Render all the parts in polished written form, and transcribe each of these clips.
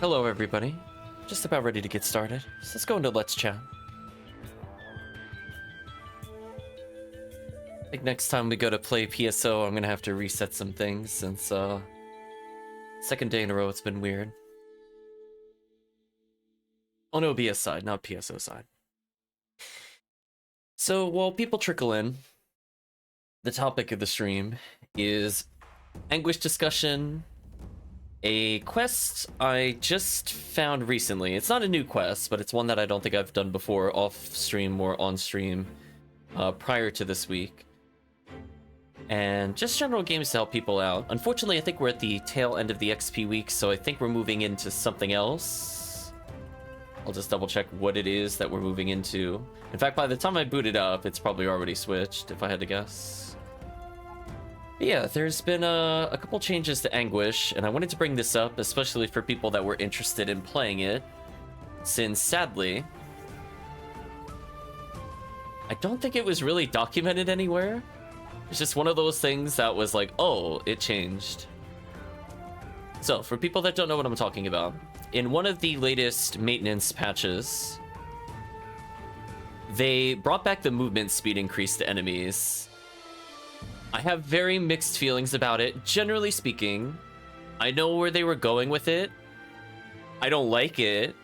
Hello everybody. Just about ready to get started. So let's go into Let's Chat. I think next time we go to play PSO, I'm gonna have to reset some things since second day in a row it's been weird. Oh no, BS side, not PSO side. So while people trickle in, the topic of the stream is Anguish discussion, a quest I just found recently. It's not a new quest, but it's one that I don't think I've done before off stream or on stream prior to this week. And just general games to help people out. Unfortunately, I think we're at the tail end of the XP week, so I think we're moving into something else. I'll just double check what it is that we're moving into. In fact, by the time I boot it up, it's probably already switched, if I had to guess. But yeah, there's been a couple changes to Anguish, and I wanted to bring this up, especially for people that were interested in playing it, since sadly, I don't think it was really documented anywhere. It's just one of those things that was like, oh, it changed. So, for people that don't know what I'm talking about, in one of the latest maintenance patches, they brought back the movement speed increase to enemies. I have very mixed feelings about it. Generally speaking, I know where they were going with it. I don't like it,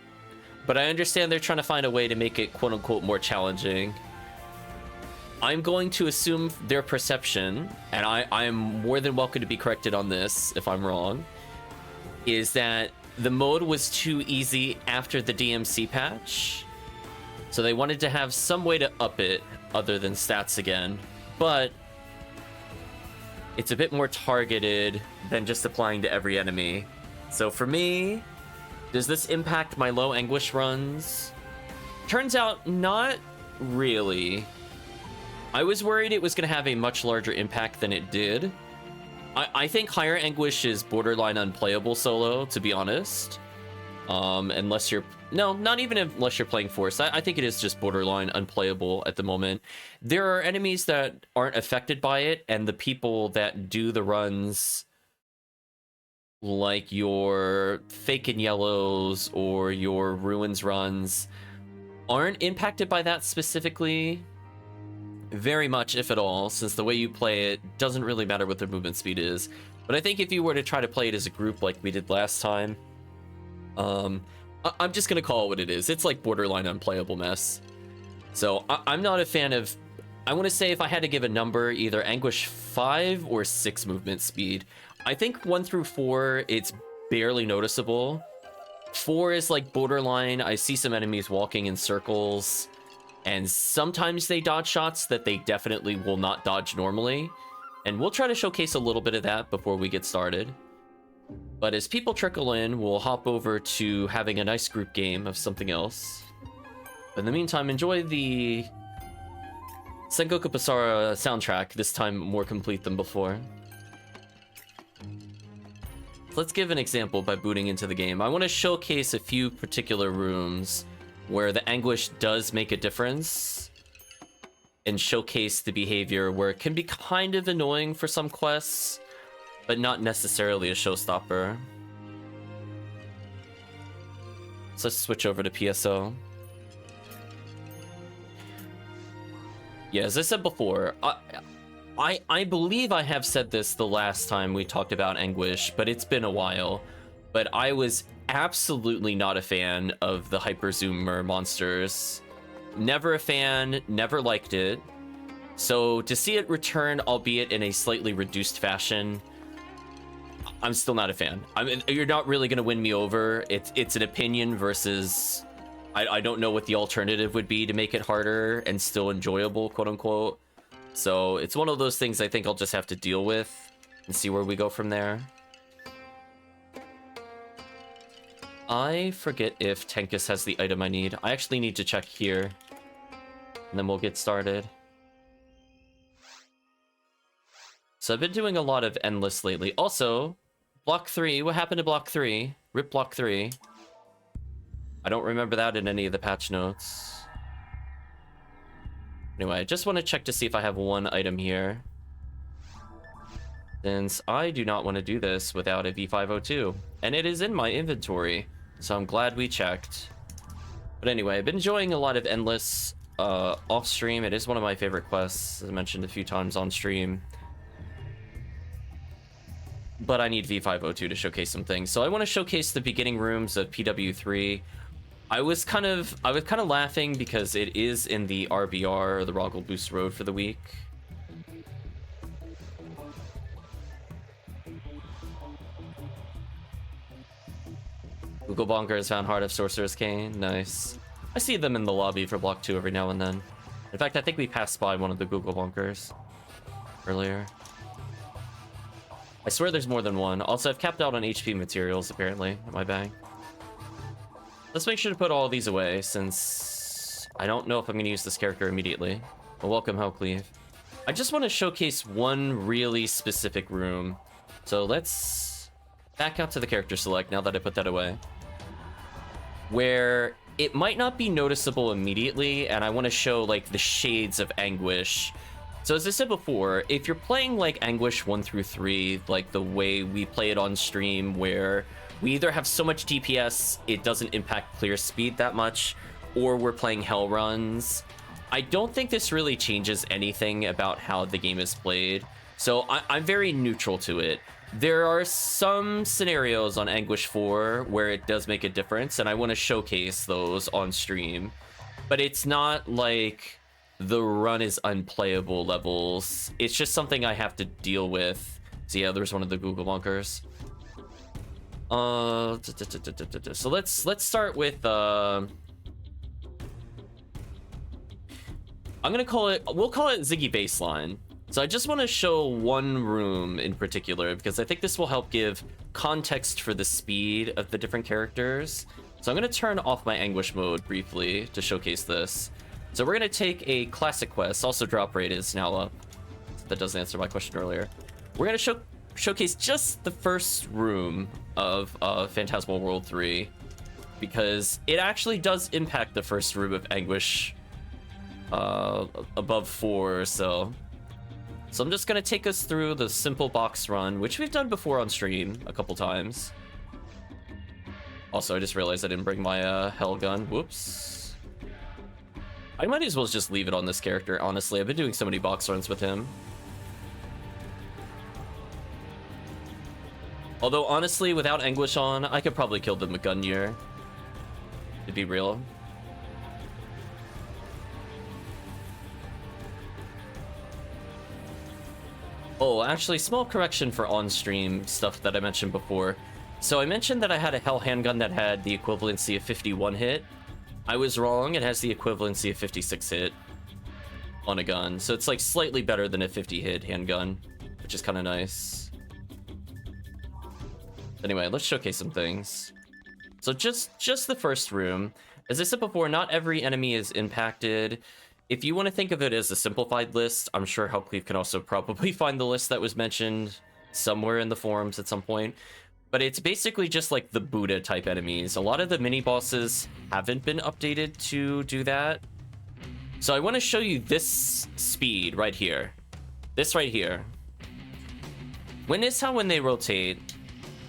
but I understand they're trying to find a way to make it quote-unquote more challenging. I'm going to assume their perception, and I'm more than welcome to be corrected on this if I'm wrong, is that the mode was too easy after the DMC patch. So they wanted to have some way to up it other than stats again, but it's a bit more targeted than just applying to every enemy. So for me, does this impact my low Anguish runs? Turns out not really. I was worried it was going to have a much larger impact than it did. I think higher Anguish is borderline unplayable solo, to be honest. Unless you're... No, not even unless you're playing Force. I think it is just borderline unplayable at the moment. There are enemies that aren't affected by it, and the people that do the runs, like your Fake and Yellows or your Ruins runs, aren't impacted by that specifically. Very much, if at all, since the way you play it doesn't really matter what their movement speed is. But I think if you were to try to play it as a group like we did last time, I'm just gonna call it what it is. It's like borderline unplayable mess. So I'm not a fan of... I want to say if I had to give a number, either Anguish 5 or 6 movement speed. I think 1 through 4, it's barely noticeable. 4 is like borderline. I see some enemies walking in circles, and sometimes they dodge shots that they definitely will not dodge normally. And we'll try to showcase a little bit of that before we get started. But as people trickle in, we'll hop over to having a nice group game of something else. But in the meantime, enjoy the Sengoku Basara soundtrack, this time more complete than before. Let's give an example by booting into the game. I want to showcase a few particular rooms where the Anguish does make a difference, and showcase the behavior where it can be kind of annoying for some quests, but not necessarily a showstopper. So let's switch over to PSO. Yeah, as I said before, I believe I have said this the last time we talked about Anguish, but it's been a while. But I was absolutely not a fan of the Hyper Zoomer monsters. Never a fan, never liked it. So to see it return, albeit in a slightly reduced fashion, I'm still not a fan. I mean, you're not really going to win me over. It's an opinion versus... I don't know what the alternative would be to make it harder and still enjoyable, quote unquote. So it's one of those things I think I'll just have to deal with and see where we go from there. I forget if Tenkus has the item I need. I actually need to check here, and then we'll get started. So I've been doing a lot of Endless lately. Also, Block 3, what happened to Block 3? Rip Block 3. I don't remember that in any of the patch notes. Anyway, I just want to check to see if I have one item here, since I do not want to do this without a V502, and it is in my inventory. So I'm glad we checked. But anyway, I've been enjoying a lot of Endless off stream. It is one of my favorite quests, as I mentioned a few times on stream. But I need V502 to showcase some things. So I want to showcase the beginning rooms of PW3. I was kind of laughing because it is in the RBR, or the Roggle Boost Road, for the week. Google Bonker has found Heart of Sorcerer's Cane. Nice. I see them in the lobby for Block 2 every now and then. In fact, I think we passed by one of the Google Bonkers earlier. I swear there's more than one. Also, I've capped out on HP materials, apparently, in my bag. Let's make sure to put all of these away, since I don't know if I'm going to use this character immediately. Well, welcome, HellCleave. I just want to showcase one really specific room. So let's back out to the character select now that I put that away. Where it might not be noticeable immediately, and I want to show, like, the shades of Anguish. So as I said before, if you're playing, like, Anguish 1 through 3, like the way we play it on stream, where we either have so much DPS it doesn't impact clear speed that much, or we're playing hell runs, I don't think this really changes anything about how the game is played. So I'm very neutral to it. There are some scenarios on Anguish 4 where it does make a difference, and I want to showcase those on stream. But it's not like the run is unplayable levels. It's just something I have to deal with. So yeah, there's one of the Google Bonkers. So let's start with I'm gonna call it, we'll call it Ziggy Baseline. So I just want to show one room in particular, because I think this will help give context for the speed of the different characters. So I'm going to turn off my Anguish mode briefly to showcase this. So we're going to take a classic quest. Also, drop rate is now up. That doesn't answer my question earlier. We're going to showcase just the first room of Phantasmal World 3, because it actually does impact the first room of Anguish above 4 or so. So I'm just going to take us through the simple box run, which we've done before on stream a couple times. Also, I just realized I didn't bring my hell gun. Whoops. I might as well just leave it on this character, honestly. I've been doing so many box runs with him. Although, honestly, without Anguish on, I could probably kill the Magunyer. To be real. Oh, actually, small correction for on-stream stuff that I mentioned before. So I mentioned that I had a Hell handgun that had the equivalency of 51 hit. I was wrong. It has the equivalency of 56 hit on a gun. So it's like slightly better than a 50 hit handgun, which is kind of nice. Anyway, let's showcase some things. So just the first room. As I said before, not every enemy is impacted. If you want to think of it as a simplified list, I'm sure HellCleave can also probably find the list that was mentioned somewhere in the forums at some point. But it's basically just like the Buddha type enemies. A lot of the mini bosses haven't been updated to do that. So I want to show you this speed right here. This right here. When they rotate,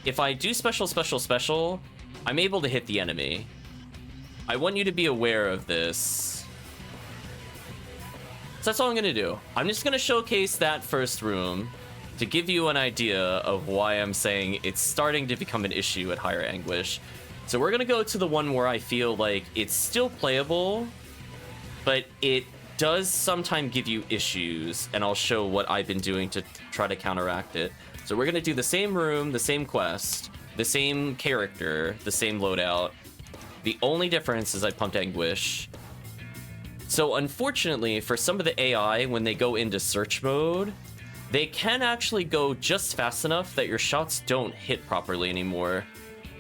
if I do special, I'm able to hit the enemy. I want you to be aware of this. So that's all I'm going to do. I'm just going to showcase that first room to give you an idea of why I'm saying it's starting to become an issue at higher Anguish. So we're going to go to the one where I feel like it's still playable, but it does sometimes give you issues, and I'll show what I've been doing to try to counteract it. So we're going to do the same room, the same quest, the same character, the same loadout. The only difference is I pumped Anguish. So unfortunately, for some of the AI, when they go into search mode, they can actually go just fast enough that your shots don't hit properly anymore,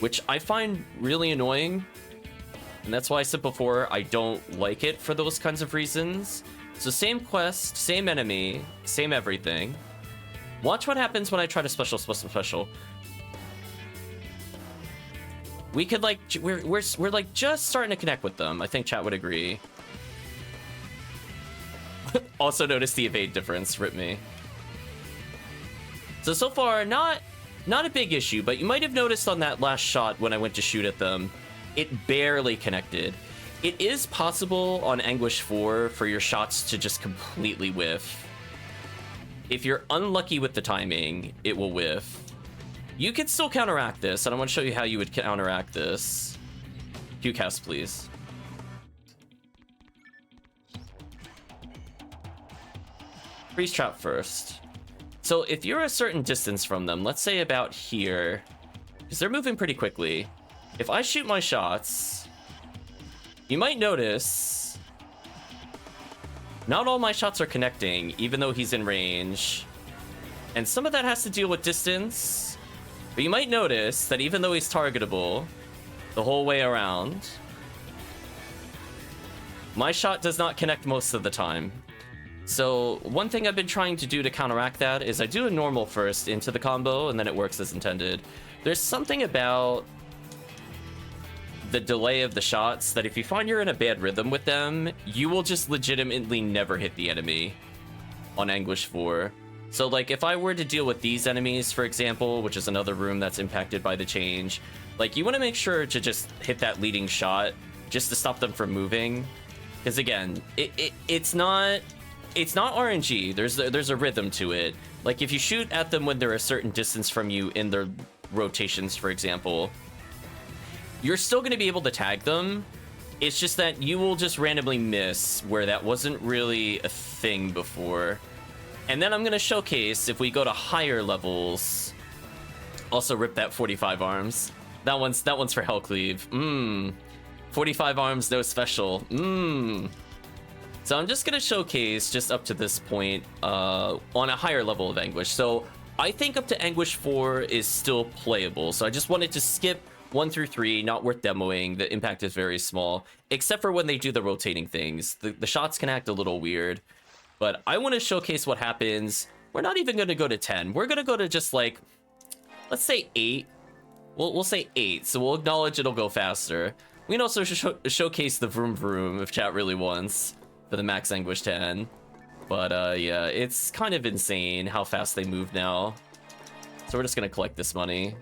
which I find really annoying. And that's why I said before, I don't like it for those kinds of reasons. So same quest, same enemy, same everything. Watch what happens when I try to special. We could like, we're like just starting to connect with them. I think chat would agree. Also notice the evade difference, rip me. So far, not a big issue, but you might have noticed on that last shot when I went to shoot at them, It barely connected. It is possible on Anguish 4 for your shots to just completely whiff. If you're unlucky with the timing, it will whiff. You can still counteract this, and I want to show you how you would counteract this. Q-cast, please. Freeze trap first. So if you're a certain distance from them, let's say about here, because they're moving pretty quickly. If I shoot my shots, you might notice not all my shots are connecting, even though he's in range. And some of that has to deal with distance. But you might notice that even though he's targetable the whole way around, my shot does not connect most of the time. So one thing I've been trying to do to counteract that is I do a normal first into the combo, and then it works as intended. There's something about the delay of the shots that if you find you're in a bad rhythm with them, you will just legitimately never hit the enemy on Anguish 4. So like if I were to deal with these enemies, for example, which is another room that's impacted by the change, like you want to make sure to just hit that leading shot just to stop them from moving. Because again, it's not RNG. There's a rhythm to it. Like if you shoot at them when they're a certain distance from you in their rotations, for example, you're still going to be able to tag them. It's just that you will just randomly miss where that wasn't really a thing before. And then I'm going to showcase if we go to higher levels. Also rip that 45 arms. That one's for HellCleave. 45 arms, no special. So I'm just going to showcase just up to this point on a higher level of Anguish. So I think up to Anguish 4 is still playable. So I just wanted to skip 1 through 3, not worth demoing. The impact is very small, except for when they do the rotating things. The shots can act a little weird, but I want to showcase what happens. We're not even going to go to 10. We're going to go to just like, let's say 8. We'll say 8, so we'll acknowledge it'll go faster. We can also showcase the vroom vroom if chat really wants for the max Anguish 10. But yeah, it's kind of insane how fast they move now. So we're just going to collect this money.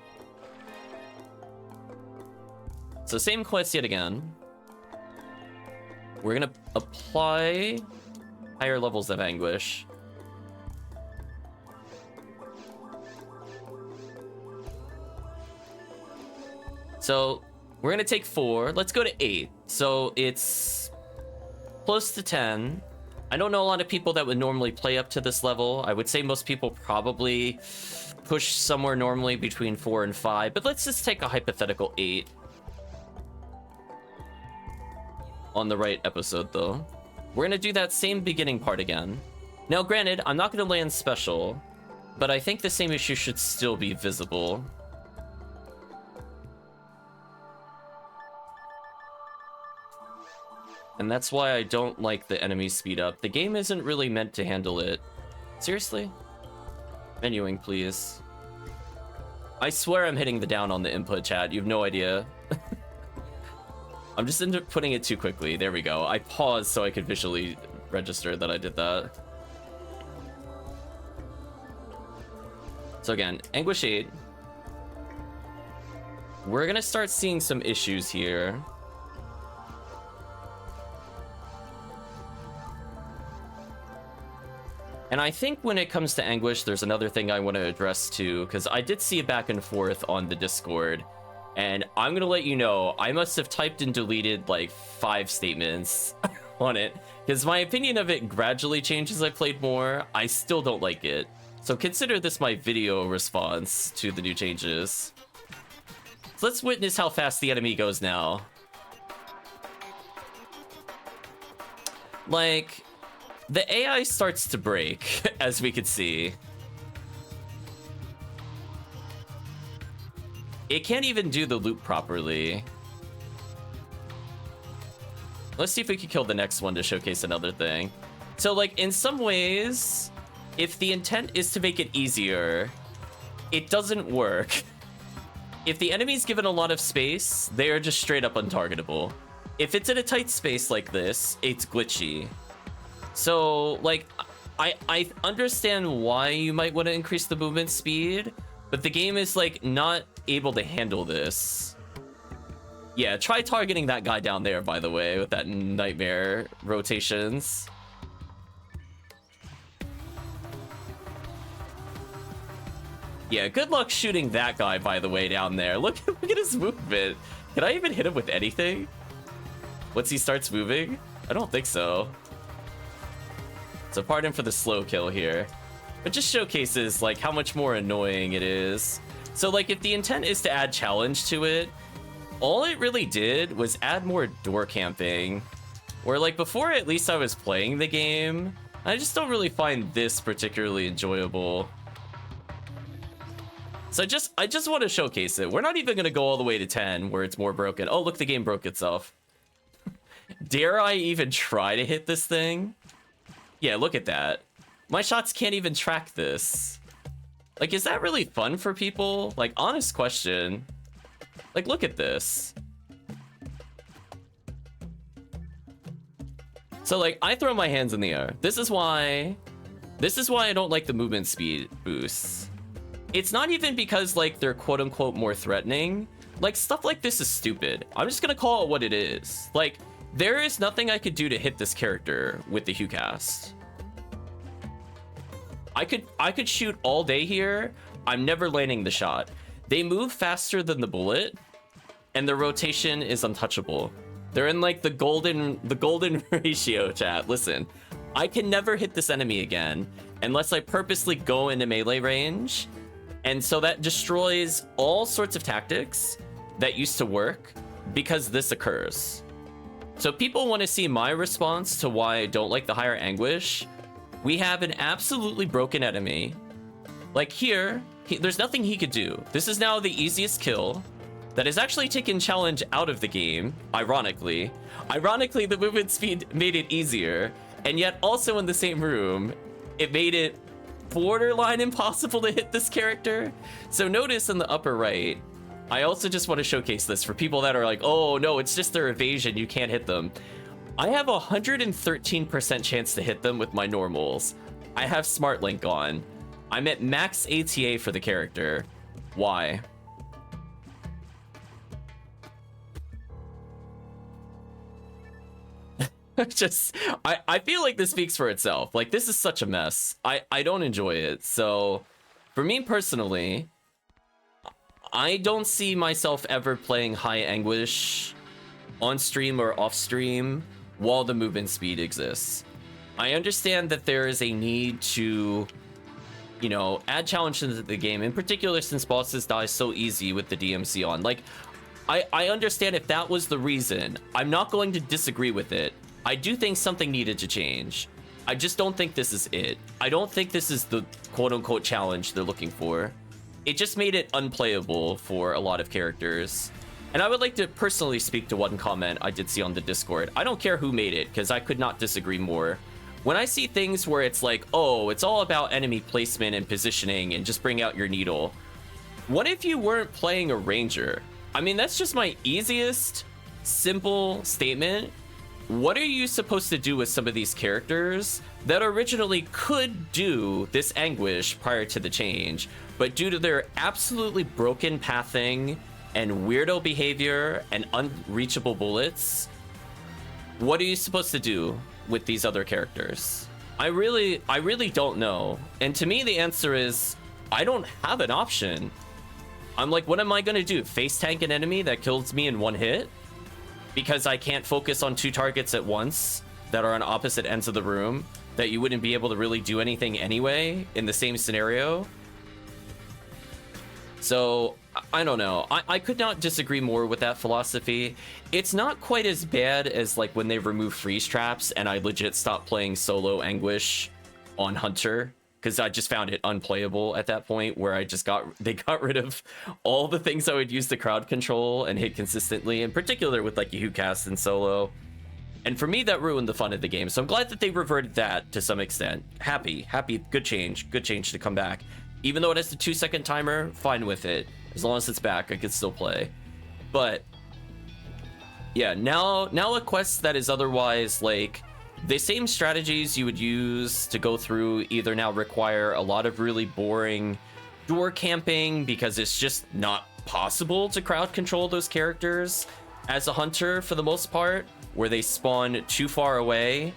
So same quest yet again. We're gonna apply higher levels of Anguish. So we're gonna take 4. Let's go to 8. So it's close to 10. I don't know a lot of people that would normally play up to this level. I would say most people probably push somewhere normally between 4 and 5, but let's just take a hypothetical 8. On the right episode though. We're gonna do that same beginning part again. Now granted, I'm not gonna land special, but I think the same issue should still be visible. And that's why I don't like the enemy speed up. The game isn't really meant to handle it. Seriously? Menuing, please. I swear I'm hitting the down on the input, chat. You have no idea. I'm just putting it too quickly. There we go. I paused so I could visually register that I did that. So again, Anguish 8. We're gonna start seeing some issues here. And I think when it comes to Anguish, there's another thing I want to address too, because I did see a back and forth on the Discord. And I'm going to let you know, I must have typed and deleted like 5 statements on it, because my opinion of it gradually changed as I played more. I still don't like it. So consider this my video response to the new changes. So let's witness how fast the enemy goes now. Like, the AI starts to break, as we could see. It can't even do the loop properly. Let's see if we can kill the next one to showcase another thing. So, like, in some ways, if the intent is to make it easier, it doesn't work. If the enemy's given a lot of space, they are just straight up untargetable. If it's in a tight space like this, it's glitchy. So, like, I understand why you might want to increase the movement speed, but the game is, like, not able to handle this. Yeah, try targeting that guy down there, by the way, with that nightmare rotations. Yeah, good luck shooting that guy, by the way, down there. Look at his movement. Can I even hit him with anything once he starts moving? I don't think so. So pardon for the slow kill here. But just showcases, like, how much more annoying it is. So, like, if the intent is to add challenge to it, all it really did was add more door camping. Where, like, before at least I was playing the game, I just don't really find this particularly enjoyable. So I just want to showcase it. We're not even going to go all the way to 10 where it's more broken. Oh, look, the game broke itself. Dare I even try to hit this thing? Yeah, look at that. My shots can't even track this. Like, is that really fun for people? Like, honest question. Like, look at this. So, like, I throw my hands in the air. This is why I don't like the movement speed boosts. It's not even because, like, they're quote-unquote more threatening. Like, stuff like this is stupid. I'm just gonna call it what it is. Like, there is nothing I could do to hit this character with the HuCast. I could shoot all day here. I'm never landing the shot. They move faster than the bullet, and the rotation is untouchable. They're in, like, the golden ratio, chat. Listen, I can never hit this enemy again unless I purposely go into melee range. And so that destroys all sorts of tactics that used to work because this occurs. So people want to see my response to why I don't like the higher Anguish. We have an absolutely broken enemy. Like here, there's nothing he could do. This is now the easiest kill that has actually taken challenge out of the game, ironically. Ironically, the movement speed made it easier, and yet also in the same room, it made it borderline impossible to hit this character. So notice in the upper right, I also just want to showcase this for people that are like, oh no, it's just their evasion, you can't hit them. I have a 113% chance to hit them with my normals. I have Smart Link on. I'm at max ATA for the character. Why? I feel like this speaks for itself. Like, this is such a mess. I don't enjoy it. So for me personally, I don't see myself ever playing high Anguish on stream or off stream while the movement speed exists. I understand that there is a need to, you know, add challenge into the game, in particular since bosses die so easy with the DMC on. Like, I understand if that was the reason. I'm not going to disagree with it. I do think something needed to change. I just don't think this is it. I don't think this is the quote-unquote challenge they're looking for. It just made it unplayable for a lot of characters. And I would like to personally speak to one comment I did see on the Discord. I don't care who made it, because I could not disagree more. When I see things where it's like, oh, it's all about enemy placement and positioning and just bring out your needle. What if you weren't playing a ranger? I mean, that's just my easiest, simple statement. What are you supposed to do with some of these characters that originally could do this Anguish prior to the change, but due to their absolutely broken pathing and weirdo behavior and unreachable bullets, what are you supposed to do with these other characters? I really don't know. And to me, the answer is, I don't have an option. I'm like, what am I gonna do? Face tank an enemy that kills me in one hit? Because I can't focus on two targets at once that are on opposite ends of the room, that you wouldn't be able to really do anything anyway in the same scenario. So I don't know. I could not disagree more with that philosophy. It's not quite as bad as like when they remove freeze traps and I legit stopped playing solo Anguish on Hunter, because I just found it unplayable at that point, where they got rid of all the things I would use to crowd control and hit consistently, in particular with like HuCast and solo. And for me, that ruined the fun of the game. So I'm glad that they reverted that to some extent. Happy, good change to come back. Even though it has the 2-second timer, fine with it. As long as it's back, I could still play. But yeah, now a quest that is otherwise like the same strategies you would use to go through either now require a lot of really boring door camping because it's just not possible to crowd control those characters as a hunter for the most part, where they spawn too far away.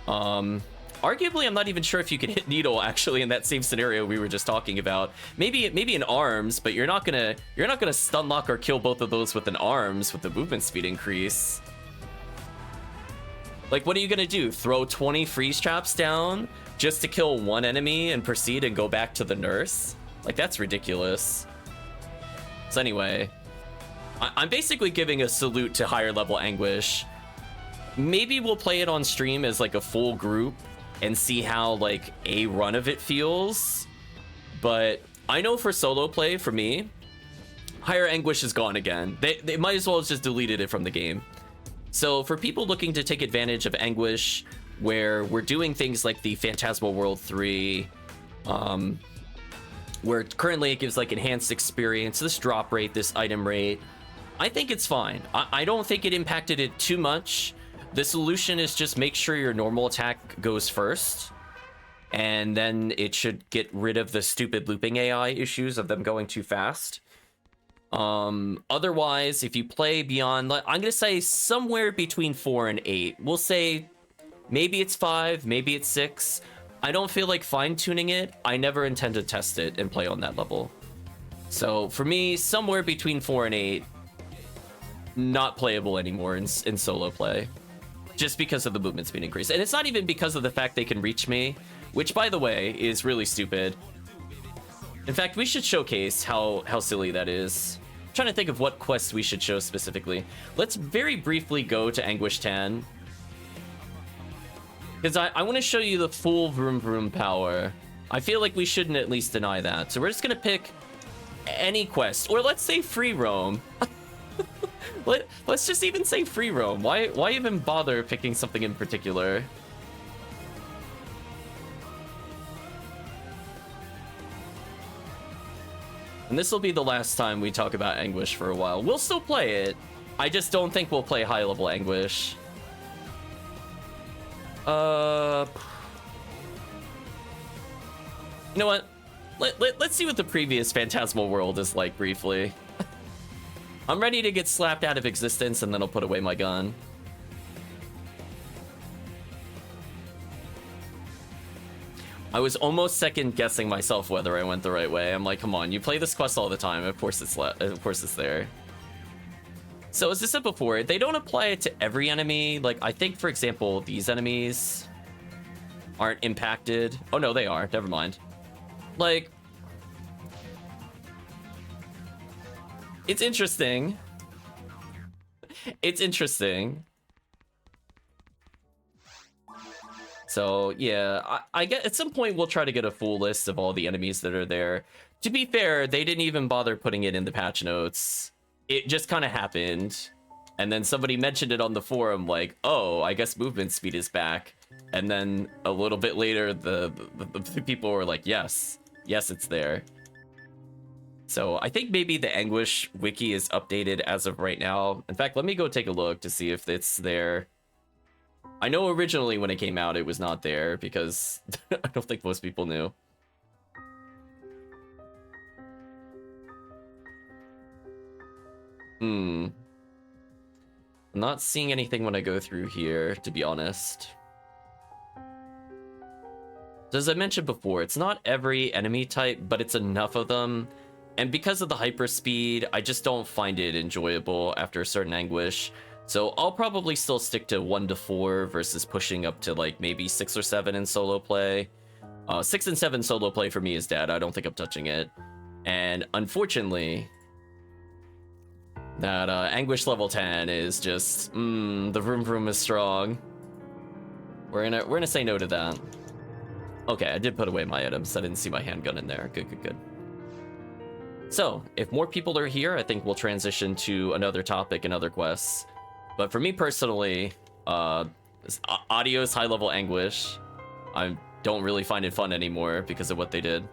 Arguably, I'm not even sure if you can hit Needle actually in that same scenario we were just talking about. Maybe in arms, but you're not gonna stun lock or kill both of those with an arms with the movement speed increase. Like, what are you gonna do? Throw 20 freeze traps down just to kill one enemy and proceed and go back to the nurse? Like, that's ridiculous. So anyway, I'm basically giving a salute to higher level Anguish. Maybe we'll play it on stream as like a full group and see how like a run of it feels. But I know for solo play, for me, higher Anguish is gone again. They might as well have just deleted it from the game. So for people looking to take advantage of Anguish, where we're doing things like the Phantasmal World 3, where currently it gives like enhanced experience, this drop rate, this item rate, I think it's fine. I don't think it impacted it too much. The solution is just make sure your normal attack goes first, and then it should get rid of the stupid looping AI issues of them going too fast. Otherwise, if you play beyond, I'm gonna say somewhere between 4 and 8. We'll say maybe it's 5, maybe it's 6. I don't feel like fine-tuning it. I never intend to test it and play on that level. So for me, somewhere between 4 and 8, not playable anymore in solo play, just because of the movement speed increase. And it's not even because of the fact they can reach me, which, by the way, is really stupid. In fact, we should showcase how silly that is. I'm trying to think of what quests we should show specifically. Let's very briefly go to Anguish 10, because I want to show you the full vroom vroom power. I feel like we shouldn't at least deny that. So we're just gonna pick any quest, or let's say free roam. Let's just even say free roam. Why even bother picking something in particular? And this will be the last time we talk about Anguish for a while. We'll still play it. I just don't think we'll play high level Anguish. You know what? Let's see what the previous Phantasmal World is like briefly. I'm ready to get slapped out of existence, and then I'll put away my gun. I was almost second guessing myself whether I went the right way. I'm like, come on, you play this quest all the time. Of course it's there. So as I said before, they don't apply it to every enemy. Like, I think, for example, these enemies aren't impacted. Oh no, they are. Never mind. Like, it's interesting. It's interesting. So yeah, I get at some point we'll try to get a full list of all the enemies that are there. To be fair, they didn't even bother putting it in the patch notes. It just kind of happened, and then somebody mentioned it on the forum, like, oh, I guess movement speed is back. And then a little bit later, the people were like, yes, it's there. So I think maybe the Anguish wiki is updated as of right now. In fact, let me go take a look to see if it's there. I know originally when it came out, it was not there because I don't think most people knew. I'm not seeing anything when I go through here, to be honest. So as I mentioned before, it's not every enemy type, but it's enough of them. And because of the hyper speed, I just don't find it enjoyable after a certain Anguish. So I'll probably still stick to 1 to 4 versus pushing up to like maybe 6 or 7 in solo play. 6 and 7 solo play for me is dead. I don't think I'm touching it. And unfortunately, that Anguish level 10 is just, the vroom vroom is strong. We're gonna say no to that. Okay, I did put away my items. I didn't see my handgun in there. Good. So, if more people are here, I think we'll transition to another topic and other quests. But for me personally, Audio's high-level Anguish, I don't really find it fun anymore because of what they did.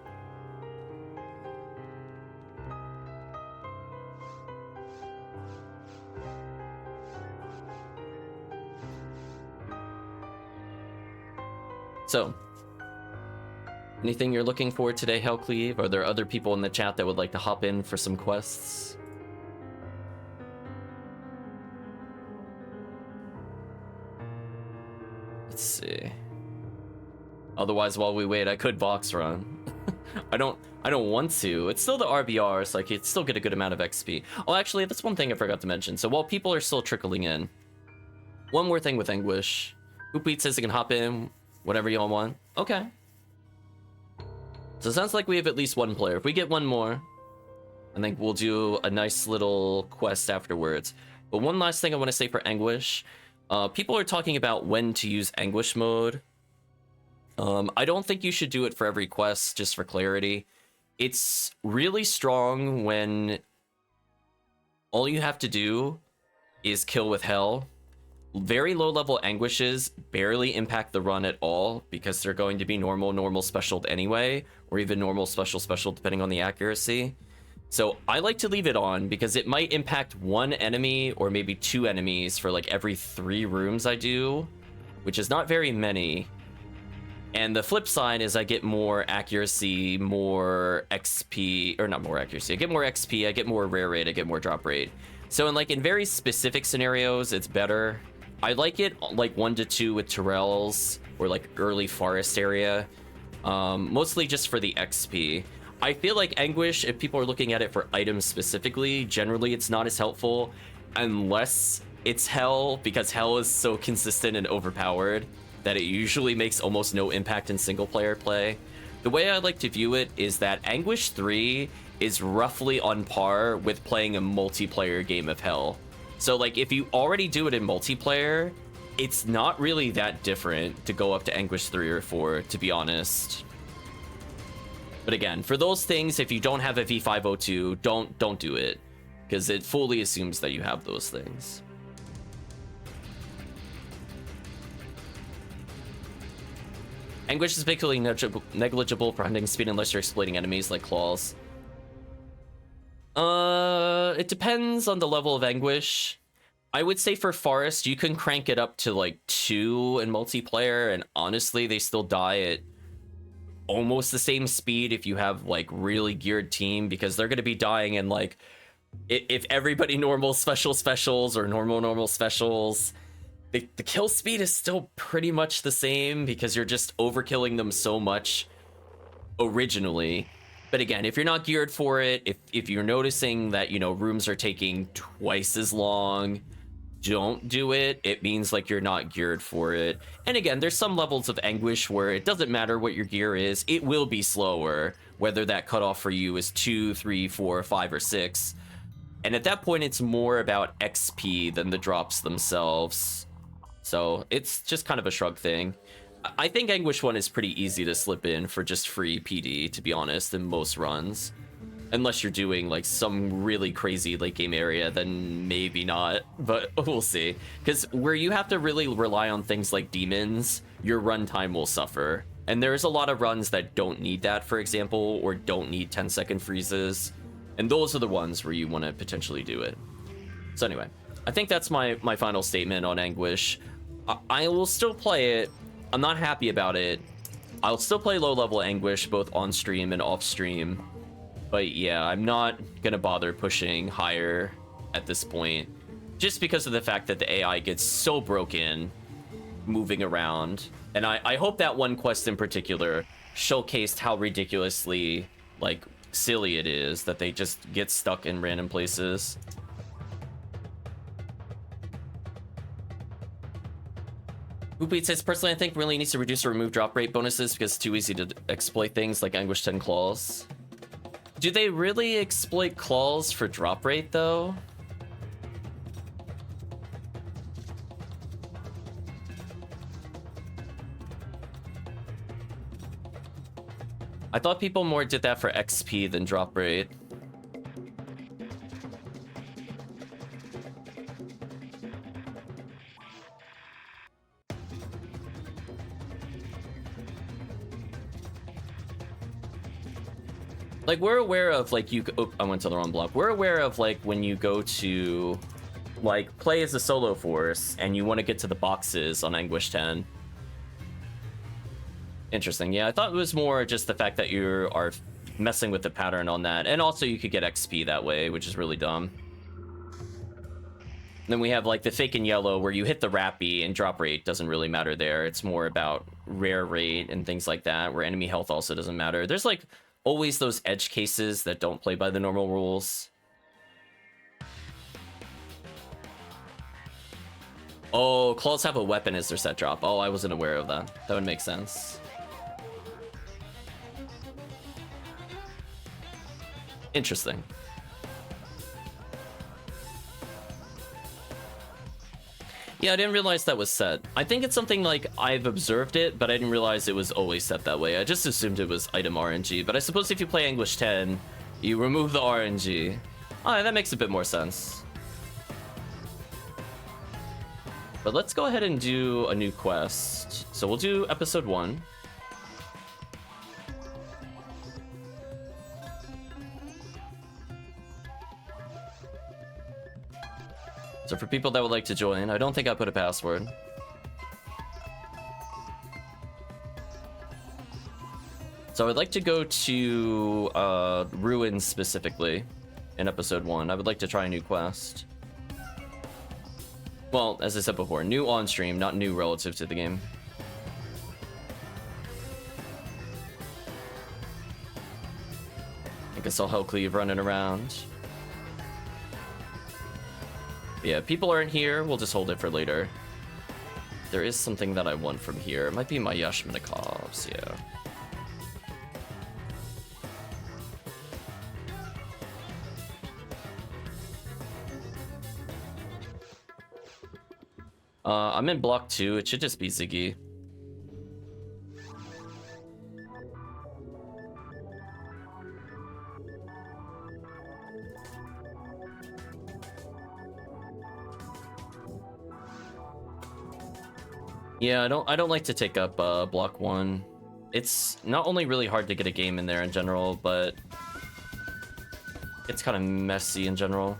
So, anything you're looking for today, HellCleave? Are there other people in the chat that would like to hop in for some quests? Let's see. Otherwise, while we wait, I could box run. I don't want to. It's still the RBR, so I could still get a good amount of XP. Oh, actually, that's one thing I forgot to mention. So while people are still trickling in, one more thing with Anguish. HoopWheat says it can hop in whatever y'all want. Okay. So it sounds like we have at least one player. If we get one more, I think we'll do a nice little quest afterwards. But one last thing I want to say for Anguish. People are talking about when to use Anguish mode. I don't think you should do it for every quest, just for clarity. It's really strong when all you have to do is kill with Hell. Very low level Anguishes barely impact the run at all because they're going to be normal specialed anyway, or even normal special depending on the accuracy. So I like to leave it on because it might impact one enemy or maybe two enemies for like every 3 rooms I do, which is not very many. And the flip side is I get more accuracy, more XP, or not more accuracy. I get more XP, I get more rare rate, I get more drop rate. So in very specific scenarios, it's better. I like it like 1 to 2 with Terrells or like early forest area, mostly just for the XP. I feel like Anguish, if people are looking at it for items specifically, generally it's not as helpful unless it's Hell, because Hell is so consistent and overpowered that it usually makes almost no impact in single player play. The way I like to view it is that Anguish 3 is roughly on par with playing a multiplayer game of Hell. So like if you already do it in multiplayer, it's not really that different to go up to Anguish 3 or 4, to be honest. But again, for those things, if you don't have a V502, don't do it, because it fully assumes that you have those things. Anguish is basically negligible for hunting speed unless you're exploiting enemies like claws. It depends on the level of Anguish. I would say for Forest, you can crank it up to like 2 in multiplayer, and honestly, they still die at almost the same speed if you have like really geared team, because they're going to be dying in like, if everybody normal specials or normal specials, the kill speed is still pretty much the same because you're just overkilling them so much originally. But again, if you're not geared for it, if you're noticing that, you know, rooms are taking twice as long, don't do it. It means like you're not geared for it. And again, there's some levels of Anguish where it doesn't matter what your gear is, it will be slower, whether that cutoff for you is 2, 3, 4, 5, or 6. And at that point, it's more about XP than the drops themselves. So it's just kind of a shrug thing. I think Anguish 1 is pretty easy to slip in for just free PD, to be honest, in most runs. Unless you're doing like some really crazy late game area, then maybe not, but we'll see. Because where you have to really rely on things like demons, your runtime will suffer. And there's a lot of runs that don't need that, for example, or don't need 10-second freezes. And those are the ones where you want to potentially do it. So anyway, I think that's my final statement on Anguish. I will still play it. I'm not happy about it. I'll still play low-level Anguish both on stream and off stream. But yeah, I'm not gonna bother pushing higher at this point, just because of the fact that the AI gets so broken moving around. And I hope that one quest in particular showcased how ridiculously like silly it is that they just get stuck in random places. HoopWheat says, personally, I think really needs to reduce or remove drop rate bonuses because it's too easy to exploit things like Anguish 10 Claws. Do they really exploit claws for drop rate, though? I thought people more did that for XP than drop rate. Like, we're aware of, like, oh, I went to the wrong block. We're aware of, like, when you go to, like, play as a solo force and you want to get to the boxes on Anguish 10. Interesting. Yeah, I thought it was more just the fact that you are messing with the pattern on that. And also you could get XP that way, which is really dumb. Then we have like the fake and yellow where you hit the Rappy and drop rate doesn't really matter there. It's more about rare rate and things like that, where enemy health also doesn't matter. There's like always those edge cases that don't play by the normal rules. Oh, claws have a weapon as their set drop. Oh, I wasn't aware of that. That would make sense. Interesting. Yeah, I didn't realize that was set. I think it's something like I've observed it, but I didn't realize it was always set that way. I just assumed it was item RNG, but I suppose if you play Anguish 10, you remove the RNG. Oh, that makes a bit more sense. But let's go ahead and do a new quest. So we'll do episode 1. So for people that would like to join, I don't think I put a password. So I would like to go to Ruins specifically in episode 1. I would like to try a new quest. Well, as I said before, new on stream, not new relative to the game. I guess I'll HellCleave running around. Yeah, people aren't here. We'll just hold it for later. There is something that I want from here. It might be my Yashmanikovs, yeah. I'm in block 2. It should just be Ziggy. Yeah, I don't like to take up block 1. It's not only really hard to get a game in there in general, but it's kind of messy in general.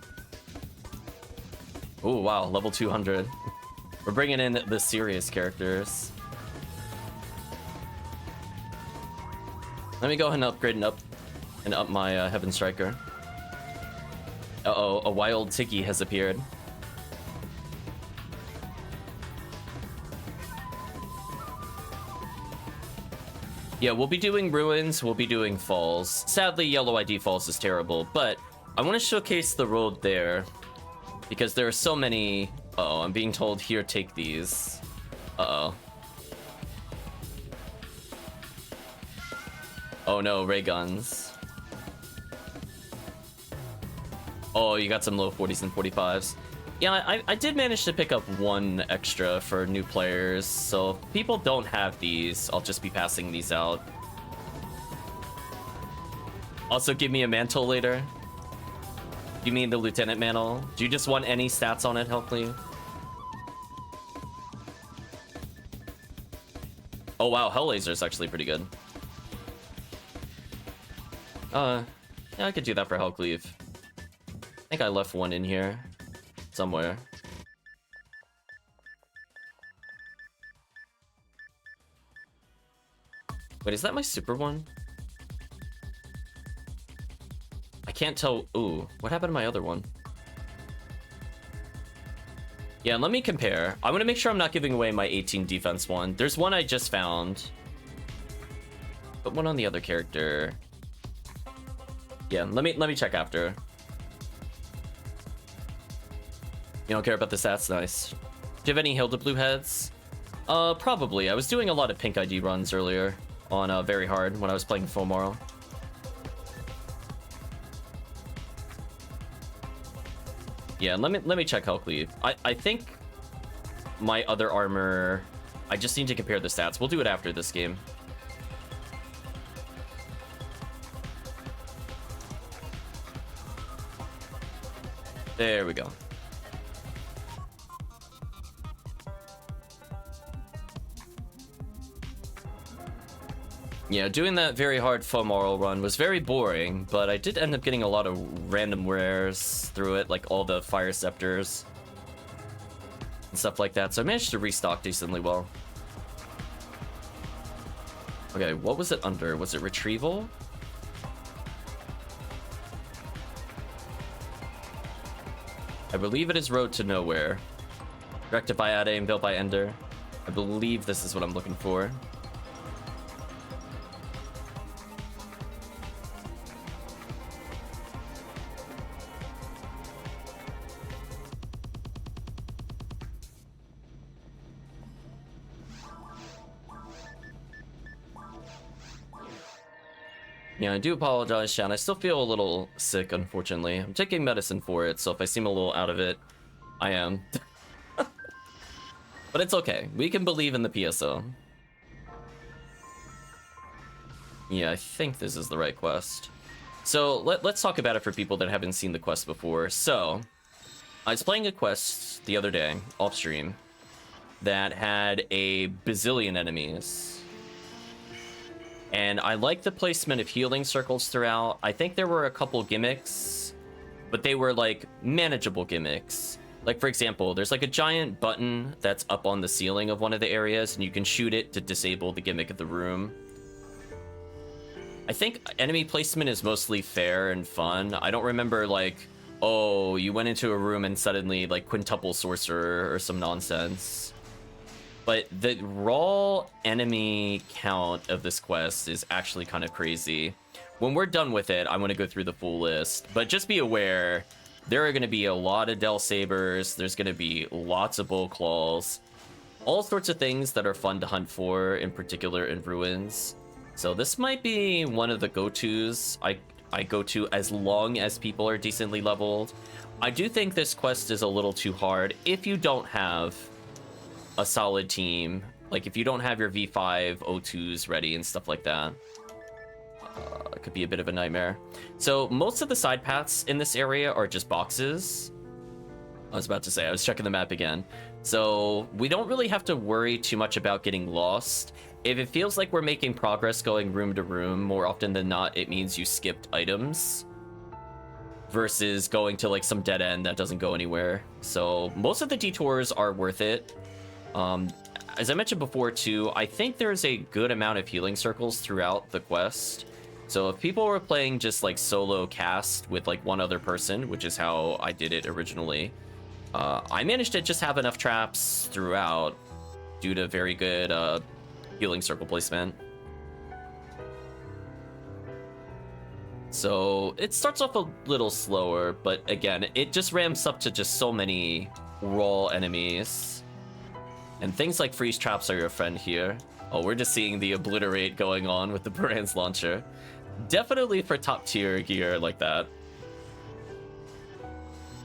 Oh wow, level 200. We're bringing in the serious characters. Let me go ahead and upgrade and up my Heaven Striker. Uh-oh, a wild Tiggy has appeared. Yeah, we'll be doing Ruins, we'll be doing Falls. Sadly, Yellow ID Falls is terrible, but I want to showcase the road there because there are so many... Uh-oh, I'm being told, here, take these. Uh-oh. Oh no, ray guns. Oh, you got some low 40s and 45s. Yeah, I did manage to pick up 1 extra for new players, so if people don't have these, I'll just be passing these out. Also, give me a mantle later. You mean the Lieutenant Mantle? Do you just want any stats on it, HellCleave? Oh wow, Hell Laser is actually pretty good. Yeah, I could do that for HellCleave. I think I left 1 in here. Somewhere. Wait, is that my super one? I can't tell. Ooh, what happened to my other one? Yeah, let me compare. I want to make sure I'm not giving away my 18 defense one. There's one I just found. But one on the other character. Yeah, let me check after. You don't care about the stats? Nice. Do you have any Hilda Blue heads? Probably. I was doing a lot of pink ID runs earlier on Very Hard when I was playing Fomoro. Yeah, let me check HellCleave. I think my other armor... I just need to compare the stats. We'll do it after this game. There we go. Yeah, doing that Very Hard Fomoro run was very boring, but I did end up getting a lot of random rares through it, like all the Fire Scepters and stuff like that, so I managed to restock decently well. Okay, what was it under? Was it Retrieval? I believe it is Road to Nowhere. Directed by Ade, built by Ender. I believe this is what I'm looking for. Yeah, I do apologize, Shan. I still feel a little sick, unfortunately. I'm taking medicine for it, so if I seem a little out of it, I am. But it's okay. We can believe in the PSO. Yeah, I think this is the right quest. So let's talk about it for people that haven't seen the quest before. So I was playing a quest the other day, off stream, that had a bazillion enemies. And I like the placement of healing circles throughout. I think there were a couple gimmicks, but they were like manageable gimmicks. Like, for example, there's like a giant button that's up on the ceiling of one of the areas, and you can shoot it to disable the gimmick of the room. I think enemy placement is mostly fair and fun. I don't remember like, oh, you went into a room and suddenly like quintuple sorcerer or some nonsense. But the raw enemy count of this quest is actually kind of crazy. When we're done with it, I'm going to go through the full list. But just be aware, there are going to be a lot of Del Sabers. There's going to be lots of Bull Claws. All sorts of things that are fun to hunt for, in particular in Ruins. So this might be one of the go-tos I go to as long as people are decently leveled. I do think this quest is a little too hard if you don't have a solid team, like if you don't have your V5 O2s ready and stuff like that. It could be a bit of a nightmare. So most of the side paths in this area are just boxes. I was about to say, I was checking the map again. So we don't really have to worry too much about getting lost. If it feels like we're making progress going room to room, more often than not, it means you skipped items versus going to like some dead end that doesn't go anywhere. So most of the detours are worth it. As I mentioned before too, I think there's a good amount of healing circles throughout the quest. So if people were playing just like solo cast with like one other person, which is how I did it originally, I managed to just have enough traps throughout due to very good healing circle placement. So it starts off a little slower, but again, it just ramps up to just so many raw enemies. And things like freeze traps are your friend here. Oh, we're just seeing the obliterate going on with the Baran's launcher. Definitely for top tier gear like that.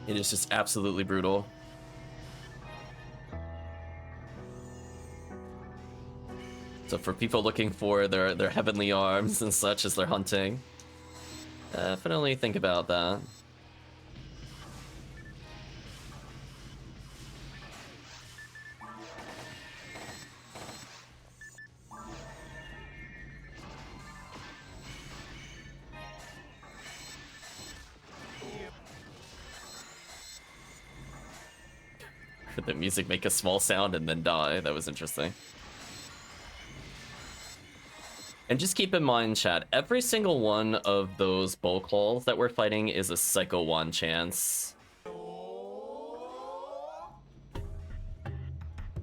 It is just absolutely brutal. So for people looking for their heavenly arms and such as they're hunting, definitely think about that. The music make a small sound and then die. That was interesting. And just keep in mind, chat, every single one of those Bull Claws that we're fighting is a Psycho Wand chance.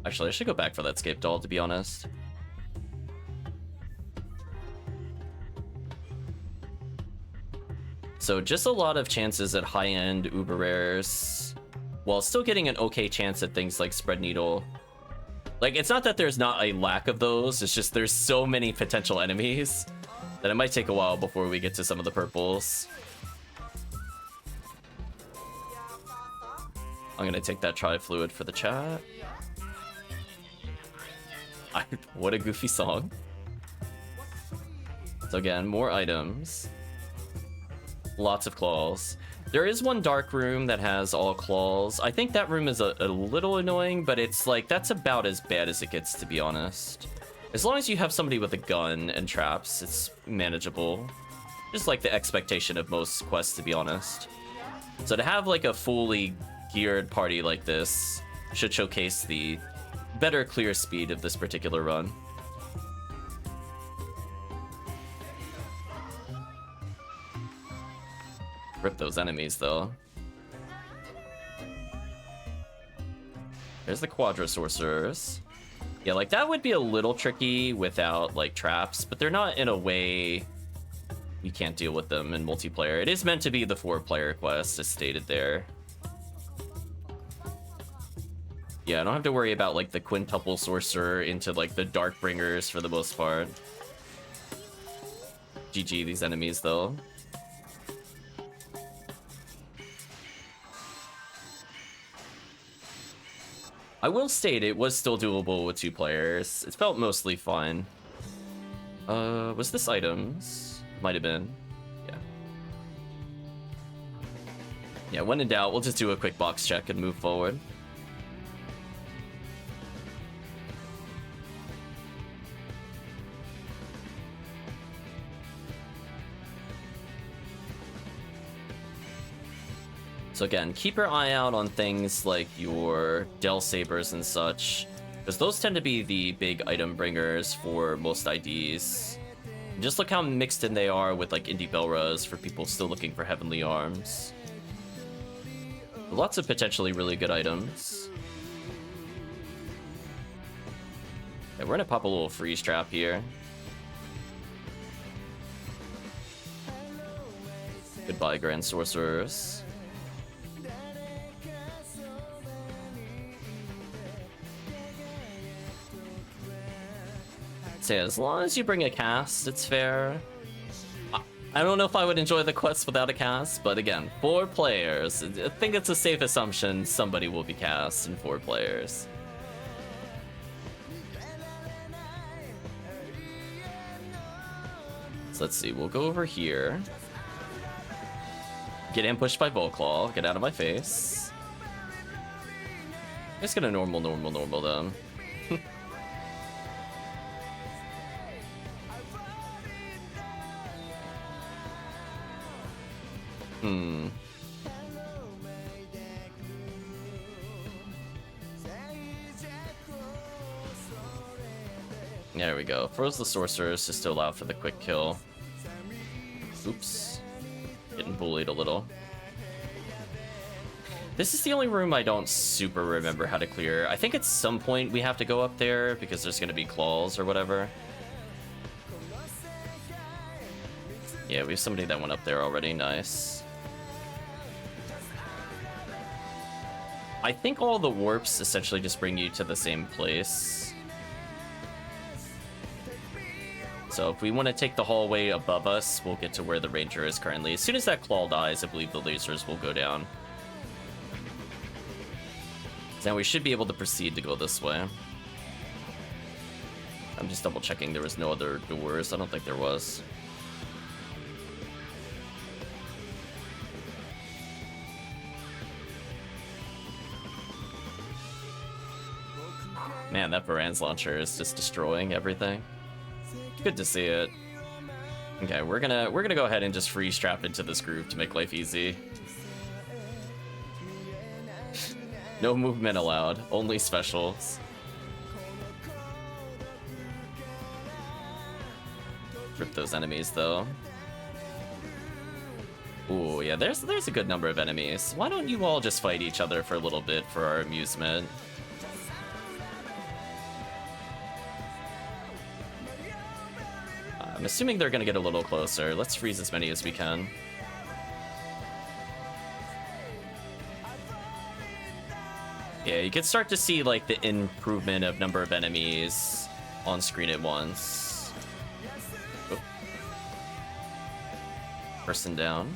Actually, I should go back for that Scape Doll, to be honest. So just a lot of chances at high-end uber rares, while still getting an okay chance at things like Spread Needle. Like, it's not that there's not a lack of those, it's just there's so many potential enemies that it might take a while before we get to some of the purples. I'm gonna take that Tri-Fluid for the chat. What a goofy song. So again, more items. Lots of claws. There is one dark room that has all claws. I think that room is a little annoying, but it's like, that's about as bad as it gets, to be honest. As long as you have somebody with a gun and traps, it's manageable. Just like the expectation of most quests, to be honest. So to have like a fully geared party like this should showcase the better clear speed of this particular run. Rip those enemies, though. There's the Quadra Sorcerers. Yeah, like that would be a little tricky without like traps, but they're not in a way we can't deal with them in multiplayer. It is meant to be the 4-player quest, as stated there. Yeah, I don't have to worry about like the quintuple sorcerer into like the Darkbringers for the most part. GG these enemies though. I will state it was still doable with 2 players. It felt mostly fun. Was this items? Might have been. Yeah. Yeah, when in doubt, we'll just do a quick box check and move forward. So again, keep your eye out on things like your Del Sabers and such, because those tend to be the big item bringers for most IDs. And just look how mixed in they are with like Indie Belras for people still looking for Heavenly Arms. Lots of potentially really good items. Okay, we're gonna pop a little freeze trap here. Goodbye, Grand Sorcerers. Say, as long as you bring a cast, it's fair. I don't know if I would enjoy the quest without a cast, but again, 4 players. I think it's a safe assumption somebody will be cast in 4 players. So let's see, we'll go over here. Get ambushed by Volclaw, get out of my face. I'm just gonna normal them. There we go. Froze the sorcerers just to allow for the quick kill. Oops. Getting bullied a little. This is the only room I don't super remember how to clear. I think at some point we have to go up there because there's going to be claws or whatever. Yeah, we have somebody that went up there already. Nice. I think all the warps essentially just bring you to the same place. So if we want to take the hallway above us, we'll get to where the ranger is currently. As soon as that claw dies, I believe the lasers will go down. So now we should be able to proceed to go this way. I'm just double checking there was no other doors. I don't think there was. Man, that Varan's launcher is just destroying everything. Good to see it. Okay, we're gonna go ahead and just freeze trap into this groove to make life easy. No movement allowed, only specials. Rip those enemies though. Ooh, yeah, there's a good number of enemies. Why don't you all just fight each other for a little bit for our amusement? I'm assuming they're gonna get a little closer. Let's freeze as many as we can. Yeah, you can start to see like the improvement of number of enemies on screen at once. Oh. Person down.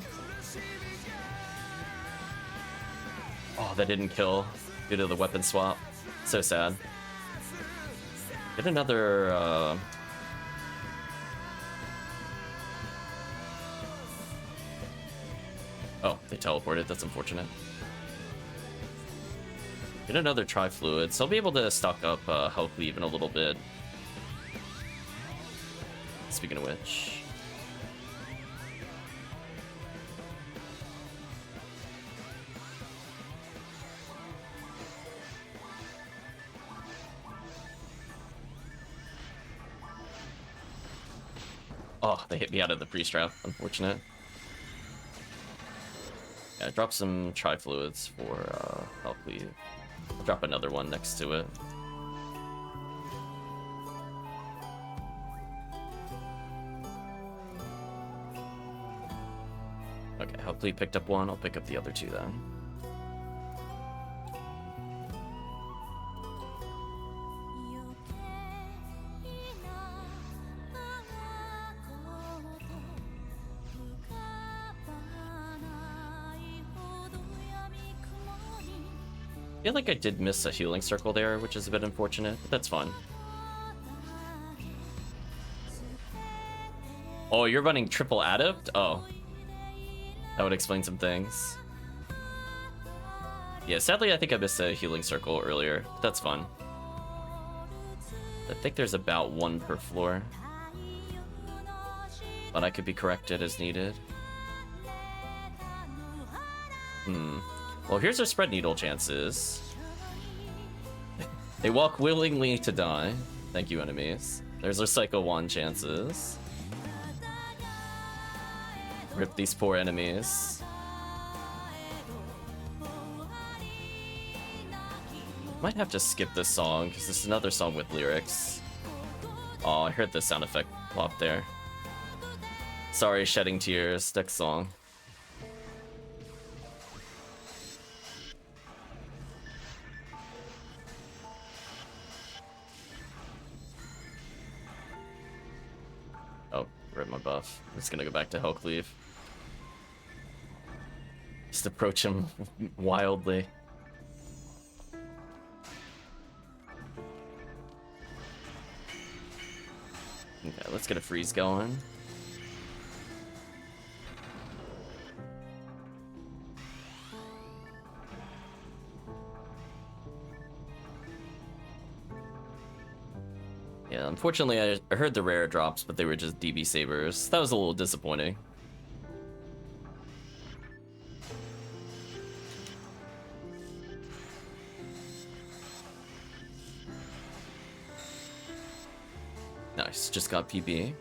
Oh, that didn't kill due to the weapon swap. So sad. Get another Oh, they teleported. That's unfortunate. Get another Tri-Fluid, so I'll be able to stock up HellCleave in a little bit. Speaking of which... Oh, they hit me out of the pre-strap. Unfortunate. Yeah, drop some Tri-Fluids for HellCleave. I'll drop another one next to it. Okay, hopefully picked up one. I'll pick up the other two then. I feel like I did miss a healing circle there, which is a bit unfortunate, but that's fun. Oh, you're running triple adept? Oh. That would explain some things. Yeah, sadly I think I missed a healing circle earlier, but that's fun. I think there's about one per floor. But I could be corrected as needed. Well, here's our spread needle chances. They walk willingly to die. Thank you, enemies. There's our Psycho 1 chances. Rip these poor enemies. Might have to skip this song, because this is another song with lyrics. Oh, I heard the sound effect plop there. Sorry, shedding tears. Next song. Oh, rip my buff. I'm just gonna go back to HellCleave. Just approach him wildly. Okay, let's get a freeze going. Yeah, unfortunately I heard the rare drops, but they were just DB sabers. That was a little disappointing. Nice, just got PB.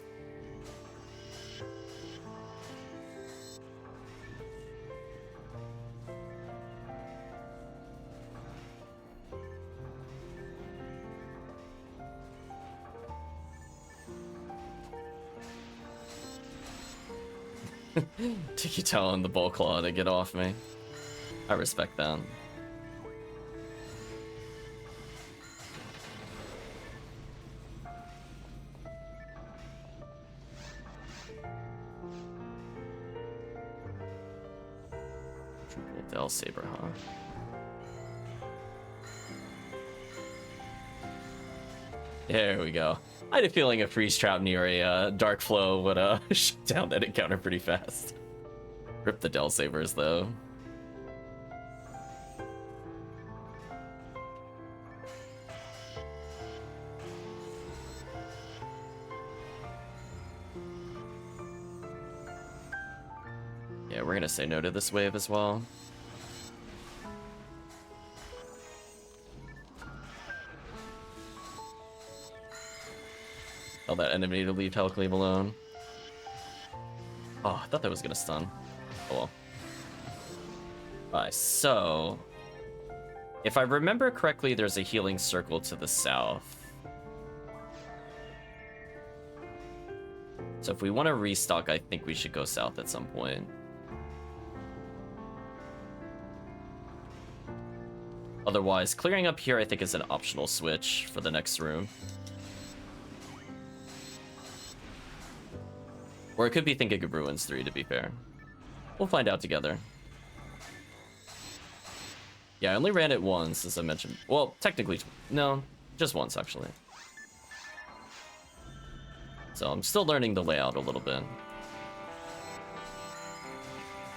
Tiggy telling the bull claw to get off me. I respect that. Del Saber, huh? There we go. I had a feeling a freeze trap near a dark flow would shut down that encounter pretty fast. Rip the Del Sabers though. Yeah, we're gonna say no to this wave as well. Tell that enemy to leave HellCleave alone. Oh, I thought that was gonna stun. Oh well. Alright, so... if I remember correctly, there's a healing circle to the south. So if we want to restock, I think we should go south at some point. Otherwise, clearing up here I think is an optional switch for the next room. Or it could be thinking of Ruins 3, to be fair. We'll find out together. Yeah, I only ran it once, as I mentioned. Well, technically, no, just once, actually. So I'm still learning the layout a little bit.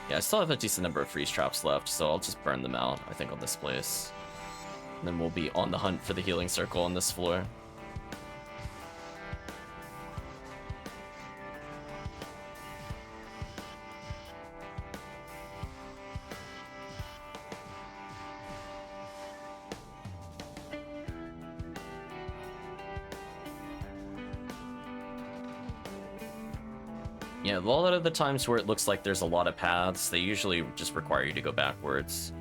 Yeah, I still have a decent number of freeze traps left, so I'll just burn them out, I think, on this place. And then we'll be on the hunt for the healing circle on this floor. Yeah, a lot of the times where it looks like there's a lot of paths, they usually just require you to go backwards.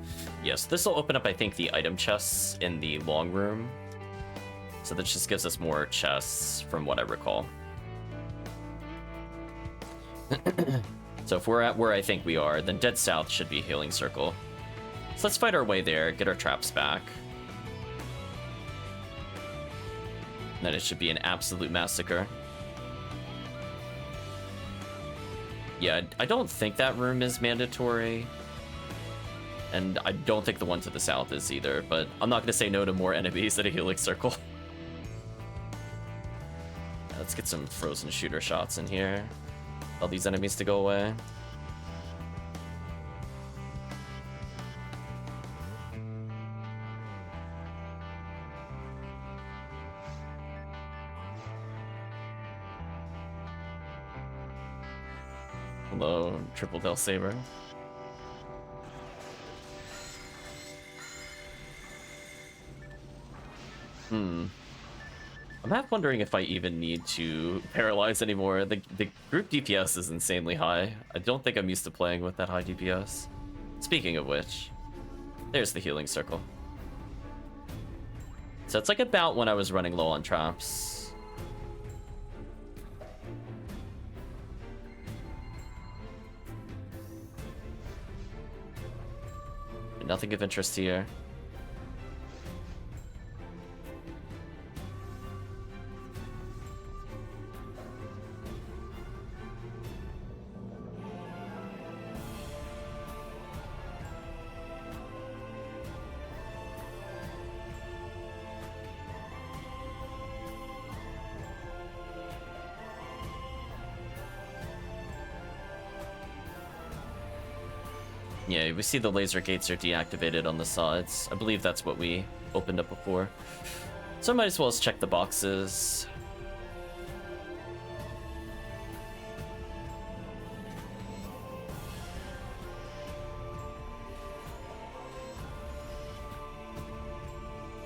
Yes, this will open up, I think, the item chests in the long room. So that just gives us more chests from what I recall. So if we're at where I think we are, then dead south should be Healing Circle. So let's fight our way there, get our traps back. Then it should be an absolute massacre. Yeah, I don't think that room is mandatory. And I don't think the one to the south is either, but I'm not going to say no to more enemies at a Healing Circle. Let's get some frozen shooter shots in here. Tell these enemies to go away. Hello, Triple Del Saber. I'm half wondering if I even need to paralyze anymore. The group DPS is insanely high. I don't think I'm used to playing with that high DPS. Speaking of which, there's the Healing Circle. So it's like about when I was running low on traps. Nothing of interest here. Yeah, we see the laser gates are deactivated on the sides. I believe that's what we opened up before. So I might as well just check the boxes.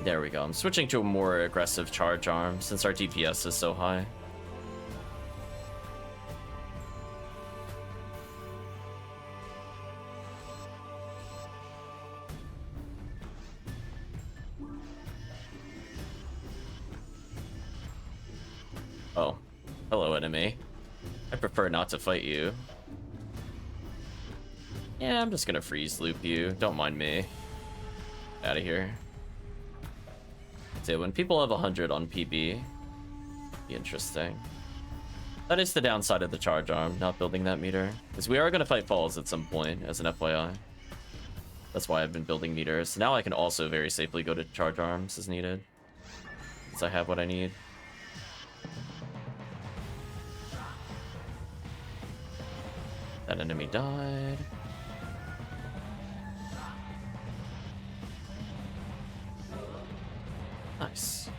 There we go. I'm switching to a more aggressive charge arm since our DPS is so high. Oh, hello, enemy. I prefer not to fight you. Yeah, I'm just gonna freeze loop you. Don't mind me. Out of here. So when people have 100 on PB, be interesting. That is the downside of the charge arm, not building that meter. Because we are gonna fight falls at some point, as an FYI. That's why I've been building meters. Now I can also very safely go to charge arms as needed. Since I have what I need. That enemy died. Nice.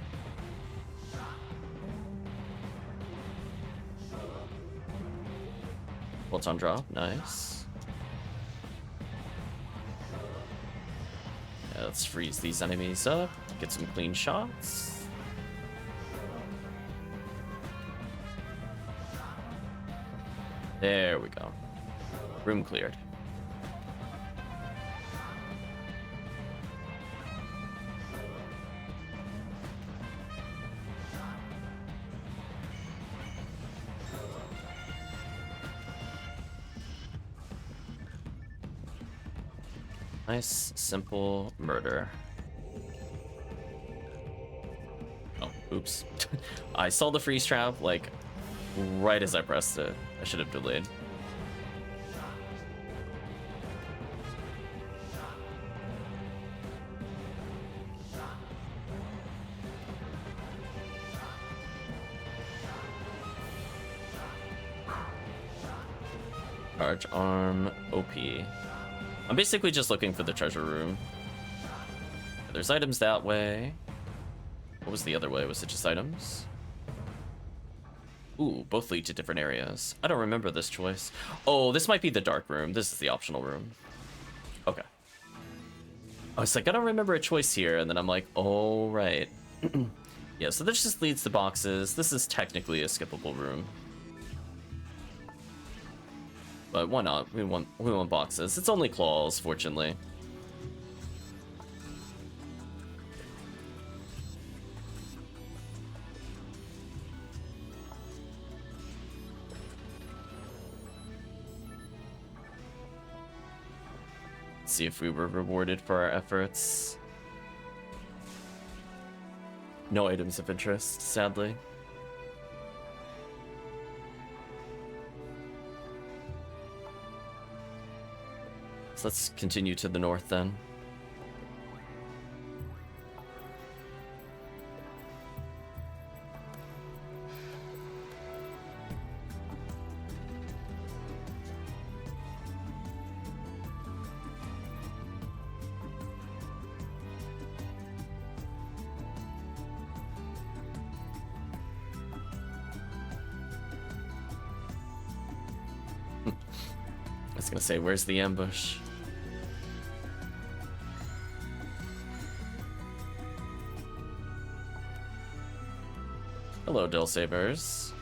Photon drop, nice. Yeah, let's freeze these enemies up, get some clean shots. There we go. Room cleared. Nice, simple murder. Oh, oops. I saw the freeze trap, like, right as I pressed it. I should have delayed. Charge arm OP. I'm basically just looking for the treasure room. There's items that way. What was the other way? Was it just items? Ooh, both lead to different areas. I don't remember this choice. Oh, this might be the dark room. This is the optional room. Okay. I was like, I don't remember a choice here. And then I'm like, oh, right. Yeah, so this just leads to boxes. This is technically a skippable room. But why not? We want boxes. It's only claws, fortunately. Let's see if we were rewarded for our efforts. No items of interest, sadly. So let's continue to the north then. I was gonna say, where's the ambush? Hello, Dill Sabers.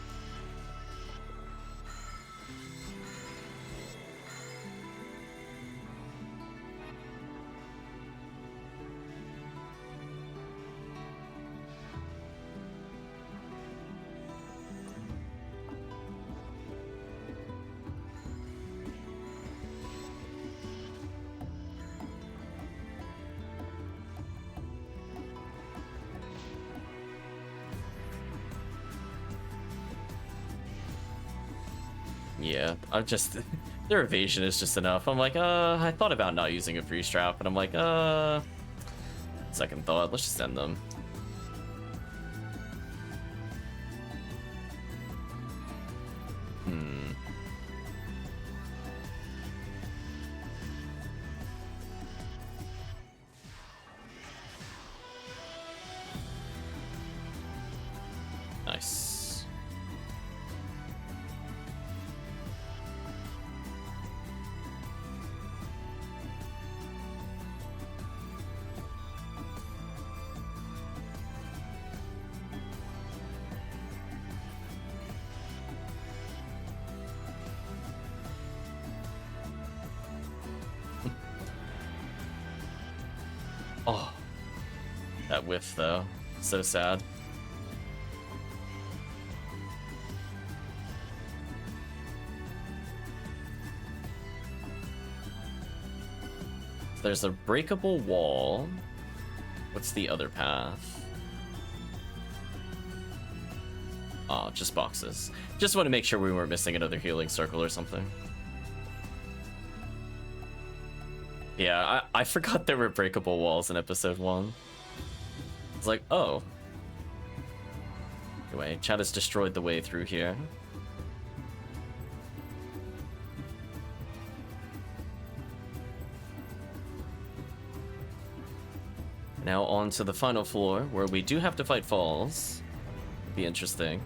Yeah, I'm just... their evasion is just enough. I'm like, I thought about not using a freeze trap, and I'm like, second thought, let's just end them. Nice. Oh, that whiff though, so sad. There's a breakable wall. What's the other path? Oh, just boxes. Just want to make sure we weren't missing another healing circle or something. Yeah, I forgot there were breakable walls in episode 1. It's like, oh. Anyway, Chad has destroyed the way through here. Now on to the final floor, where we do have to fight falls. Be interesting.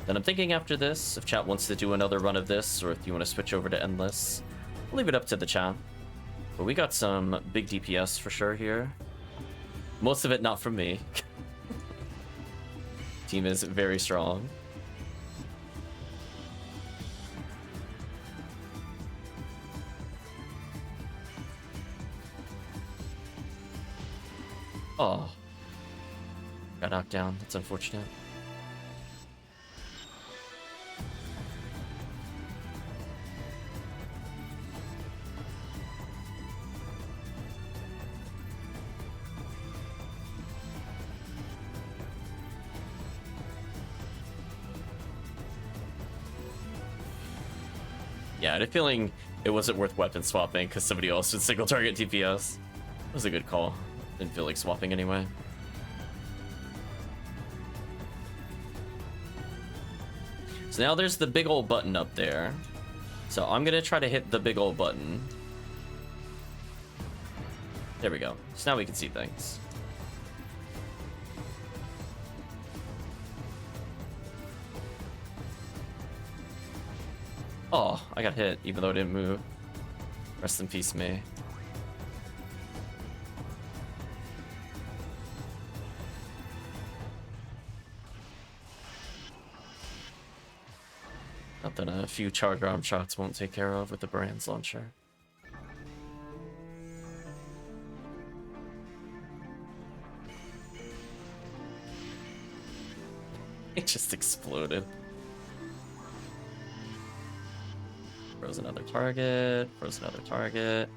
Then I'm thinking after this, if chat wants to do another run of this, or if you want to switch over to Endless, I'll leave it up to the chat. But we got some big DPS for sure here. Most of it not from me. Team is very strong. Oh. Got knocked down. That's unfortunate. Yeah, I had a feeling it wasn't worth weapon swapping because somebody else would single target DPS. It was a good call. Didn't feel like swapping anyway. So now there's the big old button up there. So I'm gonna try to hit the big old button. There we go. So now we can see things. Oh, I got hit even though I didn't move. Rest in peace, me. Nothing a few charge arm shots won't take care of with the Brand's launcher. It just exploded. Froze another target, froze another target.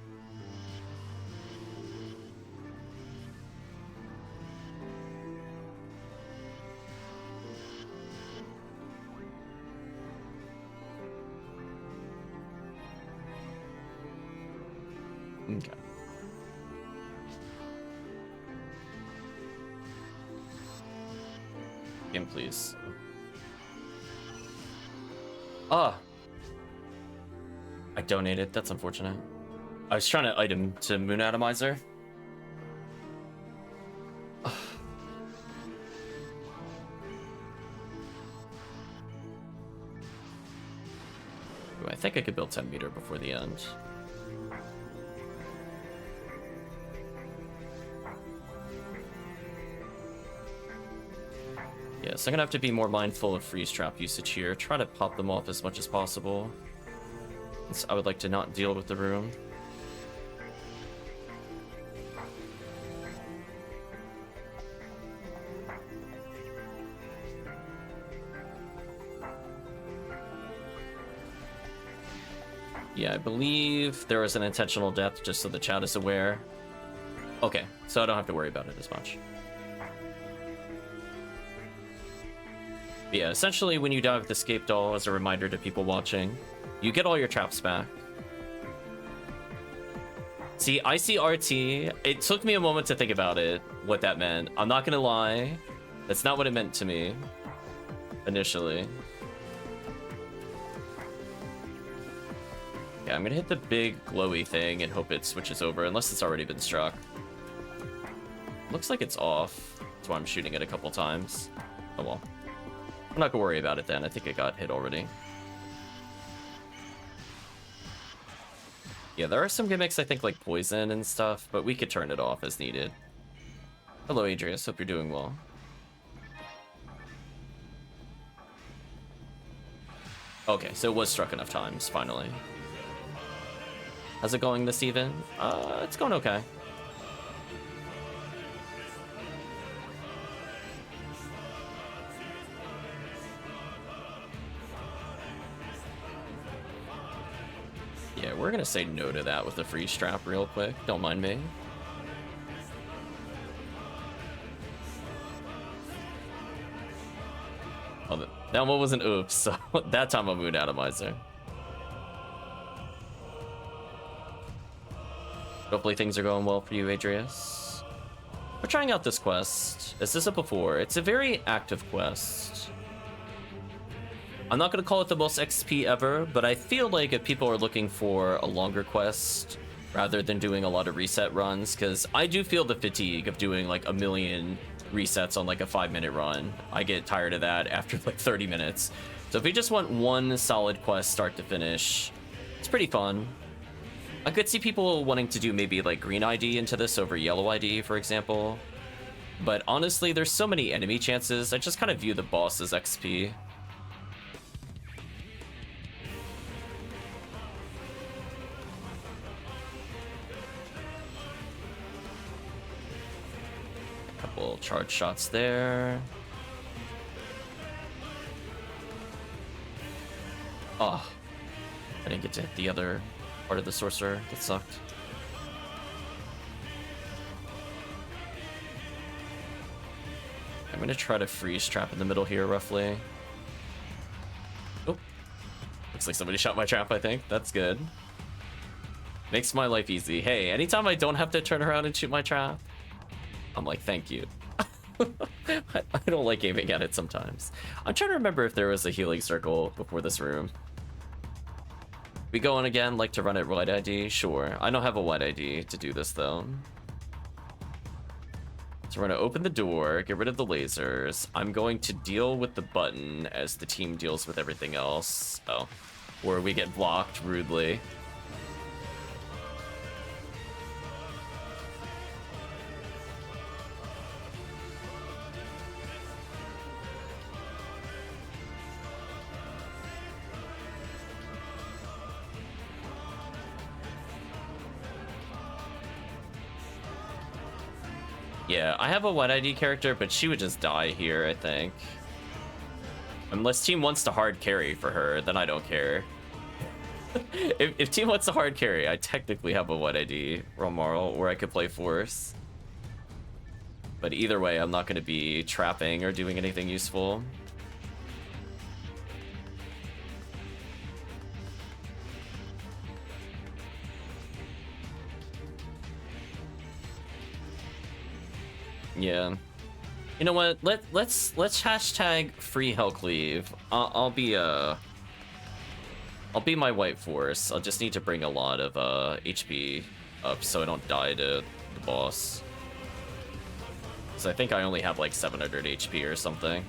Okay. Game, please. Ah! I donated. That's unfortunate. I was trying to item to Moon Atomizer. Ooh, I think I could build 10 meter before the end. Yeah, so I'm gonna have to be more mindful of freeze trap usage here. Try to pop them off as much as possible. I would like to not deal with the room. Yeah, I believe there was an intentional death, just so the chat is aware. Okay, so I don't have to worry about it as much. But yeah, essentially when you die with Escape Doll, as a reminder to people watching, you get all your traps back. See, I see RT. It took me a moment to think about it, what that meant. I'm not gonna lie. That's not what it meant to me initially. Yeah, I'm gonna hit the big glowy thing and hope it switches over, unless it's already been struck. Looks like it's off. That's why I'm shooting it a couple times. Oh well. I'm not gonna worry about it then. I think it got hit already. Yeah, there are some gimmicks, I think, like poison and stuff, but we could turn it off as needed. Hello, Adrius. Hope you're doing well. Okay, so it was struck enough times, finally. How's it going this even? It's going okay. Yeah, we're gonna say no to that with the freeze trap real quick. Don't mind me. Oh, that one was an oops, so that time I'll Moon Atomizer. Hopefully things are going well for you, Adrius. We're trying out this quest. As I said before, it's a very active quest. I'm not going to call it the most XP ever, but I feel like if people are looking for a longer quest rather than doing a lot of reset runs, because I do feel the fatigue of doing like a million resets on like a 5-minute run. I get tired of that after like 30 minutes. So if we just want one solid quest start to finish, it's pretty fun. I could see people wanting to do maybe like green ID into this over yellow ID, for example. But honestly, there's so many enemy chances. I just kind of view the boss as XP. Couple charge shots there. Oh, I didn't get to hit the other part of the sorcerer. That sucked. I'm gonna try to freeze trap in the middle here, roughly. Oh, looks like somebody shot my trap, I think. That's good. Makes my life easy. Hey, anytime I don't have to turn around and shoot my trap, I'm like, thank you. I don't like aiming at it sometimes. I'm trying to remember if there was a healing circle before this room. We go on again, like to run it white ID? Sure. I don't have a white ID to do this though. So we're gonna open the door, get rid of the lasers. I'm going to deal with the button as the team deals with everything else. Oh, or we get blocked rudely. Yeah, I have a 1 ID character, but she would just die here, I think. Unless team wants to hard carry for her, then I don't care. if team wants to hard carry, I technically have a 1 ID Romarl where I could play Force. But either way, I'm not going to be trapping or doing anything useful. Yeah. You know what? Let's hashtag free HellCleave. I'll be my white force. I'll just need to bring a lot of HP up so I don't die to the boss. So I think I only have like 700 HP or something.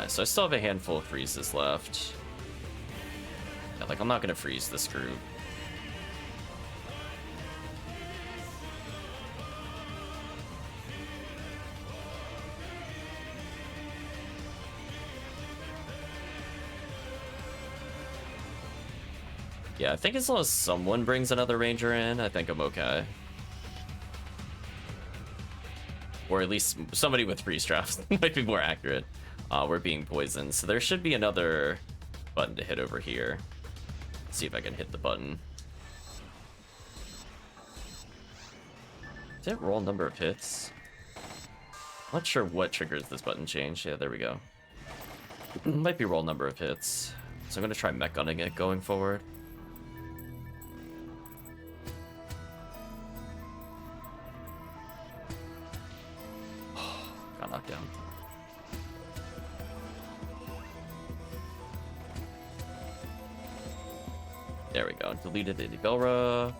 So I still have a handful of freezes left. Yeah, like I'm not gonna freeze this group. Yeah, I think as long as someone brings another ranger in, I think I'm okay. Or at least somebody with freeze traps might be more accurate. We're being poisoned, so there should be another button to hit over here. Let's see if I can hit the button. Is it roll number of hits? I'm not sure what triggers this button change. Yeah, there we go. Might be roll number of hits. So I'm gonna try mech gunning it going forward. Got knocked down. There we go. Deleted the Belra.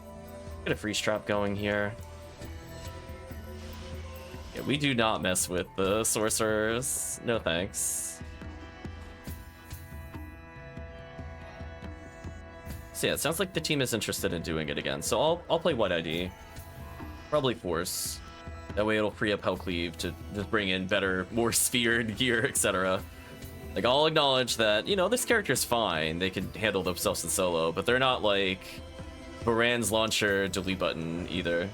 Get a freeze trap going here. Yeah, we do not mess with the sorcerers. No thanks. So yeah, it sounds like the team is interested in doing it again. So I'll play White ID. Probably Force. That way it'll free up HellCleave to just bring in better, more sphered gear, etc. Like, I'll acknowledge that, you know, this character's fine. They can handle themselves in solo, but they're not like Baran's launcher delete button either.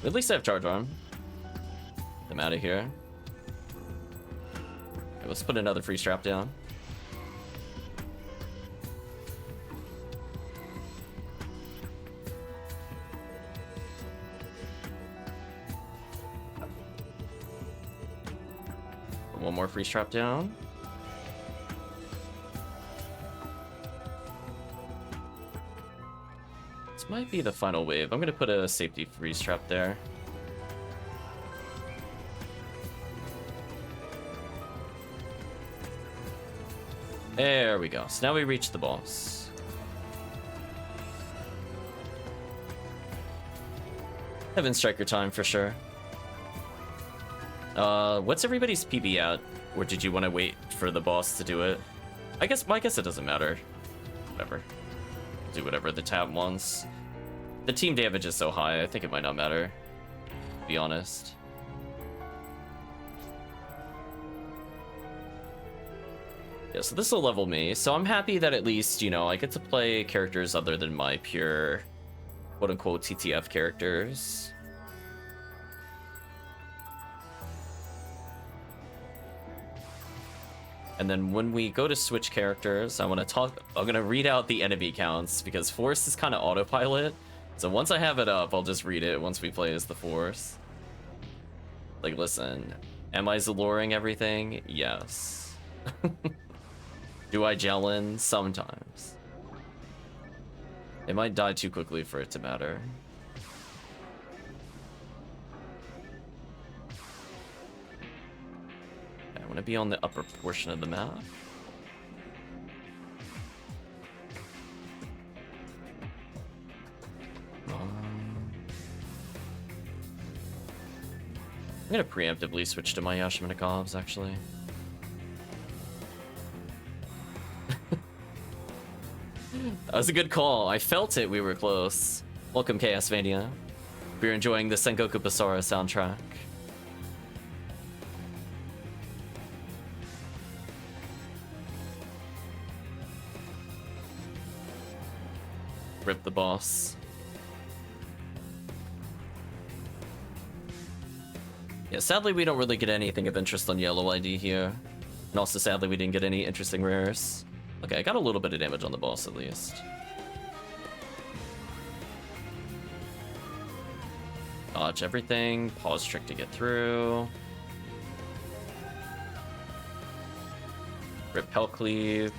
At least I have charge arm. I'm out of here. Okay, let's put another freeze trap down. One more freeze trap down. This might be the final wave. I'm gonna put a safety freeze trap there. There we go. So now we reach the boss. Heaven Striker time for sure. What's everybody's PB at? Or did you want to wait for the boss to do it? I guess it doesn't matter. Whatever. Do whatever the tab wants. The team damage is so high, I think it might not matter. To be honest. Yeah, so this will level me. So I'm happy that at least, you know, I get to play characters other than my pure, quote-unquote, TTF characters. And then when we go to switch characters, I'm gonna read out the enemy counts because Force is kind of autopilot. So once I have it up, I'll just read it once we play as the Force. Like, listen, am I Zaluring everything? Yes. Do I gel in? Sometimes. It might die too quickly for it to matter. I want to be on the upper portion of the map. I'm gonna preemptively switch to my Yashimanikovs, actually. That was a good call. I felt it. We were close. Welcome, Chaosmania. We're enjoying the Sengoku Basara soundtrack. rip the boss. Yeah, sadly we don't really get anything of interest on yellow ID here. And also sadly we didn't get any interesting rares. Okay, I got a little bit of damage on the boss at least. Dodge everything, pause trick to get through. Rip HellCleave.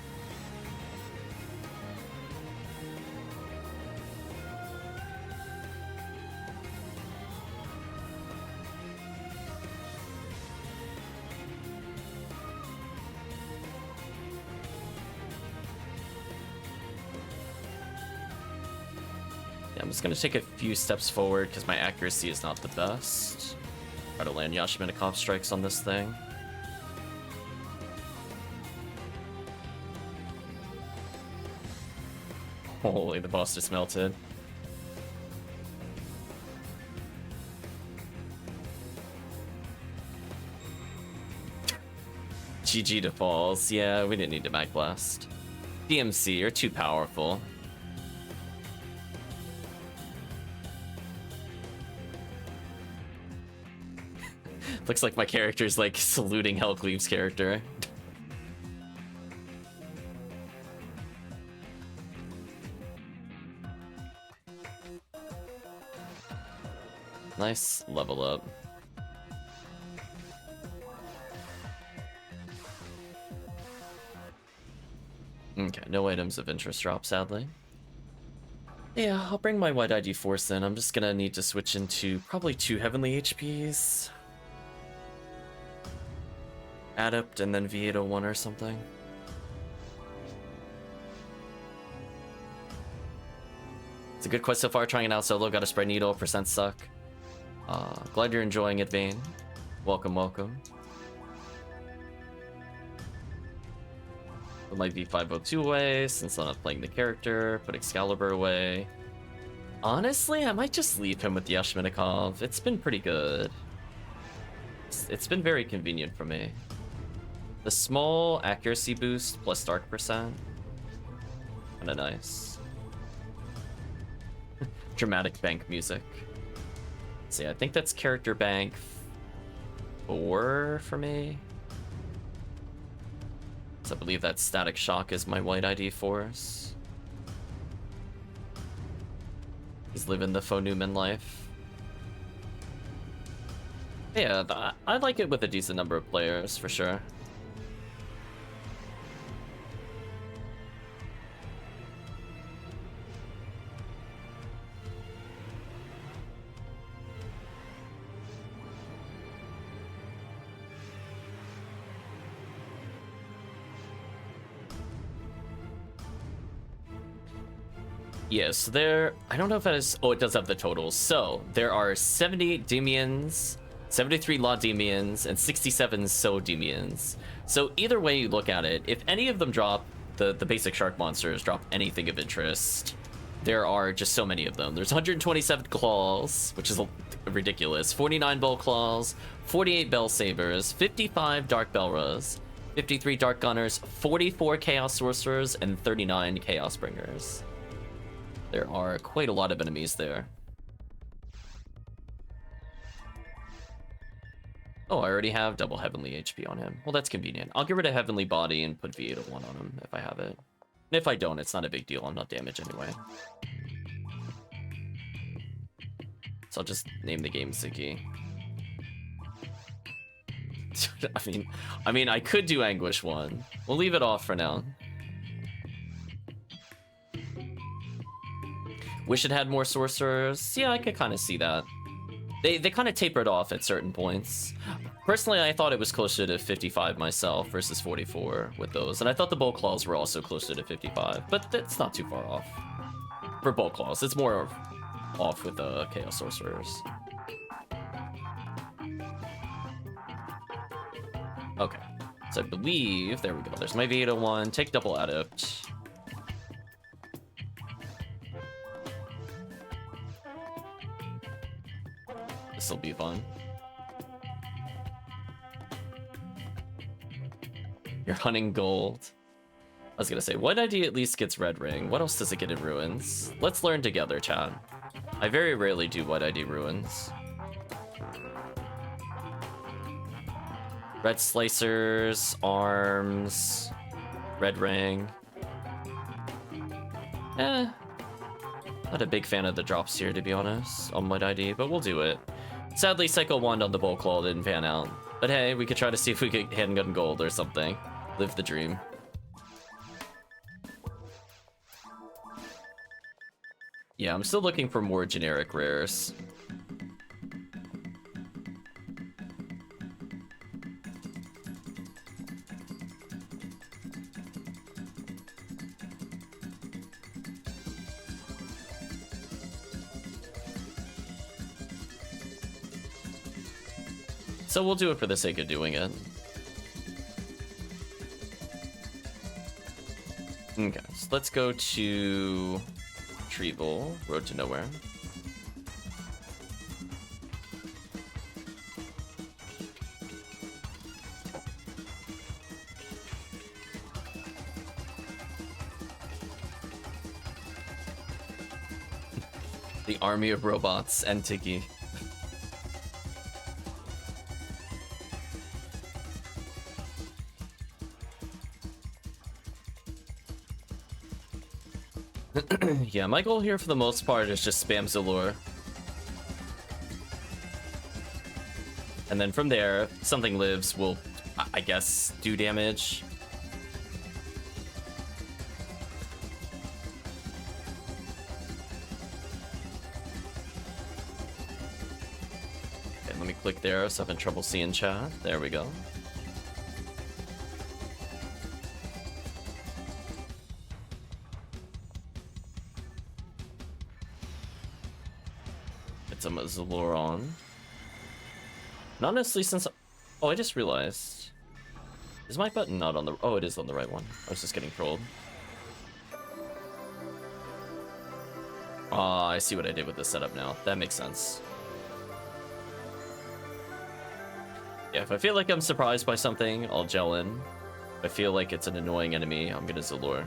I'm just gonna take a few steps forward because my accuracy is not the best. Try to land Yashiminikov strikes on this thing. Holy, the boss just melted. GG to falls. Yeah, we didn't need to Mag Blast. DMC, you're too powerful. Looks like my character's like saluting HellCleave's character. Nice level up. Okay, no items of interest drop, sadly. Yeah, I'll bring my White ID Force in. I'm just gonna need to switch into probably 2 Heavenly HPs. Adept and then V801 or something. It's a good quest so far, trying it out solo. Got a spray needle, percent suck. Glad you're enjoying it, Vayne. Welcome, welcome. Put my V502 away since I'm not playing the character. Put Excalibur away. Honestly, I might just leave him with the Yashiminikov. It's been pretty good. It's been very convenient for me. The small accuracy boost plus dark percent. Kinda nice. Dramatic bank music. Let's see, I think that's character bank 4 for me. So I believe that Static Shock is my White ID Force. He's living the faux Newman life. Yeah, I like it with a decent number of players, for sure. Yes, there... I don't know if that is... Oh, it does have the totals. So, there are 78 Demians, 73 Law Demians, and 67 So Demians. So, either way you look at it, if any of them drop, the basic shark monsters drop anything of interest, there are just so many of them. There's 127 Claws, which is ridiculous, 49 Bull Claws, 48 Bell Sabers, 55 Dark Belras, 53 Dark Gunners, 44 Chaos Sorcerers, and 39 Chaos Bringers. There are quite a lot of enemies there. Oh, I already have double Heavenly HP on him. Well, that's convenient. I'll get rid of Heavenly Body and put V801 on him if I have it. And if I don't, it's not a big deal. I'm not damaged anyway. So I'll just name the game Tiggy. I mean, I could do Anguish 1. We'll leave it off for now. Wish it had more sorcerers. Yeah, I could kind of see that. They kind of tapered off at certain points. Personally, I thought it was closer to 55 myself versus 44 with those. And I thought the Bolt Claws were also closer to 55, but that's not too far off. For Bolt Claws, it's more off with the Chaos Sorcerers. Okay, so I believe, there we go. There's my V801, take double Adept. This'll be fun. You're hunting gold. I was gonna say, White ID at least gets Red Ring. What else does it get in Ruins? Let's learn together, chat. I very rarely do White ID Ruins. Red Slicers, Arms, Red Ring. Not a big fan of the drops here, to be honest, on White ID, but we'll do it. Sadly, Psycho Wand on the Bolt Claw didn't pan out. But hey, we could try to see if we could Handgun Gold or something. Live the dream. Yeah, I'm still looking for more generic rares. So we'll do it for the sake of doing it. Okay, so let's go to Retrieval, Road to Nowhere. The army of robots and Tiggy. Yeah, my goal here for the most part is just spam Zalure. And then from there, if something lives, will, I guess, do damage. Okay, let me click there, so I'm having trouble seeing chat. There we go. Some Zalure on. And honestly, since... Oh, I just realized. Is my button not on the... Oh, it is on the right one. I was just getting trolled. Ah, I see what I did with this setup now. That makes sense. Yeah, if I feel like I'm surprised by something, I'll gel in. If I feel like it's an annoying enemy, I'm gonna Zalure.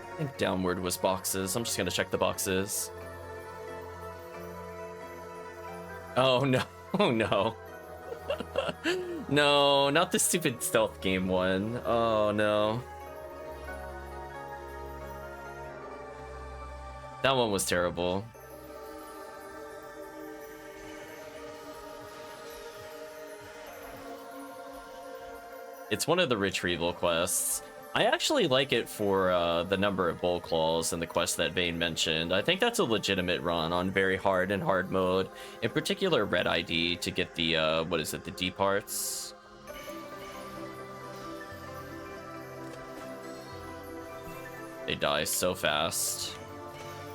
I think downward was boxes. I'm just gonna check the boxes. Oh no, oh no. No, not the stupid stealth game one. Oh no. That one was terrible. It's one of the retrieval quests. I actually like it for the number of Bolt Claws and the quest that Vane mentioned. I think that's a legitimate run on very hard and hard mode. In particular, Red ID to get the, what is it, the D parts. They die so fast.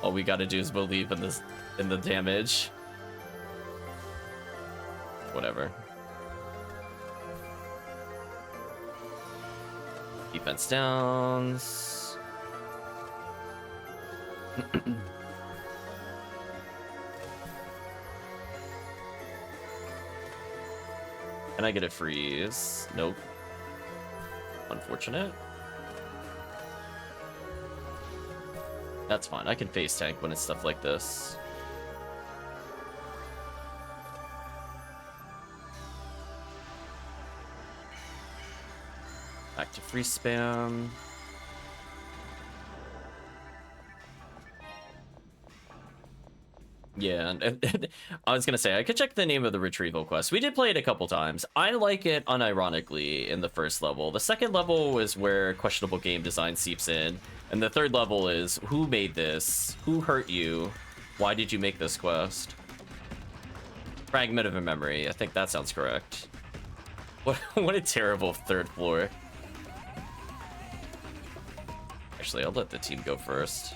All we gotta do is believe in this, in the damage. Whatever. Defense downs. Can I get a freeze? Nope. Unfortunate. That's fine. I can face tank when it's stuff like this. Back to free spam. Yeah, and I was gonna say, I could check the name of the retrieval quest. We did play it a couple times. I like it unironically in the first level. The second level is where questionable game design seeps in. And the third level is, who made this? Who hurt you? Why did you make this quest? Fragment of a memory. I think that sounds correct. What a terrible third floor. Actually, I'll let the team go first.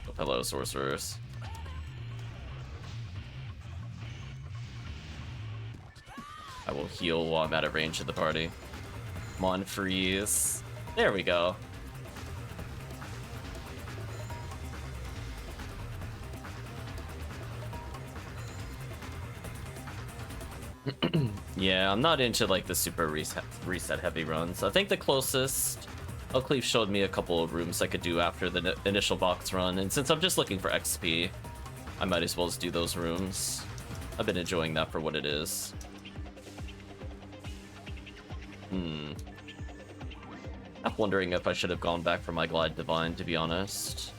Oh, hello, sorcerers. I will heal while I'm out of range of the party. Come on, freeze. There we go. Yeah, I'm not into like the super reset heavy runs. I think the closest HellCleave showed me a couple of rooms I could do after the initial box run, and since I'm just looking for XP, I might as well just do those rooms. I've been enjoying that for what it is. I'm wondering if I should have gone back for my Glide Divine, to be honest.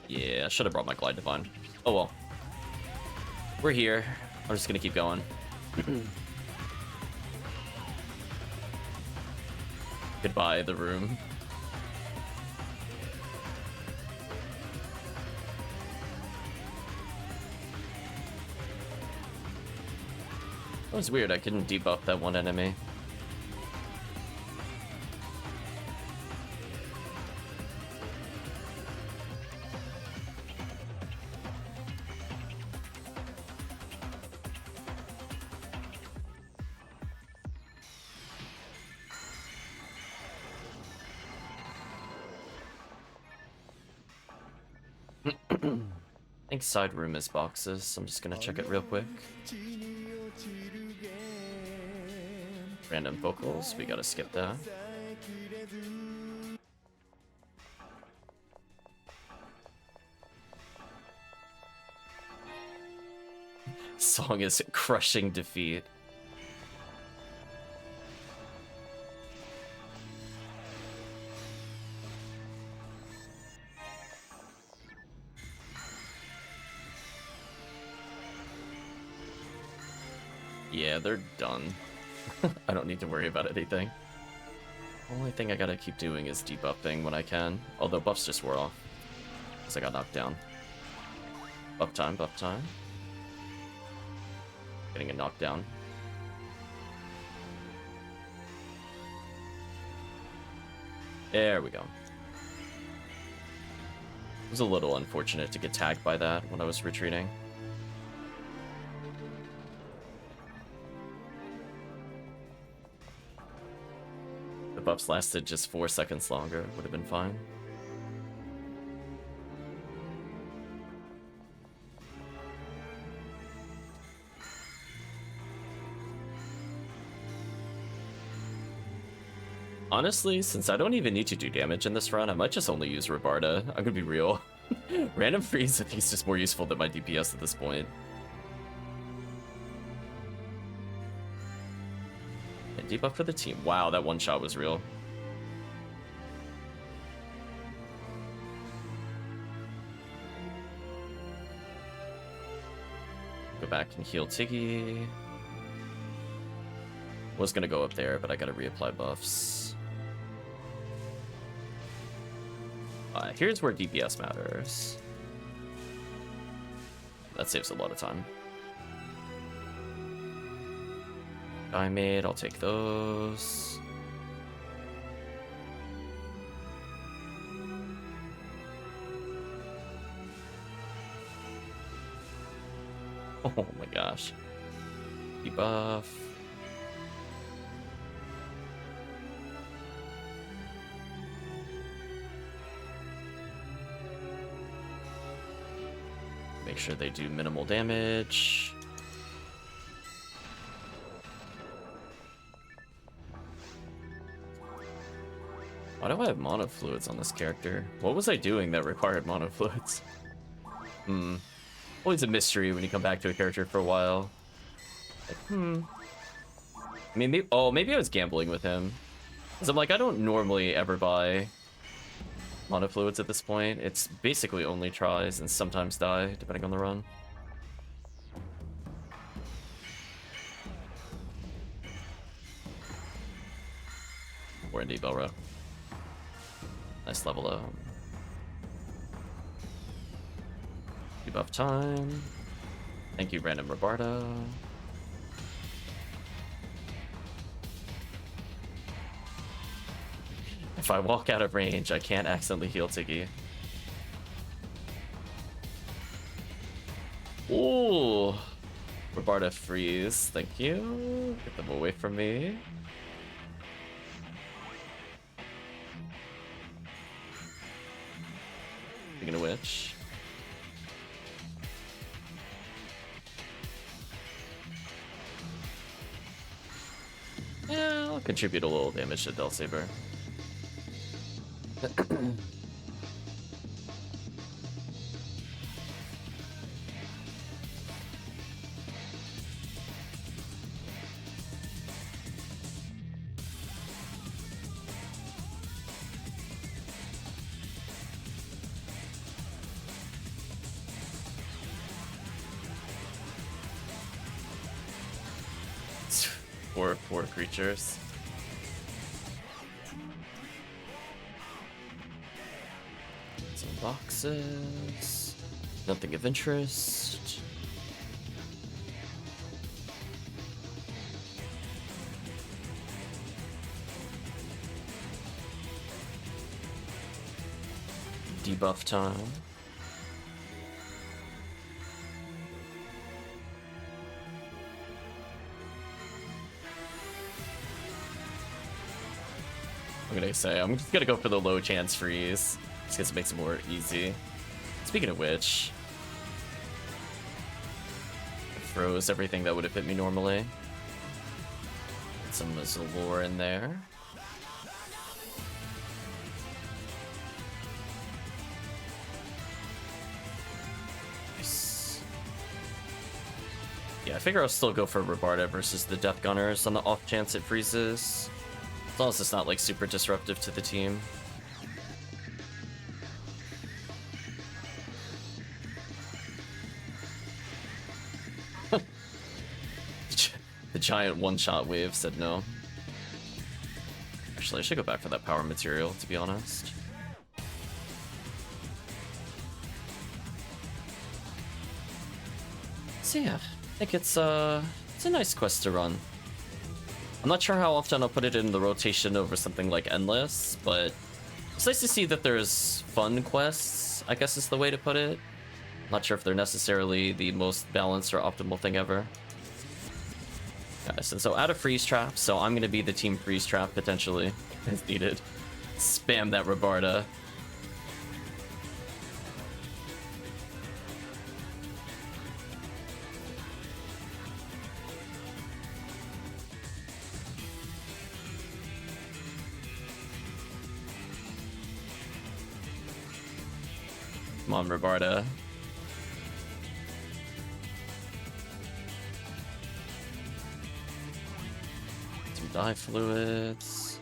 Yeah, I should have brought my Glide Divine. Oh well. We're here. I'm just gonna keep going. Goodbye, the room. That was weird, I couldn't debuff that one enemy. I think side room is boxes. I'm just gonna check it real quick. Random vocals, we gotta skip that. Song is crushing defeat. Yeah, they're done. I don't need to worry about anything. Only thing I gotta keep doing is debuffing when I can. Although buffs just wore off. Because I got knocked down. Buff time, buff time. Getting a knockdown. There we go. It was a little unfortunate to get tagged by that when I was retreating. The buffs lasted just 4 seconds longer, would have been fine. Honestly, since I don't even need to do damage in this run, I might just only use Rabarda. I'm gonna be real. Random freeze, I think, is just more useful than my DPS at this point. And debuff for the team. Wow, that one shot was real. Go back and heal Tiggy. Was gonna go up there, but I gotta reapply buffs. Here's where DPS matters. That saves a lot of time. I made, I'll take those. Oh my gosh. Debuff. Make sure they do minimal damage. Why do I have mono fluids on this character? What was I doing that required mono fluids? Always a mystery when you come back to a character for a while. Like, I mean, maybe I was gambling with him. Because I'm like, I don't normally ever buy mono fluids at this point. It's basically only tries and sometimes die, depending on the run. We're in Belro. Nice level up. Debuff time. Thank you, random Rabarda. If I walk out of range, I can't accidentally heal Tiggy. Ooh. Rabarda freeze. Thank you. Get them away from me. Speaking of which. contribute a little damage to Del Saber. Four creatures. Some boxes. Nothing of interest. Debuff time. I'm gonna say, I'm just gonna go for the low chance freeze, just because it makes it more easy. Speaking of which, it froze everything that would have hit me normally. Get some Zalor in there. Nice. Yeah, I figure I'll still go for Rabarda versus the Death Gunners on the off chance it freezes. As long as it's not like super disruptive to the team. The giant one-shot wave said no. Actually, I should go back for that power material, to be honest. So yeah, I think it's a nice quest to run. I'm not sure how often I'll put it in the rotation over something like Endless, but it's nice to see that there's fun quests, I guess is the way to put it. Not sure if they're necessarily the most balanced or optimal thing ever. Guys, and so out of freeze trap, so I'm gonna be the team freeze trap potentially, if needed. Spam that Rabarda. Come on, Rabarda. Some dye fluids.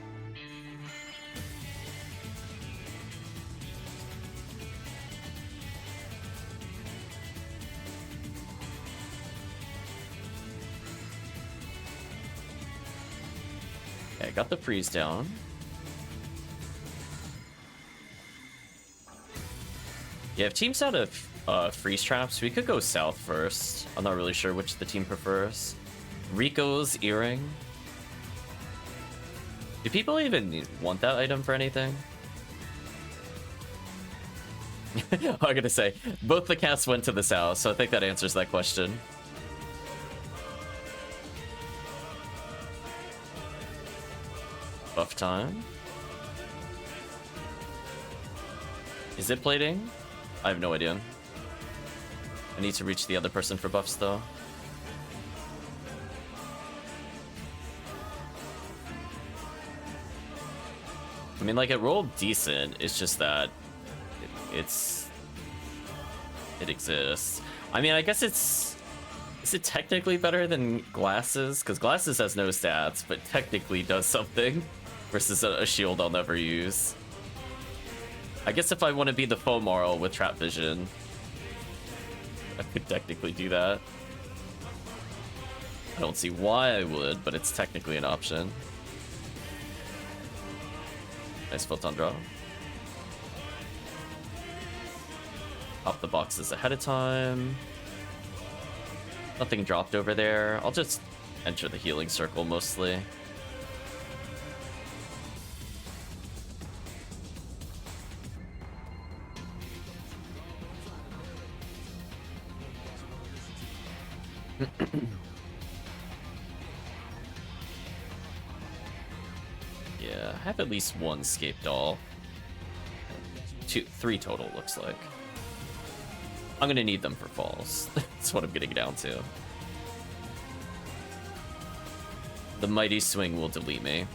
Okay, got the freeze down. Yeah, if team's out of freeze traps, we could go south first. I'm not really sure which the team prefers. Rico's earring. Do people even want that item for anything? I'm gonna say, both the casts went to the south, so I think that answers that question. Buff time. Is it plating? I have no idea. I need to reach the other person for buffs, though. I mean, like, it rolled decent. It's just that it exists. I mean, I guess it's... Is it technically better than Glasses? Because Glasses has no stats, but technically does something. Versus a shield I'll never use. I guess if I want to be the Fomarl with Trap Vision, I could technically do that. I don't see why I would, but it's technically an option. Nice Photon Draw. Pop the boxes ahead of time. Nothing dropped over there. I'll just enter the healing circle mostly. Yeah, I have at least one Scape Doll. Three total, looks like. I'm gonna need them for falls. That's what I'm getting down to. The mighty swing will delete me.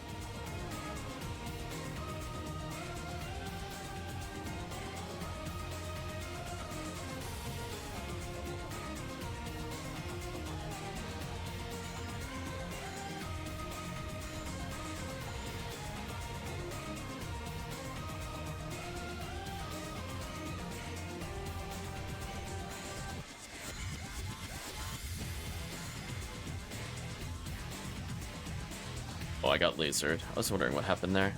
Oh, I got lasered. I was wondering what happened there.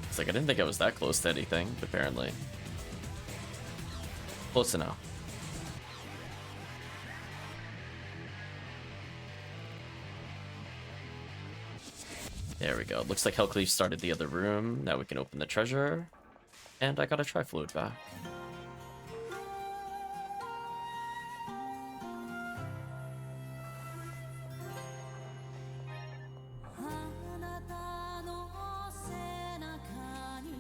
It's like I didn't think I was that close to anything, but apparently. Close enough. There we go. Looks like HellCleave started the other room. Now we can open the treasure. And I got a Trifluid back.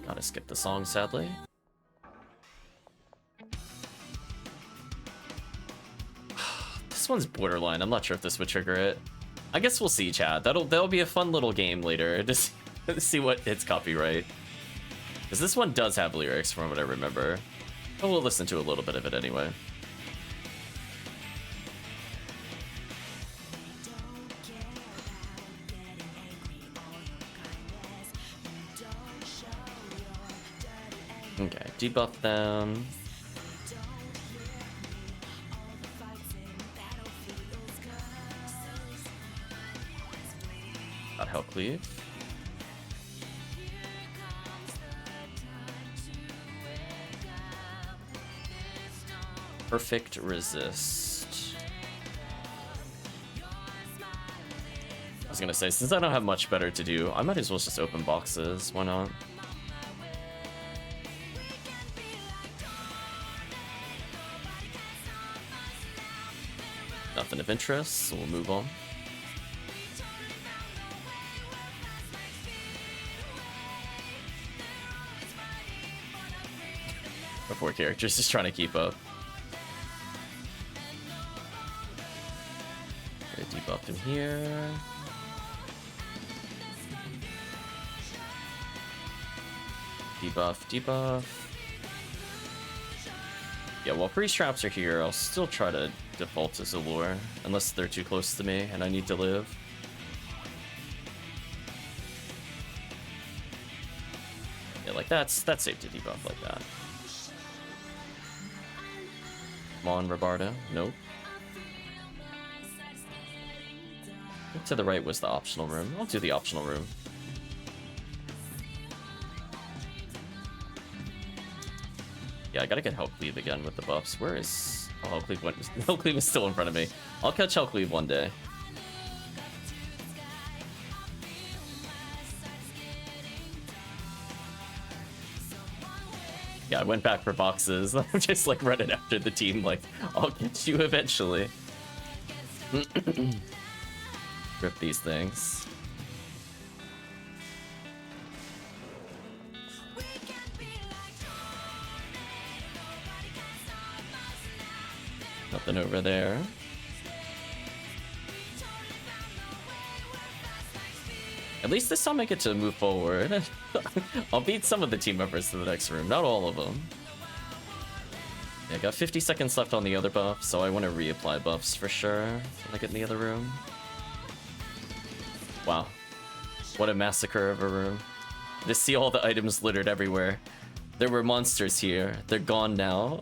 Gotta skip the song, sadly. This one's borderline. I'm not sure if this would trigger it. I guess we'll see, chat. That'll be a fun little game later to see what hits copyright. Because this one does have lyrics from what I remember. But we'll listen to a little bit of it anyway. Okay, debuff them. Got HellCleave. Perfect resist. I was gonna say, since I don't have much better to do, I might as well just open boxes. Why not? Nothing of interest, so we'll move on. The 4 characters just trying to keep up. Okay, debuff him here. Debuff, debuff. Yeah, while priest traps are here, I'll still try to default to Zalor, unless they're too close to me and I need to live. Yeah, like that's safe to debuff like that. Come on, Rabarda. Nope. I think to the right was the optional room. I'll do the optional room. Yeah, I gotta get HellCleave again with the buffs. Where is... Oh, HellCleave went... HellCleave is still in front of me. I'll catch HellCleave one day. Yeah, I went back for boxes. I'm just like running after the team like, I'll get you eventually. Rip these things. Nothing over there. At least this time I get to move forward. I'll beat some of the team members to the next room, not all of them. Yeah, I got 50 seconds left on the other buff, so I want to reapply buffs for sure when I get in the other room. Wow. What a massacre of a room. Just see all the items littered everywhere. There were monsters here. They're gone now.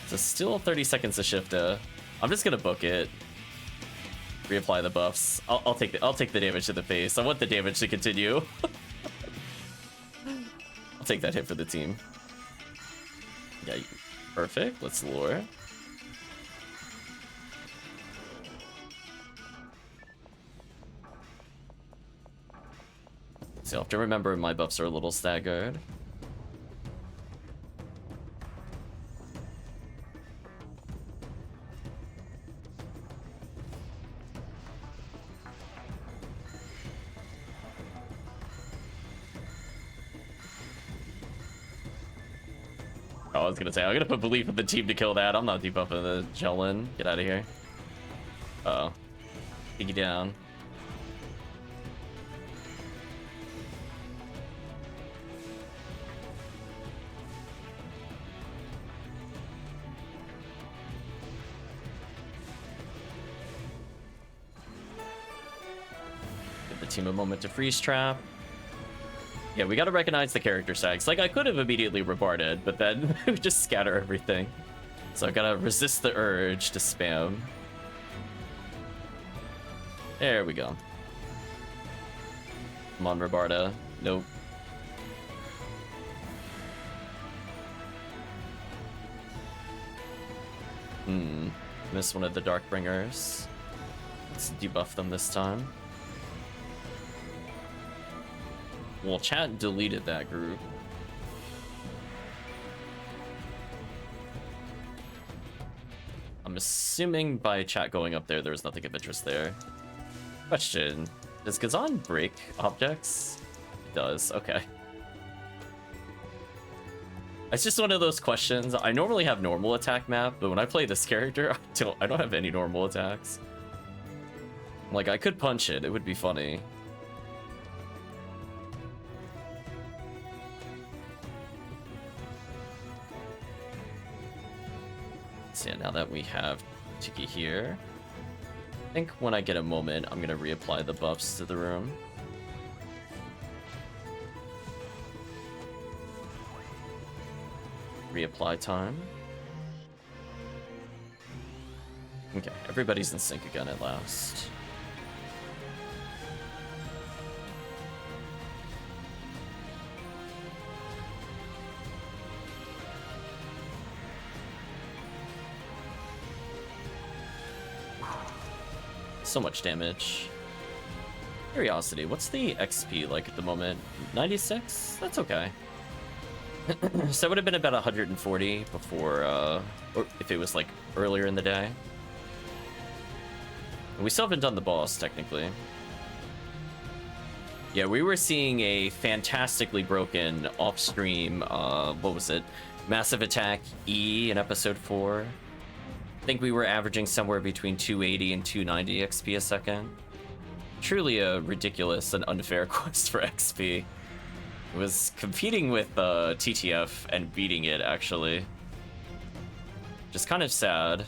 So still 30 seconds to shift. I'm just gonna book it. Reapply the buffs. I'll take the damage to the face. I want the damage to continue. I'll take that hit for the team. Yeah, perfect. Let's lure. So I'll have to remember my buffs are a little staggered. Oh, I was gonna say, I'm gonna put belief in the team to kill that. I'm not debuffing the Jellin. Get out of here. Uh-oh. Tiggy down. Give the team a moment to freeze trap. Yeah, we gotta recognize the character tags. Like, I could have immediately rebarded, but then we just scatter everything. So I gotta resist the urge to spam. There we go. Come on, Rebarda. Nope. Missed one of the Darkbringers. Let's debuff them this time. Well, chat deleted that group. I'm assuming by chat going up there was nothing of interest there. Question. Does Kazan break objects? It does, okay. It's just one of those questions. I normally have normal attack map, but when I play this character, I don't have any normal attacks. Like, I could punch it, it would be funny. So yeah, now that we have Tiggy here, I think when I get a moment, I'm gonna reapply the buffs to the room. Reapply time. Okay, everybody's in sync again at last. So much damage. Curiosity, what's the XP like at the moment? 96? That's okay. So it would have been about 140 before, or if it was like earlier in the day. We still haven't done the boss, technically. Yeah, we were seeing a fantastically broken off-stream, what was it? Massive Attack E in episode 4. I think we were averaging somewhere between 280 and 290 XP a second. Truly a ridiculous and unfair quest for XP. It was competing with TTF and beating it, actually. Just kind of sad.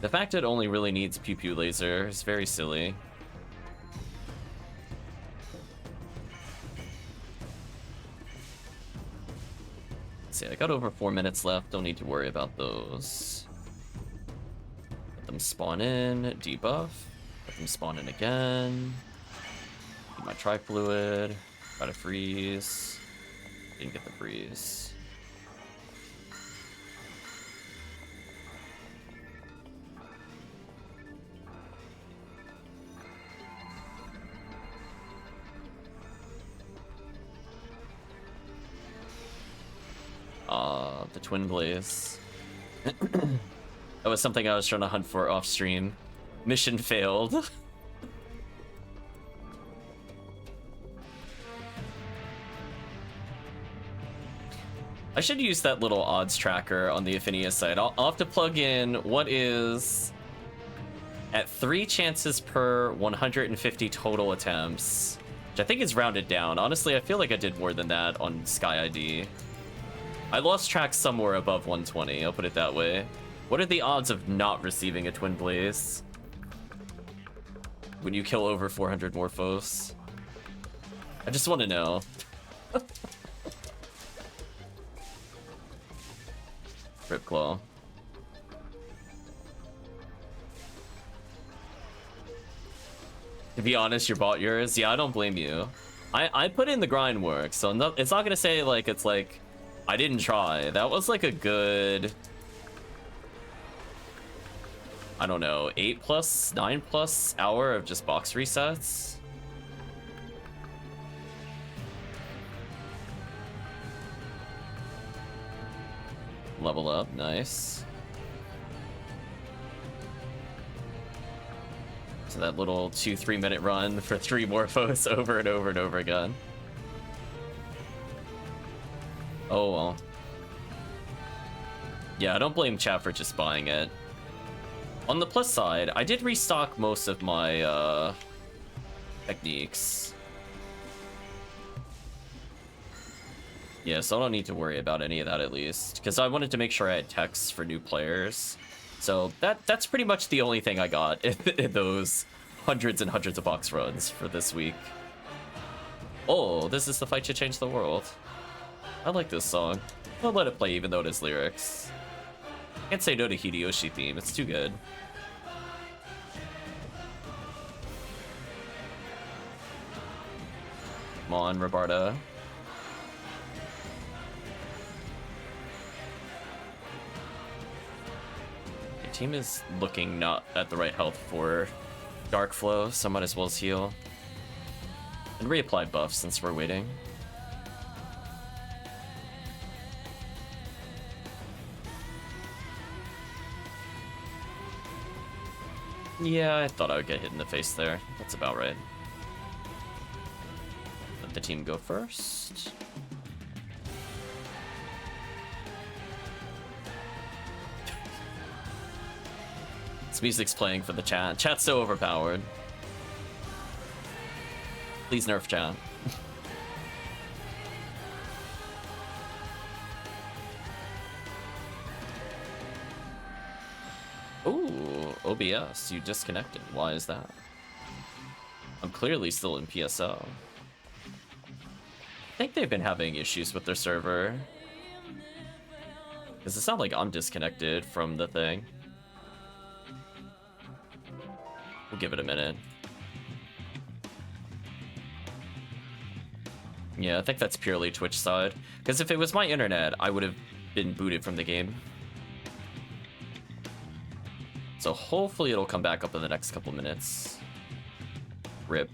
The fact it only really needs Pew Pew Laser is very silly. Let's see, I got over 4 minutes left, don't need to worry about those. Let them spawn in, debuff. Let them spawn in again. Get my Tri-Fluid. Try to freeze. Didn't get the freeze. The Twin Blaze. That was something I was trying to hunt for off stream. Mission failed. I should use that little odds tracker on the Ephinea site. I'll have to plug in what is at 3 chances per 150 total attempts, which I think is rounded down. Honestly, I feel like I did more than that on Sky ID. I lost track somewhere above 120, I'll put it that way. What are the odds of not receiving a Twin Blaze when you kill over 400 more foes? I just want to know. Rip Claw. To be honest, you bought yours? Yeah, I don't blame you. I put in the grind work, so it's not gonna say like it's like I didn't try. That was like a good, I don't know, 8+, 9+ hour of just box resets. Level up, nice. So that little 2-3 minute run for 3 Morphos over and over and over again. Oh well. Yeah, I don't blame chat for just buying it. On the plus side, I did restock most of my techniques. Yeah, so I don't need to worry about any of that at least, because I wanted to make sure I had texts for new players. So that's pretty much the only thing I got in those hundreds and hundreds of box runs for this week. Oh, this is the fight to change the world. I like this song. I'll let it play even though it has lyrics. Can't say no to Hideyoshi theme, it's too good. Come on, Roberta. Your team is looking not at the right health for Dark Flow, so I might as well heal. And reapply buffs since we're waiting. Yeah, I thought I would get hit in the face there. That's about right. Let the team go first. This music's playing for the chat. Chat's so overpowered. Please nerf chat. Ooh, OBS, you disconnected. Why is that? I'm clearly still in PSO. I think they've been having issues with their server. Because it's not like I'm disconnected from the thing. We'll give it a minute. Yeah, I think that's purely Twitch side. Because if it was my internet, I would have been booted from the game. So hopefully it'll come back up in the next couple minutes. RIP.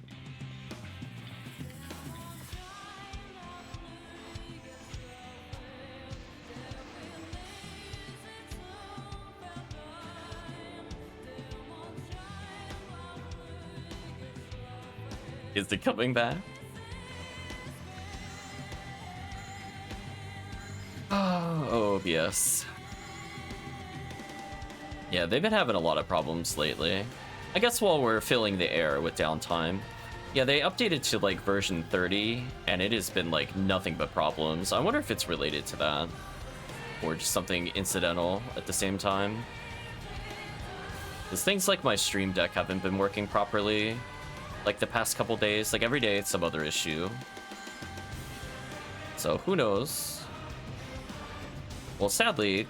Is it coming back? Oh, OBS. Yeah, they've been having a lot of problems lately. I guess while we're filling the air with downtime. Yeah, they updated to like version 30, and it has been like nothing but problems. I wonder if it's related to that, or just something incidental at the same time. Because things like my Stream Deck haven't been working properly, like the past couple days. Like every day it's some other issue. So who knows? Well, sadly,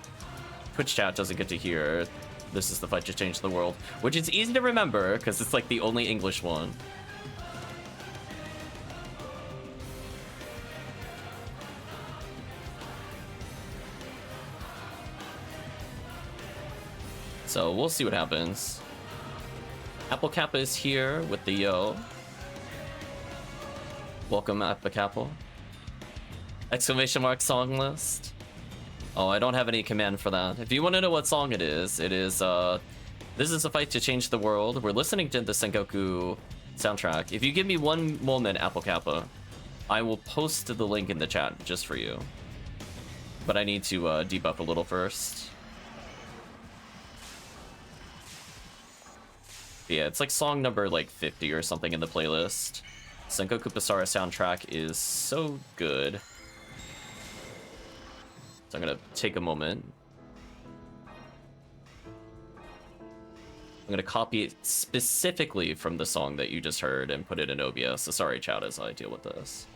Twitch chat doesn't get to hear "This is the fight to change the world," which is easy to remember because it's like the only English one. So we'll see what happens. Apple Kappa is here with the yo. Welcome, Apple Kappa. Exclamation mark song list. Oh, I don't have any command for that. If you want to know what song it is, This is a fight to change the world. We're listening to the Sengoku soundtrack. If you give me one moment, Apple Kappa, I will post the link in the chat just for you. But I need to debuff a little first. Yeah, it's like song number like 50 or something in the playlist. Sengoku Basara soundtrack is so good. So I'm gonna take a moment. I'm gonna copy it specifically from the song that you just heard and put it in OBS. So sorry, chat, as I deal with this.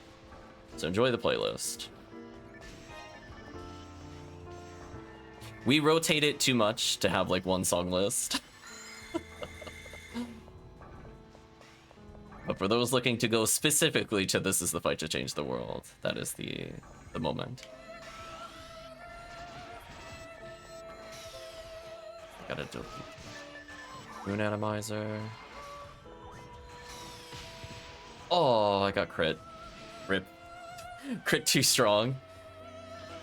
So enjoy the playlist. We rotate it too much to have like one song list. But for those looking to go specifically to "This is the fight to change the world," that is the moment. Gotta do Rune Atomizer. Oh, I got crit. RIP. Crit too strong.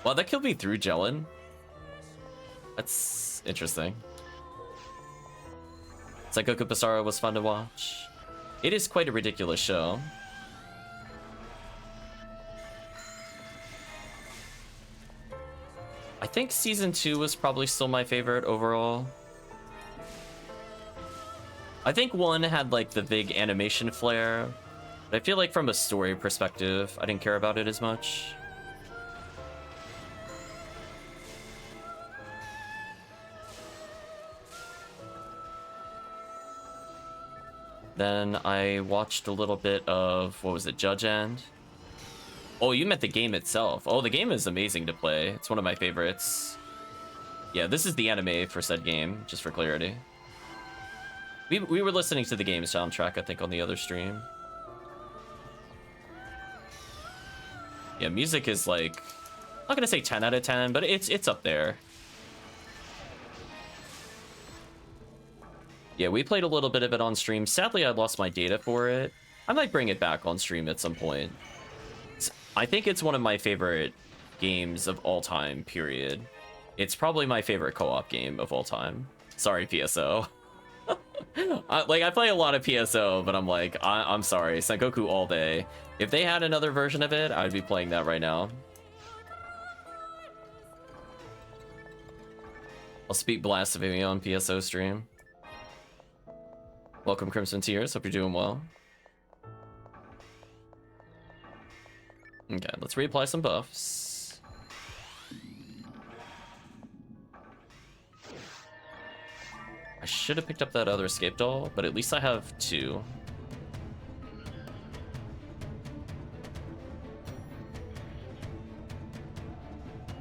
Wow, that killed me through Jellin. That's interesting. Sengoku Basara was fun to watch. It is quite a ridiculous show. I think season 2 was probably still my favorite overall. I think 1 had like the big animation flair, but I feel like from a story perspective, I didn't care about it as much. Then I watched a little bit of, what was it, Judge End? Oh, you meant the game itself. Oh, the game is amazing to play. It's one of my favorites. Yeah, this is the anime for said game, just for clarity. We were listening to the game soundtrack, I think, on the other stream. Yeah, music is like, I'm not gonna say 10 out of 10, but it's up there. Yeah, we played a little bit of it on stream. Sadly, I lost my data for it. I might bring it back on stream at some point. I think it's one of my favorite games of all time, period. It's probably my favorite co-op game of all time. Sorry, PSO. I play a lot of PSO, but I'm like, I'm sorry, Sengoku all day. If they had another version of it, I'd be playing that right now. I'll speak blasphemy on PSO stream. Welcome, Crmzntears. Hope you're doing well. Okay, let's reapply some buffs. I should have picked up that other escape doll, but at least I have 2.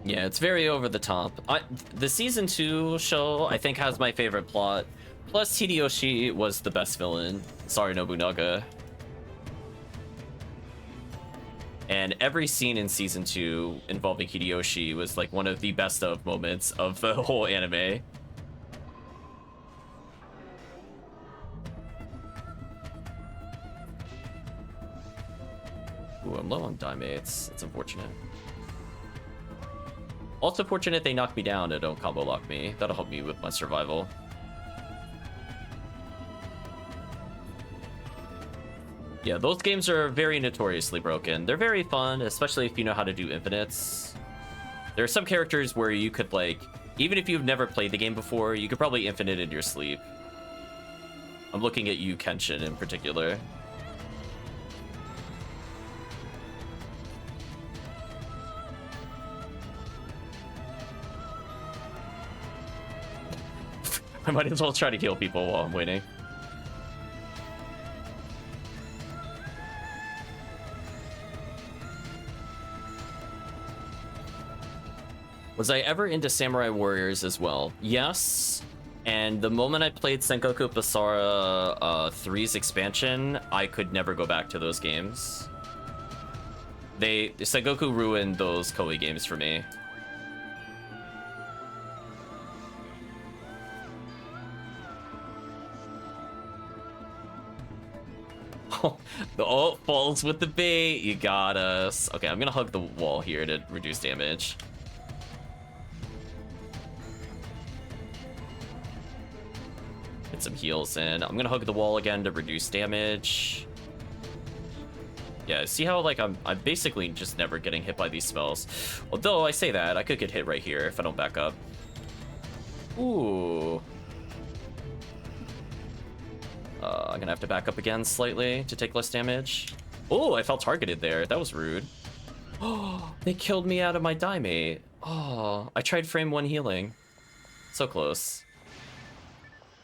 Yeah, it's very over the top. The season 2 show, I think, has my favorite plot. Plus, Hideyoshi was the best villain. Sorry, Nobunaga. And every scene in season 2 involving Hideyoshi was like one of the best of moments of the whole anime. Ooh, I'm low on dimates. It's unfortunate. Also fortunate they knocked me down and don't combo lock me. That'll help me with my survival. Yeah, those games are very notoriously broken. They're very fun, especially if you know how to do infinites. There are some characters where you could, like, even if you've never played the game before, you could probably infinite in your sleep. I'm looking at you, Kenshin, in particular. I might as well try to heal people while I'm waiting. Was I ever into Samurai Warriors as well? Yes. And the moment I played Sengoku Basara 3's expansion, I could never go back to those games. Sengoku ruined those Koei games for me. Oh, falls with the bait. You got us. Okay, I'm gonna hug the wall here to reduce damage. Get some heals in. I'm gonna hug the wall again to reduce damage. Yeah, see how like I'm basically just never getting hit by these spells. Although I say that, I could get hit right here if I don't back up. Ooh. I'm gonna have to back up again slightly to take less damage. Oh, I felt targeted there. That was rude. Oh, they killed me out of my Daimate. Oh, I tried frame 1 healing. So close.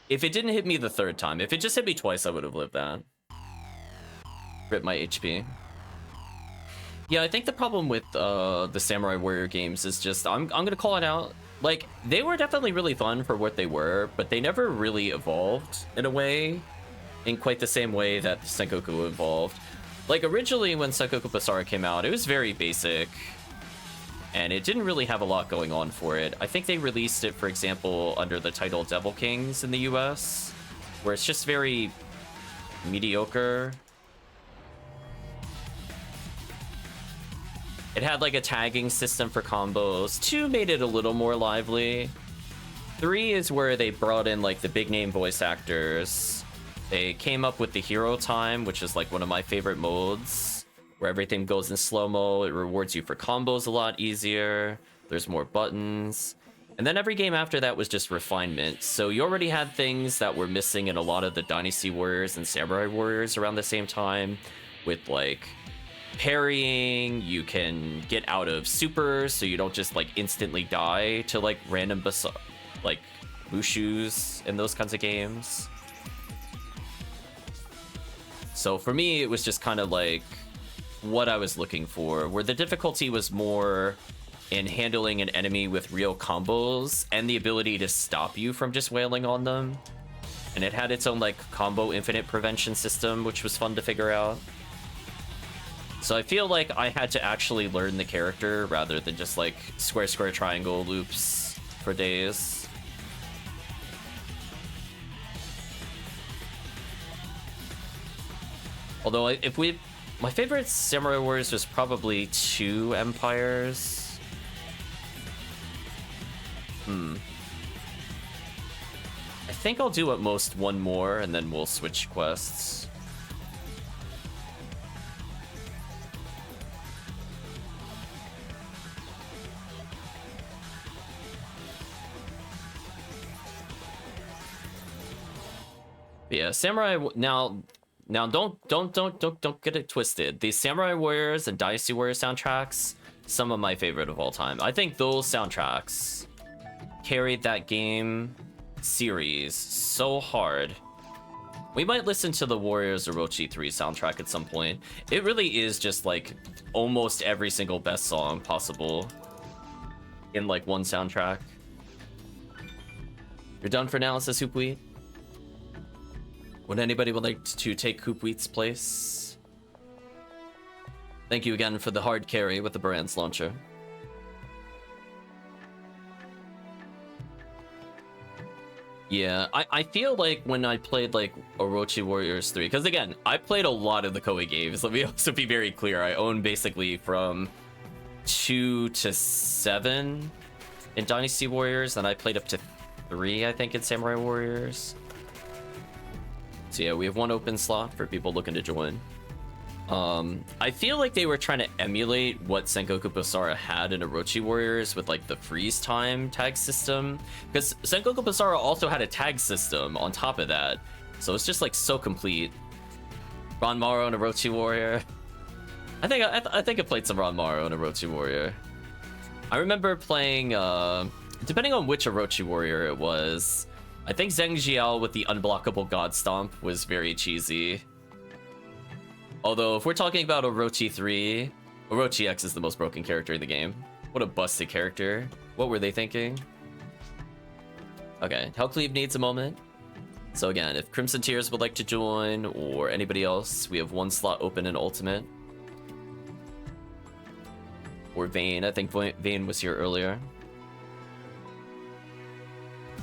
If it didn't hit me the 3rd time, if it just hit me twice, I would have lived that. Rip my HP. Yeah, I think the problem with the Samurai Warrior games is just, I'm gonna call it out. Like, they were definitely really fun for what they were, but they never really evolved in a way, in quite the same way that Sengoku evolved. Like, originally when Sengoku Basara came out, it was very basic, and it didn't really have a lot going on for it. I think they released it, for example, under the title Devil Kings in the US, where it's just very mediocre. It had like a tagging system for combos. 2 made it a little more lively. 3 is where they brought in like the big name voice actors. They came up with the hero time, which is like one of my favorite modes, where everything goes in slow-mo. It rewards you for combos a lot easier. There's more buttons. And then every game after that was just refinement. So you already had things that were missing in a lot of the Dynasty Warriors and Samurai Warriors around the same time, with like parrying. You can get out of supers, so you don't just like instantly die to like random like Mushus and those kinds of games. So for me, it was just kind of like what I was looking for, where the difficulty was more in handling an enemy with real combos and the ability to stop you from just wailing on them. And it had its own like combo infinite prevention system, which was fun to figure out. So I feel like I had to actually learn the character rather than just like square, square, triangle loops for days. Although my favorite Samurai Warriors was probably 2 Empires. I think I'll do at most 1 more and then we'll switch quests. But yeah, Samurai Now, don't get it twisted. The Samurai Warriors and Dynasty Warriors soundtracks, some of my favorite of all time. I think those soundtracks carried that game series so hard. We might listen to the Warriors Orochi 3 soundtrack at some point. It really is just like almost every single best song possible in like one soundtrack. You're done for now, says HoopWheat. Would anybody would like to take HoopWheat's place? Thank you again for the hard carry with the Baran's launcher. Yeah, I feel like when I played like Orochi Warriors 3, because again, I played a lot of the Koei games. Let me also be very clear. I own basically from 2 to 7 in Dynasty Warriors, and I played up to 3, I think, in Samurai Warriors. So yeah, we have 1 open slot for people looking to join. I feel like they were trying to emulate what Sengoku Basara had in Orochi Warriors with like the freeze time tag system, because Sengoku Basara also had a tag system on top of that, so it's just like so complete. Ranmaru and Orochi Warrior. I think I played some Ranmaru and Orochi Warrior. I remember playing, depending on which Orochi Warrior it was, I think Zheng Jiao with the unblockable God Stomp was very cheesy. Although, if we're talking about Orochi 3, Orochi X is the most broken character in the game. What a busted character. What were they thinking? Okay, HellCleave needs a moment. So again, if Crmzntears would like to join, or anybody else, we have 1 slot open in Ultimate. Or Vayne, I think Vayne was here earlier.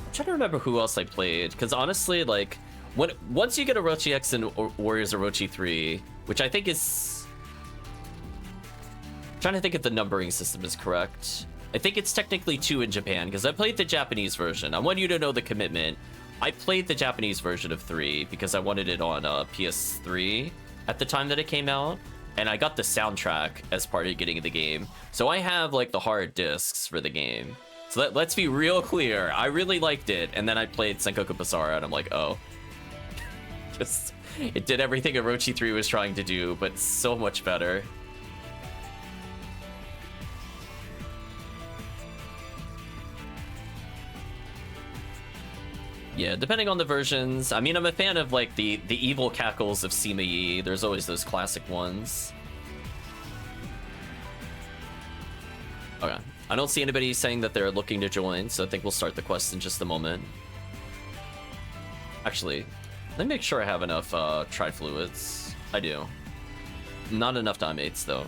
I'm trying to remember who else I played, because honestly, like, once you get Orochi X and Warriors Orochi 3, which I think is... I'm trying to think if the numbering system is correct. I think it's technically 2 in Japan, because I played the Japanese version. I want you to know the commitment. I played the Japanese version of 3 because I wanted it on PS3 at the time that it came out, and I got the soundtrack as part of getting the game. So I have, like, the hard discs for the game. So let's be real clear. I really liked it, and then I played Sengoku Basara, and I'm like, oh. Just, it did everything Orochi 3 was trying to do, but so much better. Yeah, depending on the versions. I mean, I'm a fan of like the evil cackles of Sima Yi. There's always those classic ones. Okay, I don't see anybody saying that they're looking to join, so I think we'll start the quest in just a moment. Actually, let me make sure I have enough Tri-Fluids. I do. Not enough Dimates, though.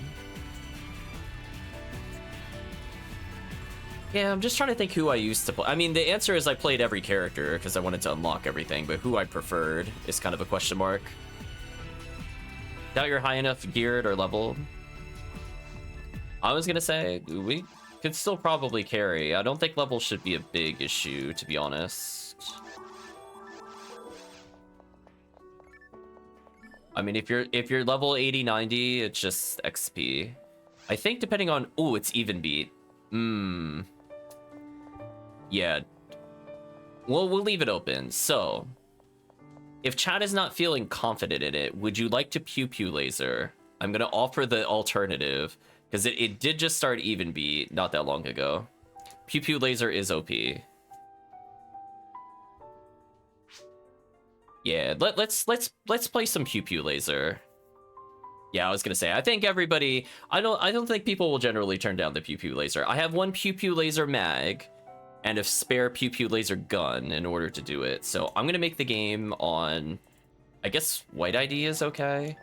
Yeah, I'm just trying to think who I used to play. I mean, the answer is I played every character because I wanted to unlock everything, but who I preferred is kind of a question mark. Doubt you're high enough geared or leveled. I was gonna say, we could still probably carry. I don't think level should be a big issue, to be honest. I mean, if you're level 80, 90, it's just XP. I think depending on... Ooh, it's even beat. Yeah. Well, we'll leave it open. So, if chat is not feeling confident in it, would you like to pew pew laser? I'm going to offer the alternative, because it did just start even beat not that long ago. Pew pew laser is OP. Yeah, let's play some pew pew laser. Yeah, I was gonna say, I think everybody, I don't think people will generally turn down the pew pew laser. I have one pew pew laser mag and a spare pew pew laser gun in order to do it. So I'm gonna make the game on, I guess white ID is okay.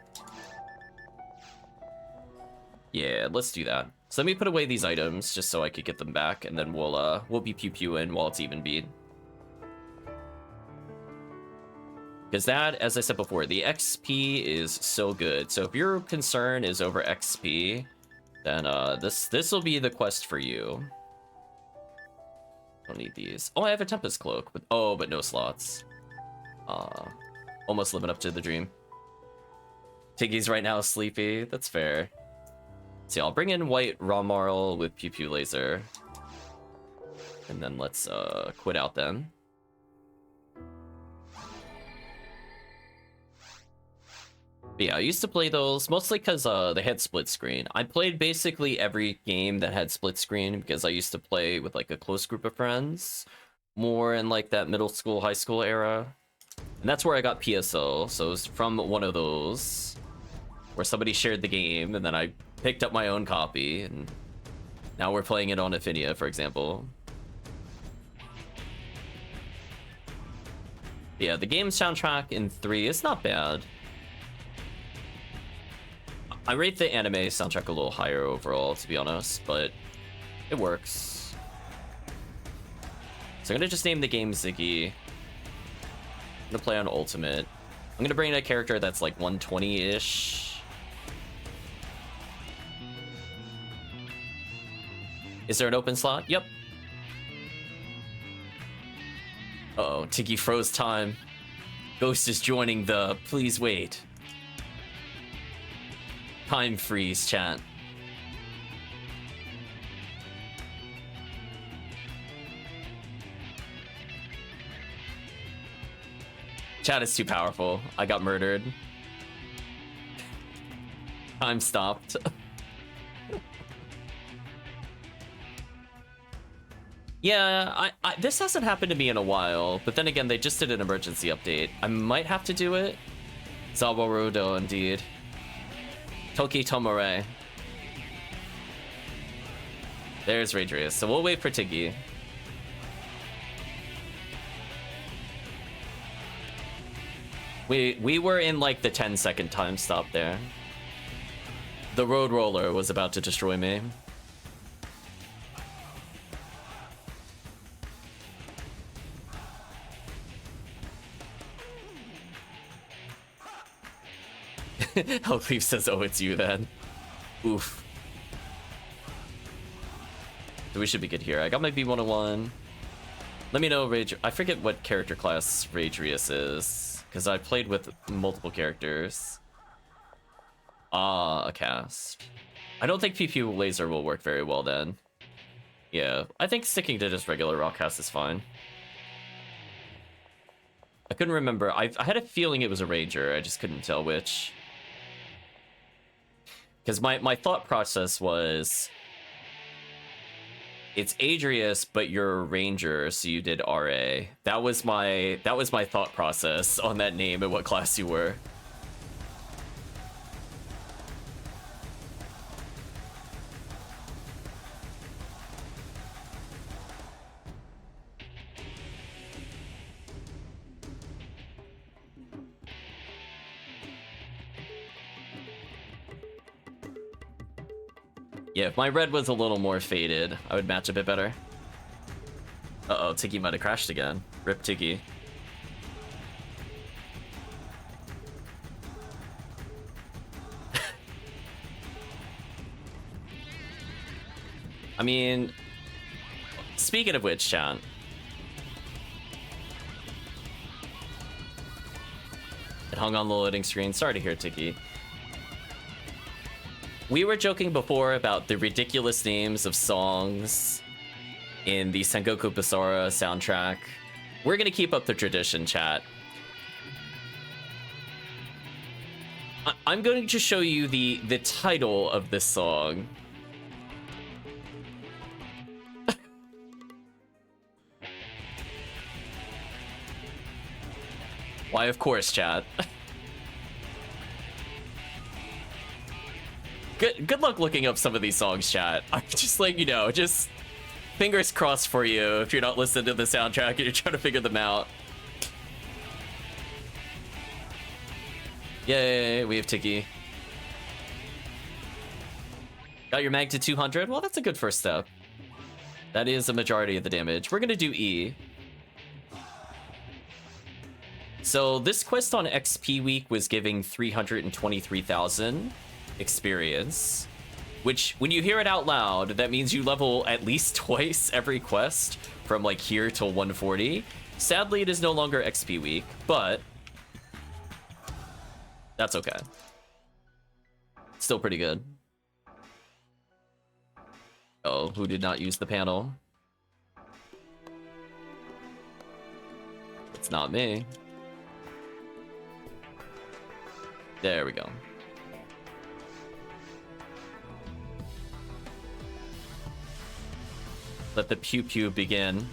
Yeah, let's do that. So let me put away these items just so I could get them back, and then we'll be pew pewing while it's even beat. Because that, as I said before, the XP is so good. So if your concern is over XP, then this will be the quest for you. Don't need these. Oh, I have a Tempest Cloak, but no slots. Almost living up to the dream. Tiggy's right now sleepy. That's fair. See, I'll bring in white raw marl with pew pew laser, and then let's quit out then. But yeah, I used to play those mostly because they had split screen. I played basically every game that had split screen because I used to play with like a close group of friends, more in like that middle school, high school era. And that's where I got PSO, so it was from one of those where somebody shared the game and then I picked up my own copy, and now we're playing it on Ephinea, for example. Yeah, the game soundtrack in 3 is not bad. I rate the anime soundtrack a little higher overall, to be honest, but it works. So I'm gonna just name the game Ziggy. I'm gonna play on Ultimate. I'm gonna bring in a character that's like 120-ish. Is there an open slot? Yep. Uh-oh, Tiggy froze time. Ghost is joining the please wait. Time freeze, chat. Chat is too powerful. I got murdered. Time stopped. Yeah, this hasn't happened to me in a while, but then again, they just did an emergency update. I might have to do it. Zawarudo, indeed. Toki Tomore. There's Radreus, so we'll wait for Tiggy. We were in like the 10-second time stop there. The road roller was about to destroy me. HellCleave says, oh, it's you then. Oof. So we should be good here. I got my B101. Let me know, I forget what character class Radreus is, because I played with multiple characters. Ah, a cast. I don't think PP laser will work very well then. Yeah, I think sticking to just regular rock cast is fine. I couldn't remember. I had a feeling it was a ranger. I just couldn't tell which. Because my thought process was, it's Adrius, but you're a ranger, so you did RA. That was my thought process on that name and what class you were. Yeah, if my red was a little more faded, I would match a bit better. Uh-oh, Tiggy might have crashed again. Rip Tiggy. I mean, speaking of which, chat. It hung on the loading screen. Sorry to hear, Tiggy. We were joking before about the ridiculous names of songs in the Sengoku Basara soundtrack. We're gonna keep up the tradition, chat. I'm going to show you the title of this song. Why, of course, chat. Good luck looking up some of these songs, chat. I'm just letting you know, just fingers crossed for you if you're not listening to the soundtrack and you're trying to figure them out. Yay, we have Tiggy. Got your mag to 200? Well, that's a good first step. That is a majority of the damage. We're gonna do E. So this quest on XP week was giving 323,000 experience, which when you hear it out loud, that means you level at least twice every quest from like here till 140. Sadly, it is no longer XP week, but that's okay. Still pretty good. Oh, who did not use the panel? It's not me. There we go. Let the pew pew begin.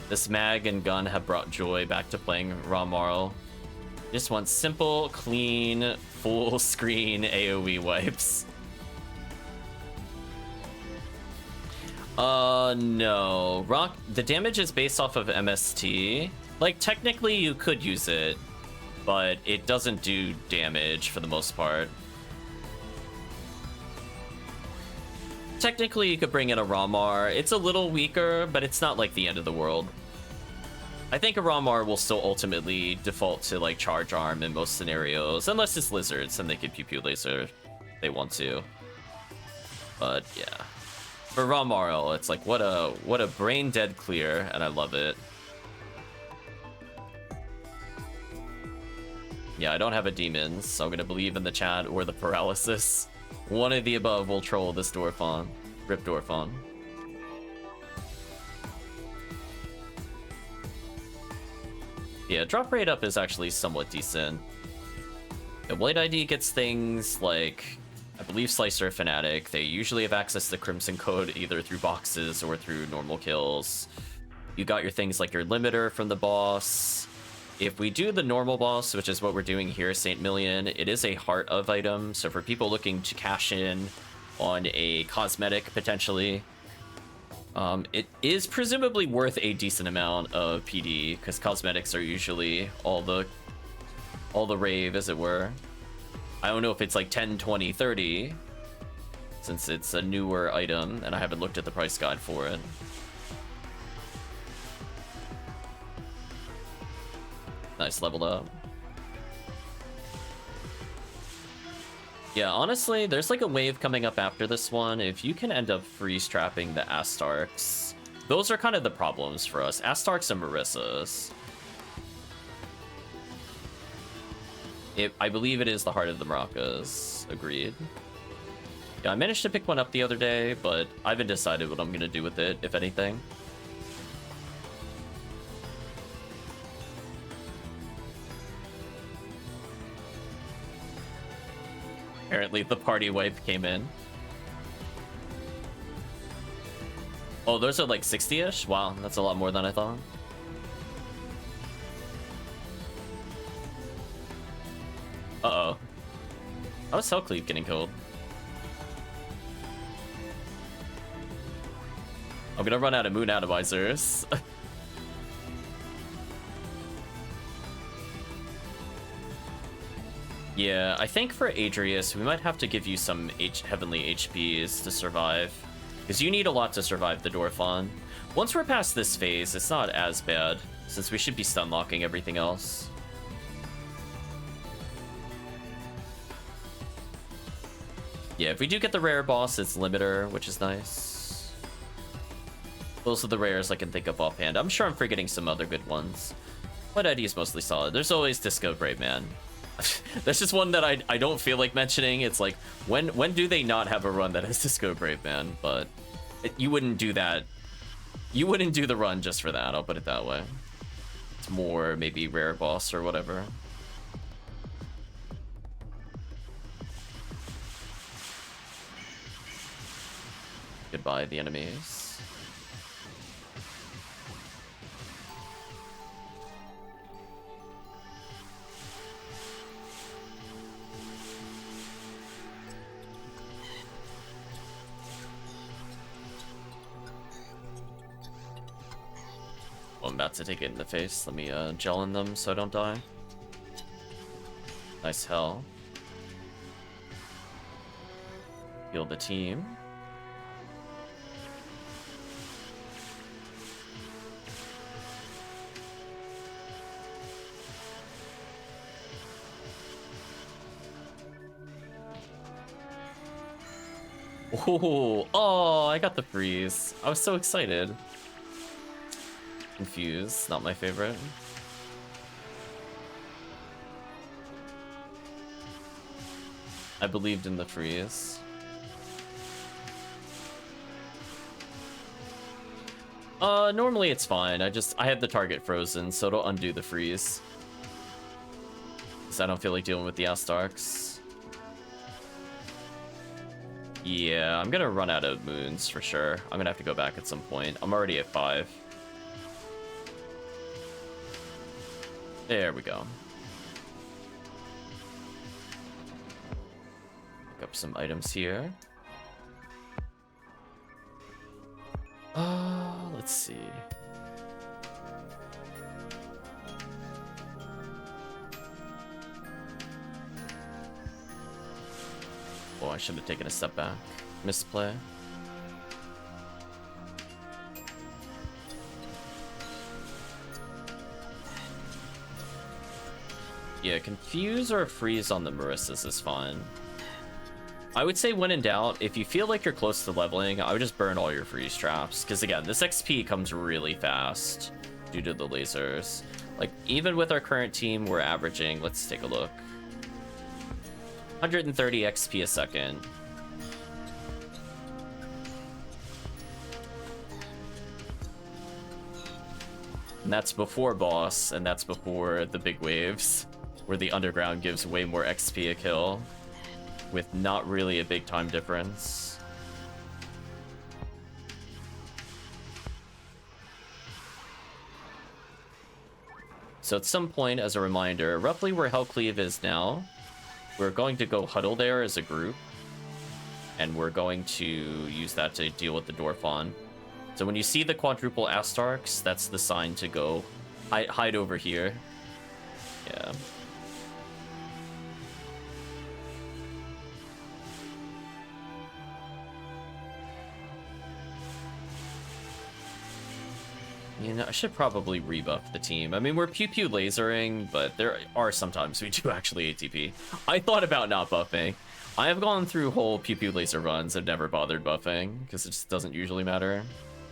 This mag and gun have brought joy back to playing Ramarl. Just want simple, clean, full screen AoE wipes. No. The damage is based off of MST. Like, technically you could use it, but it doesn't do damage for the most part. Technically you could bring in a Ramar. It's a little weaker, but it's not like the end of the world. I think a Ramar will still ultimately default to like charge arm in most scenarios, unless it's lizards and they can pew pew laser if they want to. But yeah. For Ramarl, it's like what a brain dead clear, and I love it. Yeah, I don't have a demon, so I'm gonna believe in the chat or the paralysis. One of the above will troll this Dwarfon. Rip Dwarfon. Yeah, drop rate up is actually somewhat decent. The Blade ID gets things like, I believe Slicer Fanatic. They usually have access to the Crimson Code either through boxes or through normal kills. You got your things like your limiter from the boss. If we do the normal boss, which is what we're doing here, Saint Million, it is a Heart of item. So for people looking to cash in on a cosmetic potentially, it is presumably worth a decent amount of PD because cosmetics are usually all the rave, as it were. I don't know if it's like 10, 20, 30, since it's a newer item, and I haven't looked at the price guide for it. Nice, leveled up. Yeah, honestly, there's like a wave coming up after this one. If you can end up freeze-trapping the Astarks, those are kind of the problems for us. Astarks and Marissas. I believe it is the Heart of the Maracas. Agreed. Yeah, I managed to pick one up the other day, but I haven't decided what I'm going to do with it, if anything. Apparently the party wipe came in. Oh, those are like 60-ish? Wow, that's a lot more than I thought. Uh-oh. How is HellCleave getting killed? I'm gonna run out of moon atomizers. Yeah, I think for Radreus, we might have to give you some heavenly HPs to survive. Because you need a lot to survive the Dorphon. Once we're past this phase, it's not as bad, since we should be stun locking everything else. Yeah, if we do get the rare boss, it's limiter, which is nice. Those are the rares I can think of offhand. I'm sure I'm forgetting some other good ones. But ID is mostly solid. There's always Disco Brave Man. That's just one that I don't feel like mentioning. It's like, when do they not have a run that has Disco Brave Man? But you wouldn't do that. You wouldn't do the run just for that, I'll put it that way. It's more maybe rare boss or whatever. Goodbye, the enemies. I'm about to take it in the face. Let me gel in them so I don't die. Nice hell. Heal the team. Oh, I got the freeze. I was so excited. Confused, not my favorite. I believed in the freeze. Normally it's fine. I have the target frozen, so it'll undo the freeze. Because I don't feel like dealing with the Astarks. Yeah, I'm gonna run out of moons for sure. I'm gonna have to go back at some point. I'm already at 5. There we go. Pick up some items here. Let's see. Oh, I should have taken a step back. Misplay. Yeah, confuse or freeze on the Marissas is fine. I would say when in doubt, if you feel like you're close to leveling, I would just burn all your freeze traps. Because again, this XP comes really fast due to the lasers. Like, even with our current team, we're averaging, let's take a look, 130 XP a second. And that's before boss, and that's before the big waves, where the underground gives way more XP a kill, with not really a big time difference. So at some point, as a reminder, roughly where HellCleave is now, we're going to go huddle there as a group, and we're going to use that to deal with the Dorphon. So when you see the quadruple Astarks, that's the sign to go hide over here. Yeah. You know, I should probably rebuff the team. I mean, we're pew-pew lasering, but there are sometimes we do actually ATP. I thought about not buffing. I have gone through whole pew-pew laser runs and never bothered buffing, because it just doesn't usually matter.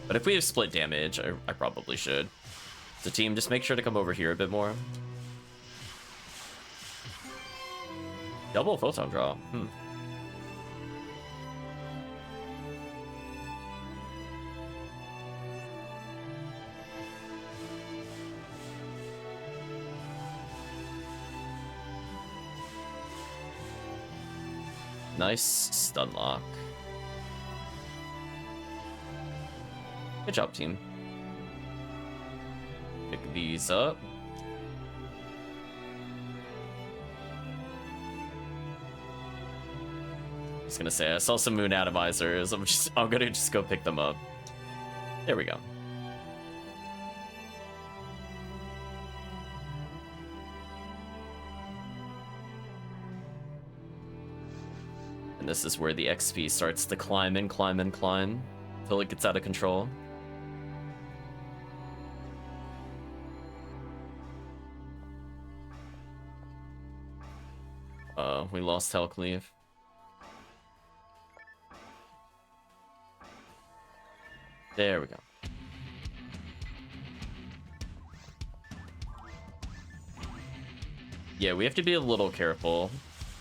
But if we have split damage, I probably should. So team, just make sure to come over here a bit more. Double photon draw. Nice stun lock. Good job, team. Pick these up. I was gonna say, I saw some moon atomizers. I'm gonna just go pick them up. There we go. And this is where the XP starts to climb and climb and climb. Till it gets out of control. We lost HellCleave. There we go. Yeah, we have to be a little careful.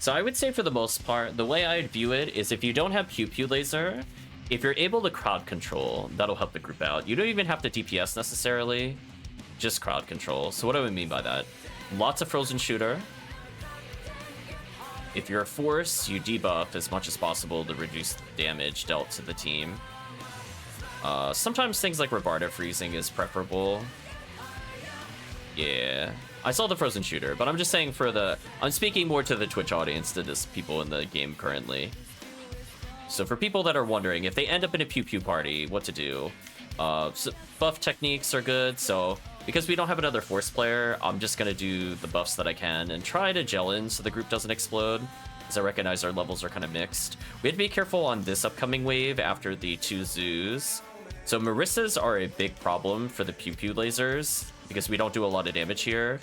So I would say for the most part, the way I'd view it is if you don't have Pew Laser, if you're able to crowd control, that'll help the group out. You don't even have to DPS necessarily, just crowd control. So what do I mean by that? Lots of Frozen Shooter. If you're a force, you debuff as much as possible to reduce damage dealt to the team. Sometimes things like Rabarda freezing is preferable. Yeah. I saw the Frozen Shooter, but I'm just saying I'm speaking more to the Twitch audience than just people in the game currently. So for people that are wondering, if they end up in a pew-pew party, what to do? So buff techniques are good, so because we don't have another force player, I'm just gonna do the buffs that I can and try to gel in so the group doesn't explode, because I recognize our levels are kind of mixed. We have to be careful on this upcoming wave after the 2 zoos. So Marissas are a big problem for the pew-pew lasers, because we don't do a lot of damage here.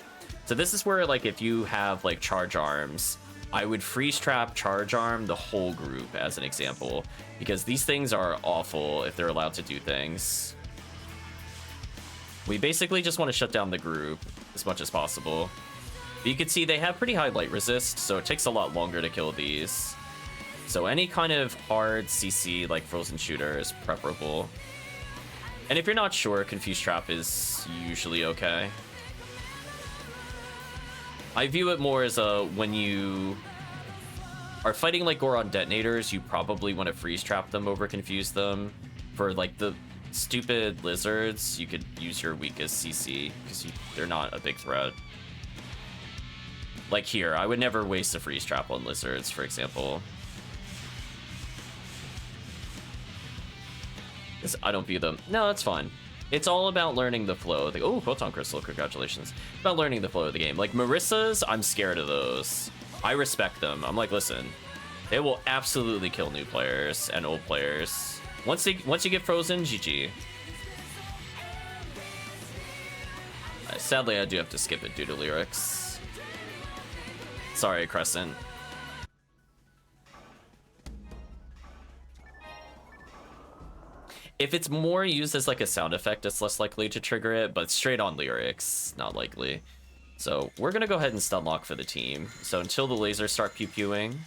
So this is where, like, if you have, like, charge arms, I would freeze trap charge arm the whole group as an example, because these things are awful if they're allowed to do things. We basically just want to shut down the group as much as possible. But you can see they have pretty high light resist, so it takes a lot longer to kill these. So any kind of hard CC like Frozen Shooter is preferable. And if you're not sure, Confused Trap is usually okay. I view it more as when you are fighting like Goron detonators, you probably want to freeze trap them over confuse them. For like the stupid lizards, you could use your weakest CC because they're not a big threat. Like here, I would never waste a freeze trap on lizards, for example. I don't view them. No, that's fine. It's all about learning the flow. Oh, Photon Crystal, congratulations. It's about learning the flow of the game. Like Marissas, I'm scared of those. I respect them. I'm like, listen, they will absolutely kill new players and old players. Once you get frozen, GG. Sadly, I do have to skip it due to lyrics. Sorry, Crescent. If it's more used as like a sound effect, it's less likely to trigger it, but straight on lyrics, not likely. So we're gonna go ahead and stun lock for the team. So until the lasers start pew-pewing,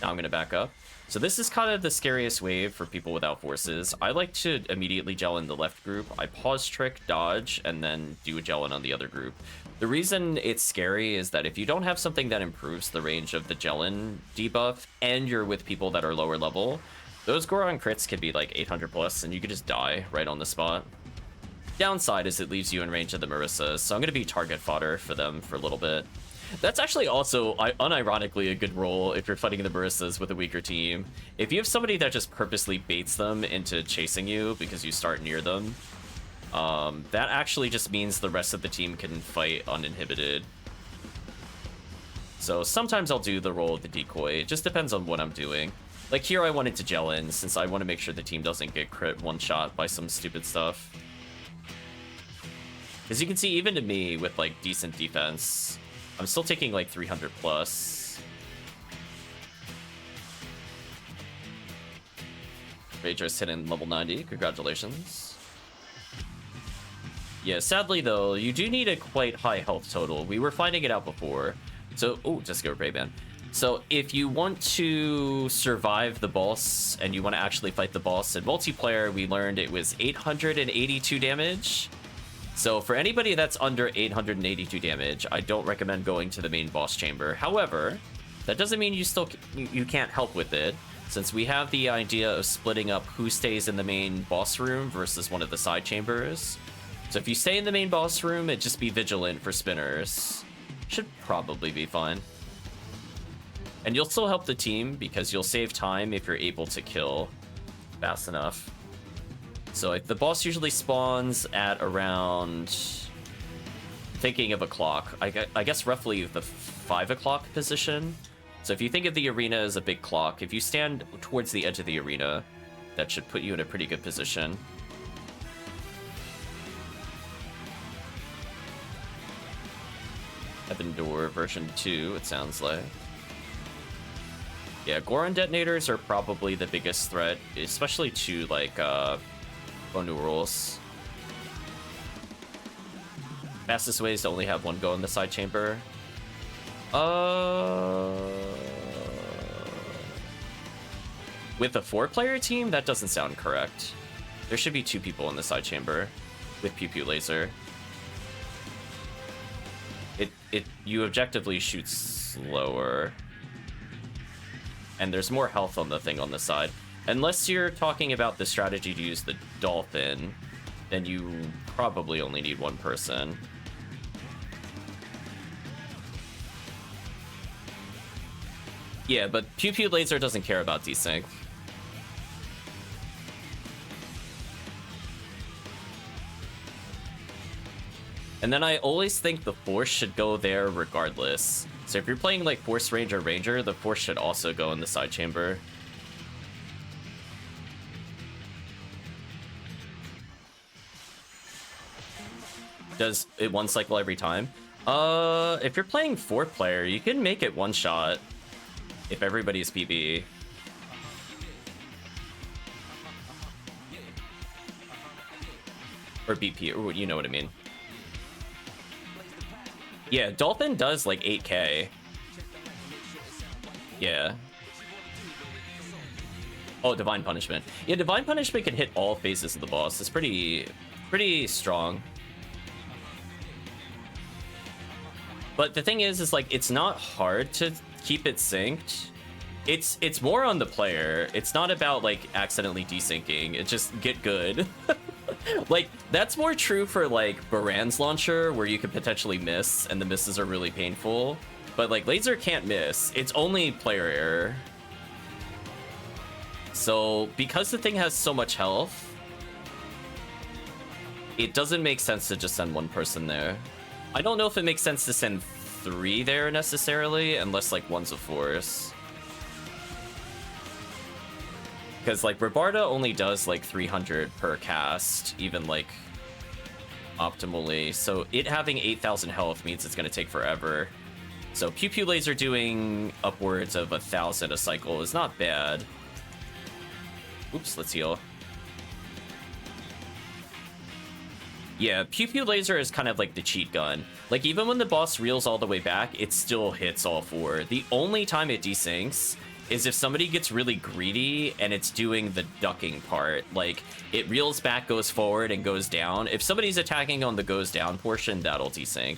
now I'm gonna back up. So this is kind of the scariest wave for people without forces. I like to immediately gel in the left group. I pause trick, dodge, and then do a gel in on the other group. The reason it's scary is that if you don't have something that improves the range of the gel in debuff, and you're with people that are lower level, those Goron crits can be like 800 plus, and you could just die right on the spot. Downside is it leaves you in range of the Marissas, so I'm going to be target fodder for them for a little bit. That's actually also, unironically, a good role if you're fighting the Marissas with a weaker team. If you have somebody that just purposely baits them into chasing you because you start near them, that actually just means the rest of the team can fight uninhibited. So sometimes I'll do the role of the decoy. It just depends on what I'm doing. Like here I wanted to gel in since I want to make sure the team doesn't get crit one shot by some stupid stuff. As you can see, even to me with like decent defense, I'm still taking like 300 plus. Radreus hitting level 90, congratulations. Yeah, sadly though, you do need a quite high health total. We were finding it out before. So, oh, just go Brayman. So if you want to survive the boss and you want to actually fight the boss in multiplayer, we learned it was 882 damage. So for anybody that's under 882 damage, I don't recommend going to the main boss chamber. However, that doesn't mean you can't help with it, since we have the idea of splitting up who stays in the main boss room versus one of the side chambers. So if you stay in the main boss room, just be vigilant for spinners. Should probably be fine. And you'll still help the team because you'll save time if you're able to kill fast enough. So the boss usually spawns at around, thinking of a clock, I guess roughly the 5 o'clock position. So if you think of the arena as a big clock, if you stand towards the edge of the arena, that should put you in a pretty good position. Heaven Door version 2, it sounds like. Yeah, Goron detonators are probably the biggest threat, especially to like bone rules. Fastest way is to only have one go in the side chamber. With a 4-player team, that doesn't sound correct. There should be 2 people in the side chamber with Pew Pew Laser. You objectively shoot slower. And there's more health on the thing on the side. Unless you're talking about the strategy to use the Dolphin, then you probably only need 1 person. Yeah, but Pew Pew Laser doesn't care about desync. And then I always think the Force should go there regardless. So if you're playing like Force Ranger Ranger, the Force should also go in the side chamber. Does it 1 cycle every time? If you're playing 4-player, you can make it 1 shot if everybody's PB. Or BP, or you know what I mean. Yeah, Dolphin does like 8k. Yeah. Oh, Divine Punishment. Yeah, Divine Punishment can hit all phases of the boss. It's pretty strong. But the thing is like, it's not hard to keep it synced. It's more on the player. It's not about like accidentally desyncing. It's just get good. Like, that's more true for like Baran's launcher, where you could potentially miss and the misses are really painful. But like Laser can't miss. It's only player error. So because the thing has so much health, it doesn't make sense to just send 1 person there. I don't know if it makes sense to send 3 there necessarily, unless like 1's a Force. Because like Rabarda only does like 300 per cast, even like optimally. So it having 8,000 health means it's going to take forever. So Pew Pew Laser doing upwards of 1,000 a cycle is not bad. Oops, let's heal. Yeah, Pew Pew Laser is kind of like the cheat gun. Like even when the boss reels all the way back, it still hits all 4. The only time it desyncs is if somebody gets really greedy and it's doing the ducking part. Like, it reels back, goes forward, and goes down. If somebody's attacking on the goes down portion, that'll desync.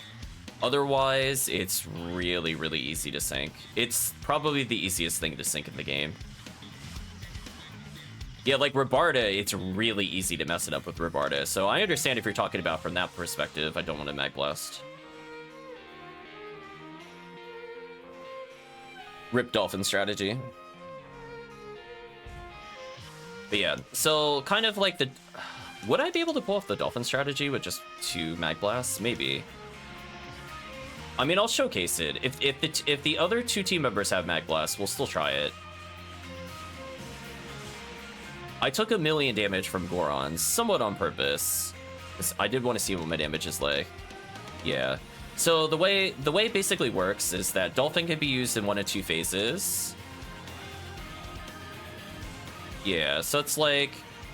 Otherwise, it's really, really easy to sync. It's probably the easiest thing to sync in the game. Yeah, like Rabarda, it's really easy to mess it up with Rabarda. So I understand if you're talking about from that perspective. I don't want to Mag Blast. Rip Dolphin strategy. But yeah, so kind of like the... Would I be able to pull off the Dolphin strategy with just 2 Mag Blasts? Maybe. I mean, I'll showcase it. If the other 2 team members have Mag Blasts, we'll still try it. I took 1 million damage from Goron, somewhat on purpose. I did want to see what my damage is like. Yeah. So the way it basically works is that Dolphin can be used in 1 of 2 phases. Yeah, so it's like,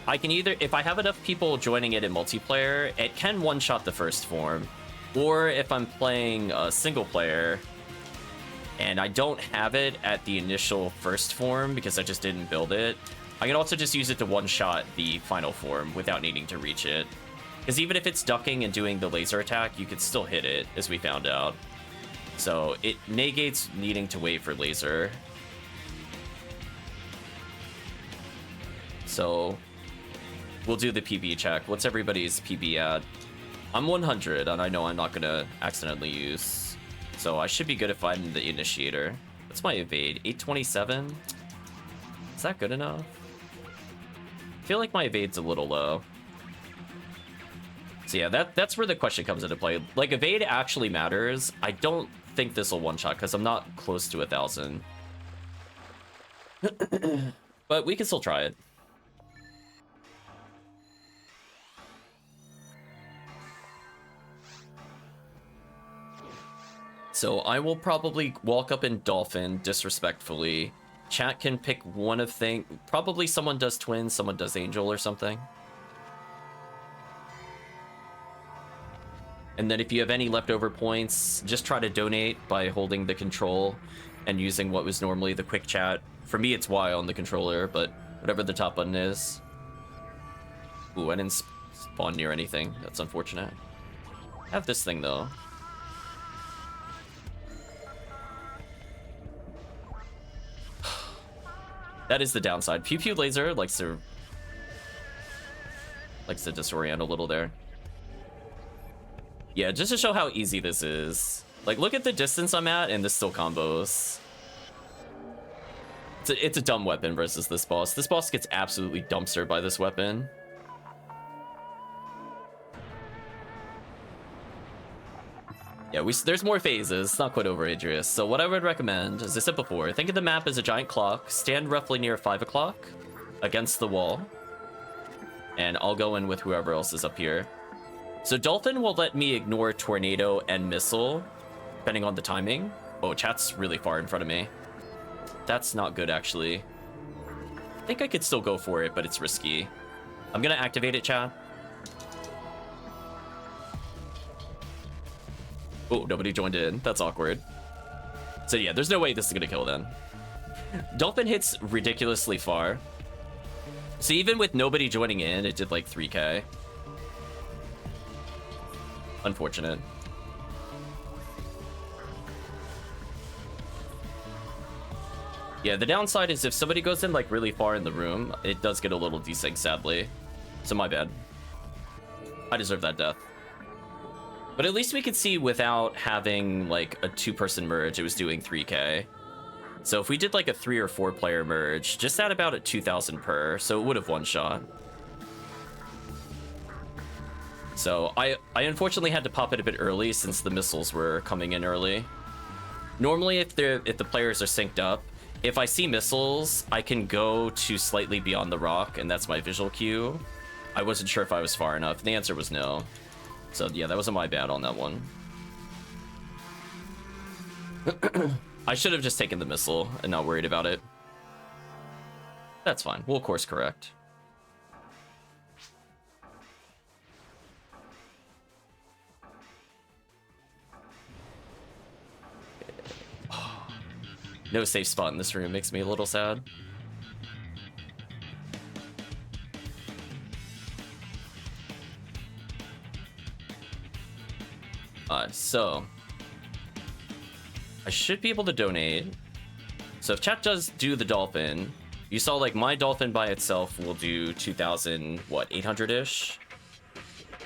I can either, if I have enough people joining it in multiplayer, it can one-shot the first form. Or if I'm playing a single player, and I don't have it at the initial first form because I just didn't build it, I can also just use it to one-shot the final form without needing to reach it. Because even if it's ducking and doing the laser attack, you could still hit it, as we found out. So it negates needing to wait for laser. So we'll do the PB check. What's everybody's PB at? I'm 100, and I know I'm not going to accidentally use. So I should be good if I'm the initiator. What's my evade? 827? Is that good enough? I feel like my evade's a little low. So yeah, that's where the question comes into play. Like, evade actually matters. I don't think this will one-shot because I'm not close to 1,000. But we can still try it. So I will probably walk up in Dolphin disrespectfully. Chat can pick one of things. Probably someone does Twin, someone does Angel or something. And then if you have any leftover points, just try to donate by holding the control and using what was normally the quick chat. For me, it's Y on the controller, but whatever the top button is. Ooh, I didn't spawn near anything. That's unfortunate. I have this thing, though. That is the downside. Pew Pew Laser likes to disorient a little there. Yeah, just to show how easy this is. Like, look at the distance I'm at, and this still combos. It's a dumb weapon versus this boss. This boss gets absolutely dumpstered by this weapon. Yeah, there's more phases. It's not quite over, Radreus. So what I would recommend, as I said before, think of the map as a giant clock. Stand roughly near 5 o'clock against the wall. And I'll go in with whoever else is up here. So Dolphin will let me ignore Tornado and Missile, depending on the timing. Oh, chat's really far in front of me. That's not good, actually. I think I could still go for it, but it's risky. I'm gonna activate it, chat. Oh, nobody joined in. That's awkward. So yeah, there's no way this is gonna kill then. Dolphin hits ridiculously far. So even with nobody joining in, it did like 3k. Unfortunate. Yeah, the downside is if somebody goes in like really far in the room, it does get a little desync, sadly. So my bad. I deserve that death. But at least we could see without having like a 2-person merge, it was doing 3k. So if we did like a 3 or 4 player merge, just at about at 2,000 per, so it would have one shot. So I unfortunately had to pop it a bit early since the missiles were coming in early. Normally if the players are synced up, if I see missiles, I can go to slightly beyond the rock, and that's my visual cue. I wasn't sure if I was far enough, and the answer was no. So yeah, that wasn't my bad on that one. I should have just taken the missile and not worried about it. That's fine, we'll course correct. No safe spot in this room makes me a little sad. So I should be able to donate. So if chat does do the Dolphin, you saw like my Dolphin by itself will do 2,000, what, 800-ish?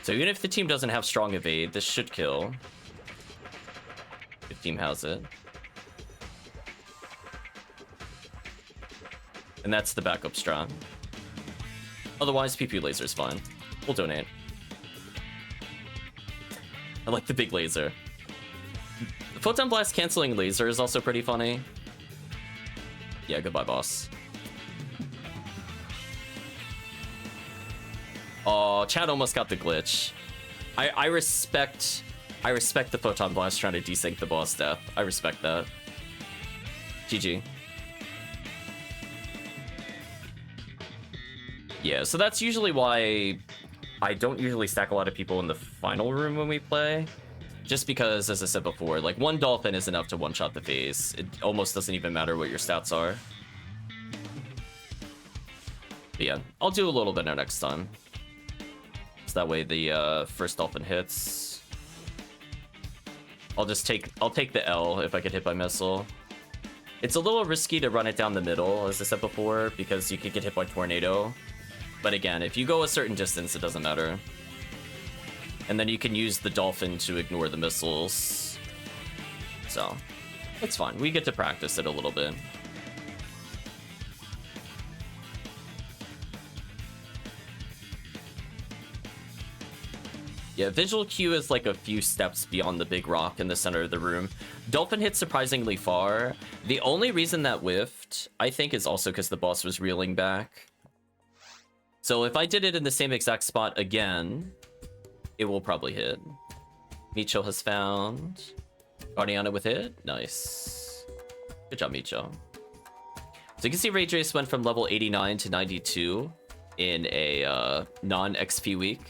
So even if the team doesn't have strong evade, this should kill. If team has it. And that's the backup strat. Otherwise, PP laser is fine. We'll donate. I like the big laser. The Photon Blast canceling laser is also pretty funny. Yeah, goodbye, boss. Oh, Chad almost got the glitch. I respect the Photon Blast trying to desync the boss death. I respect that. GG. Yeah, so that's usually why I don't usually stack a lot of people in the final room when we play. Just because, as I said before, like one Dolphin is enough to one-shot the phase. It almost doesn't even matter what your stats are. But yeah, I'll do a little better next time. So that way the first Dolphin hits. I'll take the L if I get hit by missile. It's a little risky to run it down the middle, as I said before, because you could get hit by Tornado. But again, if you go a certain distance, it doesn't matter. And then you can use the Dolphin to ignore the missiles. So, it's fine. We get to practice it a little bit. Yeah, visual cue is like a few steps beyond the big rock in the center of the room. Dolphin hit surprisingly far. The only reason that whiffed, I think, is also because the boss was reeling back. So if I did it in the same exact spot again, it will probably hit. Micho has found. Guardiana with it. Nice. Good job, Micho. So you can see Radreus went from level 89 to 92 in a non-XP week.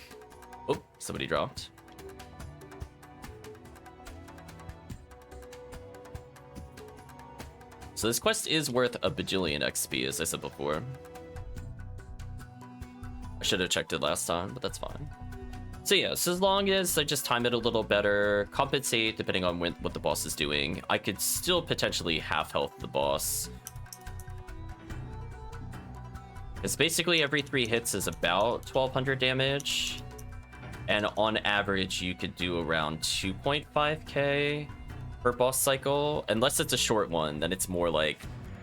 Oh, somebody dropped. So this quest is worth a bajillion XP, as I said before. I should have checked it last time, but that's fine. So yeah, so as long as I just time it a little better, compensate depending on what the boss is doing, I could still potentially half health the boss. Because basically every 3 hits is about 1200 damage. And on average, you could do around 2.5k per boss cycle. Unless it's a short one, then it's more like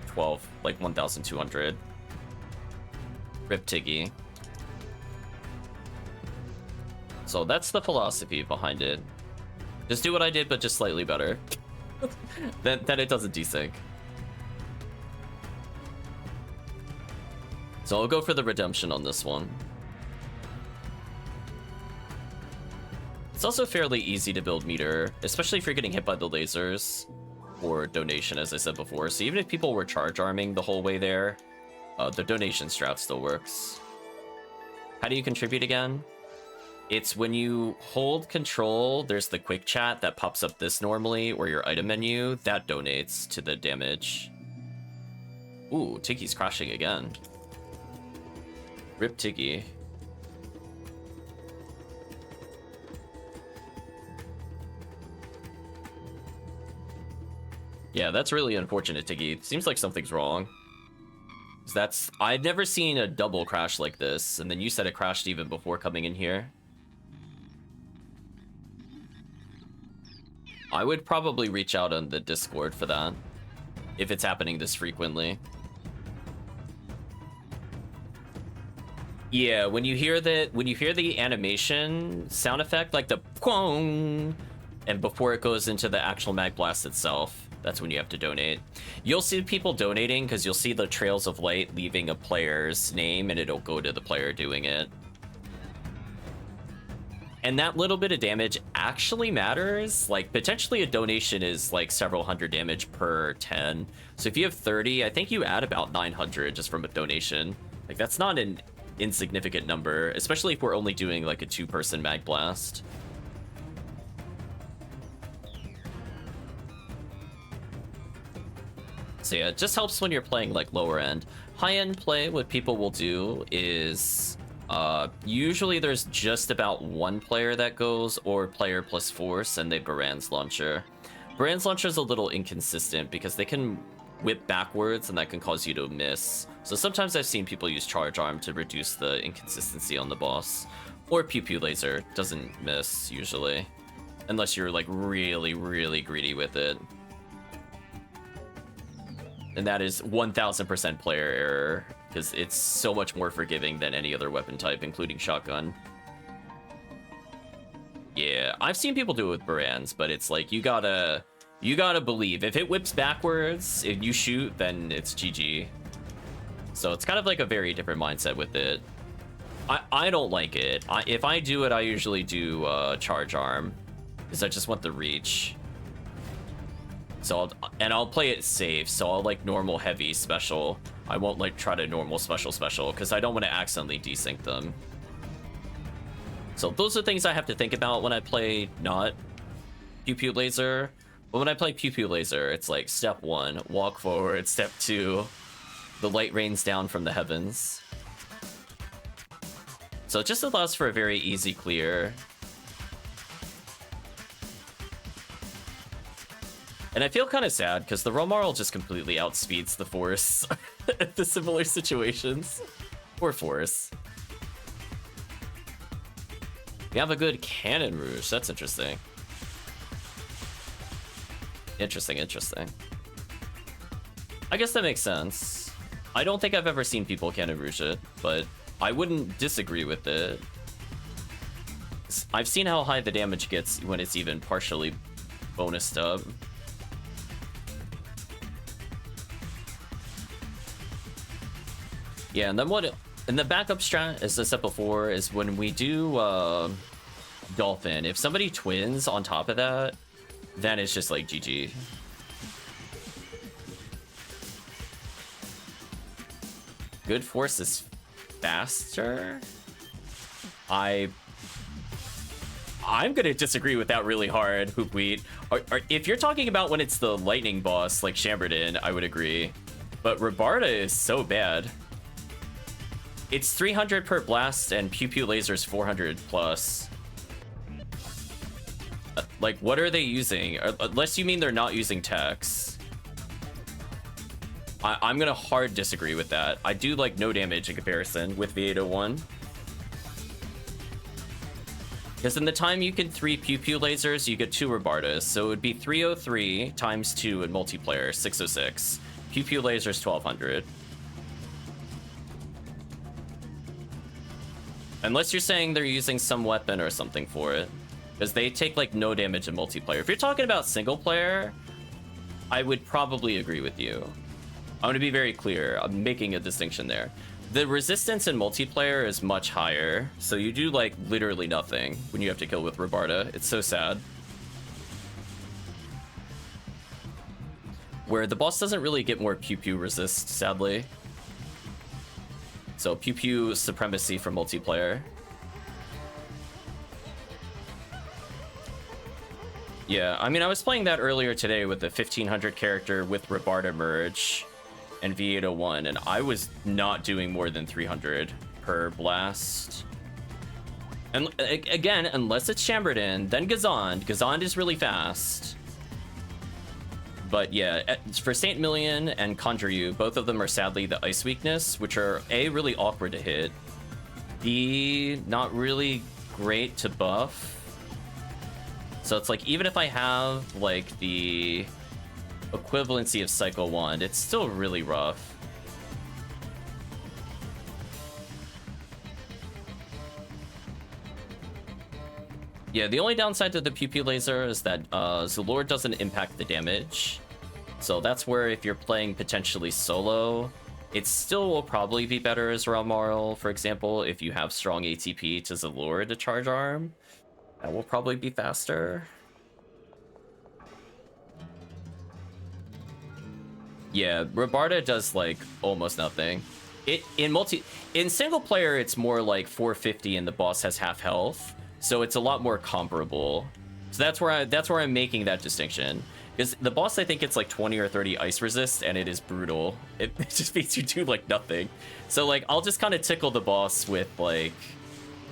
12,200. Rip Tiggy. So that's the philosophy behind it. Just do what I did, but just slightly better. then it doesn't desync. So I'll go for the redemption on this one. It's also fairly easy to build meter, especially if you're getting hit by the lasers or donation, as I said before. So even if people were charge arming the whole way there, the donation strat still works. How do you contribute again? It's when you hold control, there's the quick chat that pops up this normally, or your item menu, that donates to the damage. Ooh, Tiggy's crashing again. Rip Tiggy. Yeah, that's really unfortunate, Tiggy. It seems like something's wrong. I'd never seen a double crash like this, and then you said it crashed even before coming in here. I would probably reach out on the Discord for that, if it's happening this frequently. Yeah, when you hear the animation sound effect, like the quong, and before it goes into the actual mag blast itself, that's when you have to donate. You'll see people donating because you'll see the trails of light leaving a player's name, and it'll go to the player doing it. And that little bit of damage actually matters. Like, potentially a donation is like several hundred damage per 10. So if you have 30, I think you add about 900 just from a donation. Like, that's not an insignificant number, especially if we're only doing like a 2-person mag blast. So yeah, it just helps when you're playing like lower end. High end play, what people will do is usually there's just about one player that goes, or player plus force, and they Baran's launcher. Baran's launcher is a little inconsistent because they can whip backwards and that can cause you to miss. So sometimes I've seen people use charge arm to reduce the inconsistency on the boss. Or pew pew laser doesn't miss usually, unless you're like really, really greedy with it. And that is 1000% player error, because it's so much more forgiving than any other weapon type, including shotgun. Yeah, I've seen people do it with Barans, but it's like you gotta believe. If it whips backwards, if you shoot, then it's GG. So it's kind of like a very different mindset with it. I don't like it. If I do it, I usually do charge arm, because I just want the reach. So I'll play it safe. So I'll like normal heavy special. I won't like try to normal special because I don't want to accidentally desync them. So those are things I have to think about when I play not pew pew laser. But when I play pew pew laser, it's like step 1, walk forward. Step 2, the light rains down from the heavens. So it just allows for a very easy clear. And I feel kind of sad because the Romarl just completely outspeeds the Force at the similar situations. Or Force. We have a good Cannon Rouge. That's interesting. Interesting. I guess that makes sense. I don't think I've ever seen people Cannon Rouge it, but I wouldn't disagree with it. I've seen how high the damage gets when it's even partially bonused up. Yeah, and then and the backup strat, as I said before, is when we do Dolphin, if somebody twins on top of that, then it's just like GG. Good force is faster? I'm gonna disagree with that really hard, HoopWheat. If you're talking about when it's the lightning boss, like Chamberlain, I would agree. But Rabarda is so bad. It's 300 per blast, and Pew Pew Laser's 400 plus. Like, what are they using? Unless you mean they're not using techs. I'm gonna hard disagree with that. I do like no damage in comparison with V801. Because in the time you can 3 Pew Pew Lasers, you get 2 Rabardas. So it would be 303 times 2 in multiplayer, 606. Pew Pew Lasers, 1200. Unless you're saying they're using some weapon or something for it. Because they take like no damage in multiplayer. If you're talking about single player, I would probably agree with you. I'm going to be very clear. I'm making a distinction there. The resistance in multiplayer is much higher, so you do like literally nothing when you have to kill with Rabarda. It's so sad. Where the boss doesn't really get more Pew Pew resist, sadly. So Pew Pew supremacy for multiplayer. Yeah, I mean, I was playing that earlier today with the 1500 character with Rabarda merge and V801, and I was not doing more than 300 per blast. And again, unless it's Chamberlain, then Gazond. Gazond is really fast. But yeah, for Saint Million and Conjure You, both of them are sadly the ice weakness, which are A, really awkward to hit, B, not really great to buff. So it's like, even if I have like the equivalency of Cycle Wand, it's still really rough. Yeah, the only downside to the Pew Pew Laser is that Zulord doesn't impact the damage. So that's where if you're playing potentially solo, it still will probably be better as Ralmaral, for example, if you have strong ATP to Zulord to charge arm. That will probably be faster. Yeah, Rabarda does like almost nothing. In single player, it's more like 450 and the boss has half health, so it's a lot more comparable. So that's where I'm making that distinction. Because the boss, I think it's like 20 or 30 ice resist, and it is brutal. It just makes you do like nothing. So like I'll just kind of tickle the boss with like,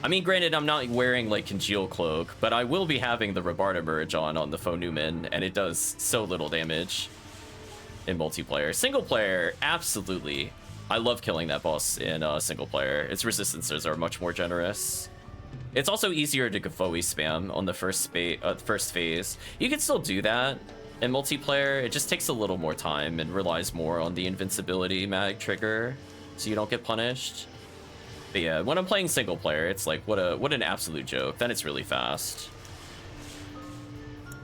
I mean, granted, I'm not wearing like Congeal Cloak, but I will be having the Rabarda merge on the Faux Newman, and it does so little damage in multiplayer. Single player, absolutely. I love killing that boss in single player. Its resistances are much more generous. It's also easier to Gafoe spam on the first phase. You can still do that in multiplayer. It just takes a little more time and relies more on the invincibility mag trigger, so you don't get punished. But yeah, when I'm playing single player, it's like, what an absolute joke. Then it's really fast.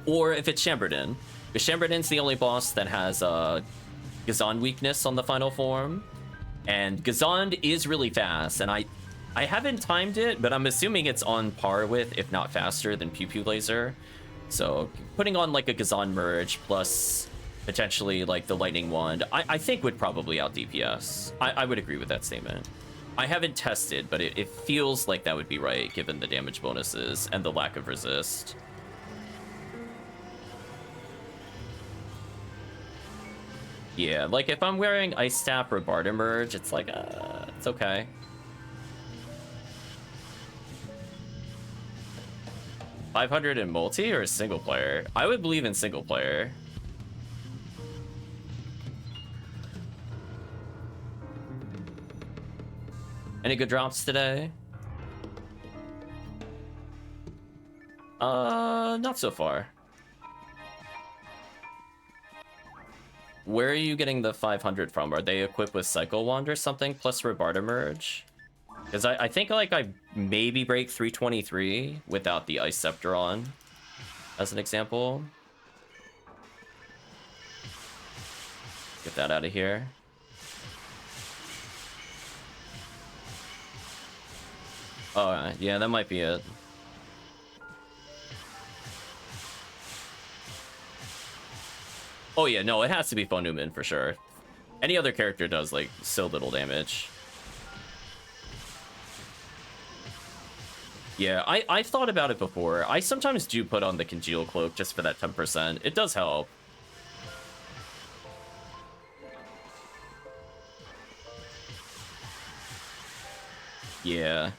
Or if it's Chamberlain. Because Chamberlain's the only boss that has Gazond weakness on the final form. And Gazond is really fast, and I haven't timed it, but I'm assuming it's on par with, if not faster, than Pew Pew Laser. So putting on like a Gazond merge plus potentially like the Lightning Wand, I think would probably out DPS. I would agree with that statement. I haven't tested, but it feels like that would be right, given the damage bonuses and the lack of resist. Yeah, like if I'm wearing Ice Tap or Barter Merge, it's like, it's okay. $500 in multi or single player? I would believe in single player. Any good drops today? Not so far. Where are you getting the 500 from? Are they equipped with Cycle Wand or something, plus Rabarda Merge? Because I think like I maybe break 323 without the Ice Scepter on, as an example. Get that out of here. Oh, yeah, that might be it. Oh yeah, no, it has to be Fonuman for sure. Any other character does like so little damage. Yeah, I've thought about it before. I sometimes do put on the Congeal Cloak just for that 10%. It does help. Yeah.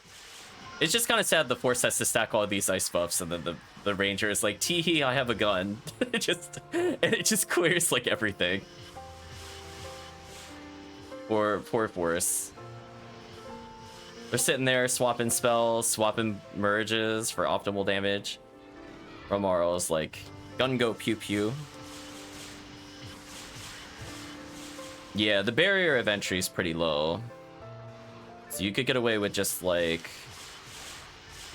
It's just kind of sad the Force has to stack all of these ice buffs, and then the Ranger is like, tee-hee, I have a gun. And it just clears like everything. Poor Force. They're sitting there swapping spells, swapping merges for optimal damage. Romaro's like, gun go pew pew. Yeah, the barrier of entry is pretty low. So you could get away with just like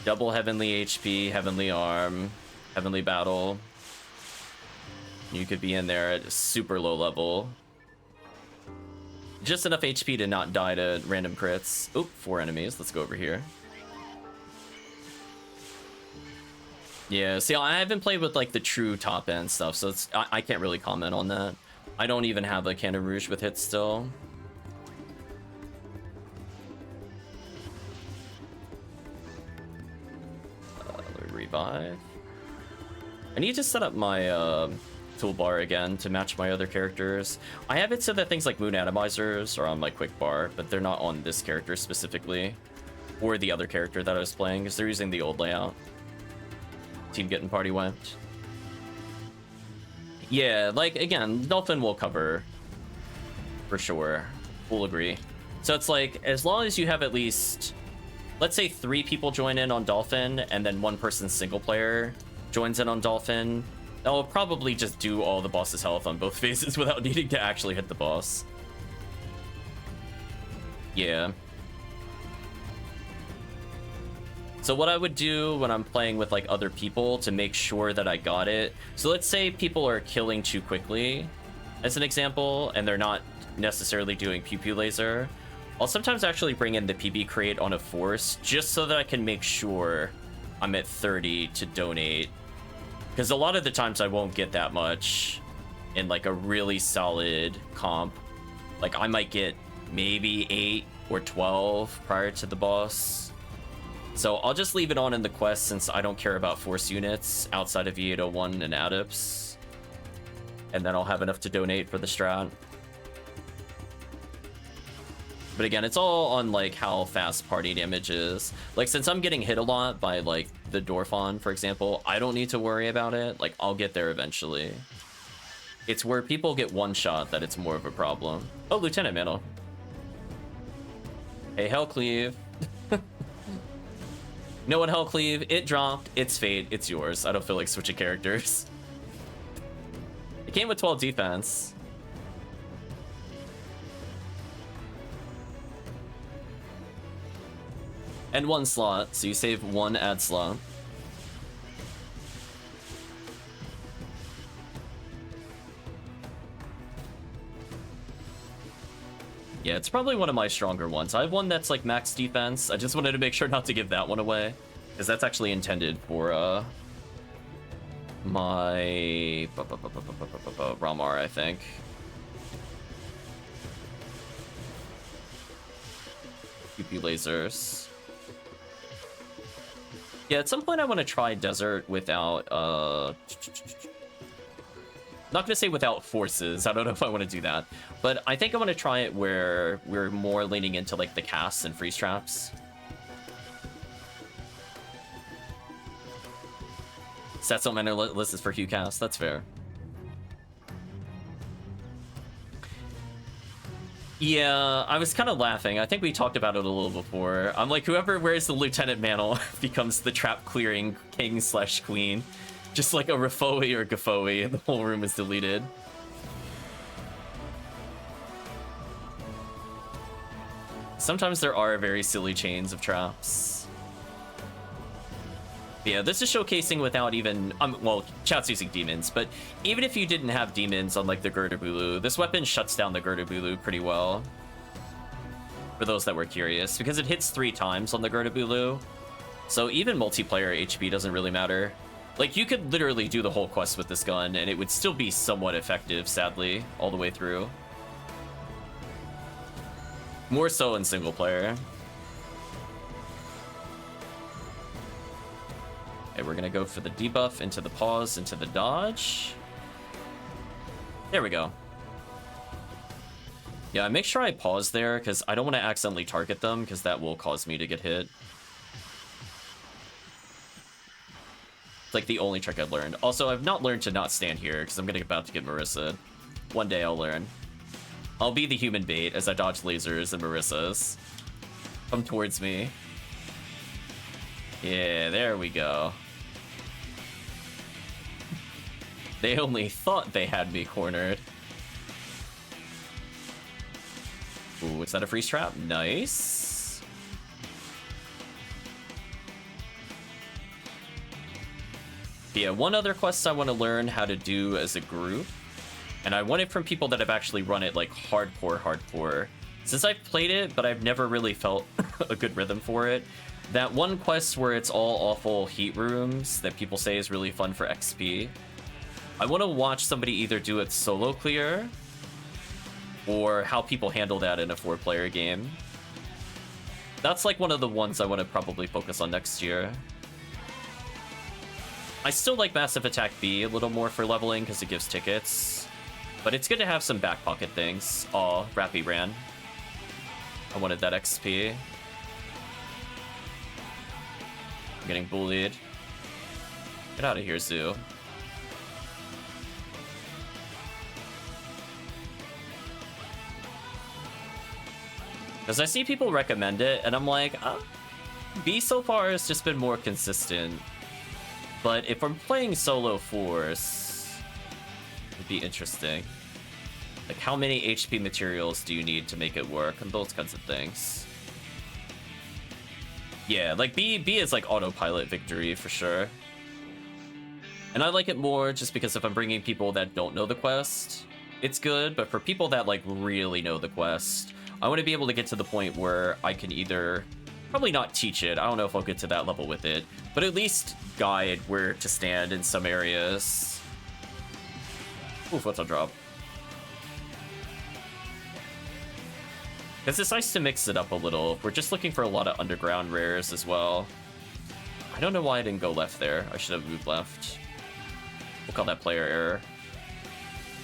double Heavenly HP, Heavenly Arm, Heavenly Battle. You could be in there at a super low level. Just enough HP to not die to random crits. Oop, 4 enemies. Let's go over here. Yeah, see, I haven't played with like the true top end stuff, so I can't really comment on that. I don't even have a Cannon Rouge with hits still. Revive. I need to set up my toolbar again to match my other characters. I have it so that things like Moon Atomizers are on my quick bar, but they're not on this character specifically, or the other character that I was playing, because they're using the old layout. Team getting party wiped. Yeah, like, again, Dolphin will cover for sure. We'll agree. So it's like, as long as you have at least, let's say 3 people join in on Dolphin, and then 1 person single player joins in on Dolphin, I'll probably just do all the boss's health on both phases without needing to actually hit the boss. Yeah. So what I would do when I'm playing with like other people to make sure that I got it, so let's say people are killing too quickly, as an example, and they're not necessarily doing pew pew laser, I'll sometimes actually bring in the PB crate on a force just so that I can make sure I'm at 30 to donate. Because a lot of the times I won't get that much in like a really solid comp. Like I might get maybe 8 or 12 prior to the boss. So I'll just leave it on in the quest since I don't care about force units outside of E801 and Adeps. And then I'll have enough to donate for the strat. But again, it's all on like how fast party damage is. Like since I'm getting hit a lot by like the Dorphon, for example, I don't need to worry about it. Like I'll get there eventually. It's where people get one shot that it's more of a problem. Oh, Lieutenant Mantle. Hey, HellCleave. You know what, HellCleave? It dropped. It's fate. It's yours. I don't feel like switching characters. It came with 12 defense. And 1 slot, so you save 1 ad slot. Yeah, it's probably one of my stronger ones. I have one that's like max defense. I just wanted to make sure not to give that one away, because that's actually intended for my Ramar, I think. PP lasers. Yeah, at some point I want to try Desert without, not gonna say without forces. I don't know if I want to do that. But I think I want to try it where we're more leaning into like the casts and freeze traps. Stats don't matter, list is for Hugh cast. That's fair. Yeah, I was kind of laughing. I think we talked about it a little before. I'm like, whoever wears the Lieutenant Mantle becomes the trap clearing king / queen. Just like a Rafoe or Gafoe, and the whole room is deleted. Sometimes there are very silly chains of traps. Yeah, this is showcasing without even, well, chat's using demons, but even if you didn't have demons on like the Girdabulu, this weapon shuts down the Girdabulu pretty well. For those that were curious, because it hits 3 times on the Girdabulu. So even multiplayer HP doesn't really matter. Like, you could literally do the whole quest with this gun, and it would still be somewhat effective, sadly, all the way through. More so in single player. Okay, we're gonna go for the debuff into the pause, into the dodge. There we go. Yeah, make sure I pause there, because I don't want to accidentally target them, because that will cause me to get hit. It's like the only trick I've learned. Also, I've not learned to not stand here, because I'm about to get Marissa. One day I'll learn. I'll be the human bait as I dodge lasers and Marissas. Come towards me. Yeah, there we go. They only thought they had me cornered. Ooh, is that a freeze trap? Nice. Yeah, one other quest I want to learn how to do as a group. And I want it from people that have actually run it like hardcore. Since I've played it, but I've never really felt a good rhythm for it. That one quest where it's all awful heat rooms that people say is really fun for XP. I want to watch somebody either do it solo clear or how people handle that in a 4-player game. That's like one of the ones I want to probably focus on next year. I still like Massive Attack B a little more for leveling because it gives tickets. But it's good to have some back pocket things. Aw, Rappy ran. I wanted that XP. I'm getting bullied. Get out of here, Zoo. Because I see people recommend it, and I'm like, B so far has just been more consistent. But if I'm playing solo Force, it'd be interesting. Like, how many HP materials do you need to make it work, and those kinds of things. Yeah, like B is like autopilot victory for sure. And I like it more just because if I'm bringing people that don't know the quest, it's good. But for people that like really know the quest, I want to be able to get to the point where I can either, probably not teach it, I don't know if I'll get to that level with it, but at least guide where to stand in some areas. Oof, what's a drop? Because it's nice to mix it up a little. We're just looking for a lot of underground rares as well. I don't know why I didn't go left there. I should have moved left. We'll call that player error.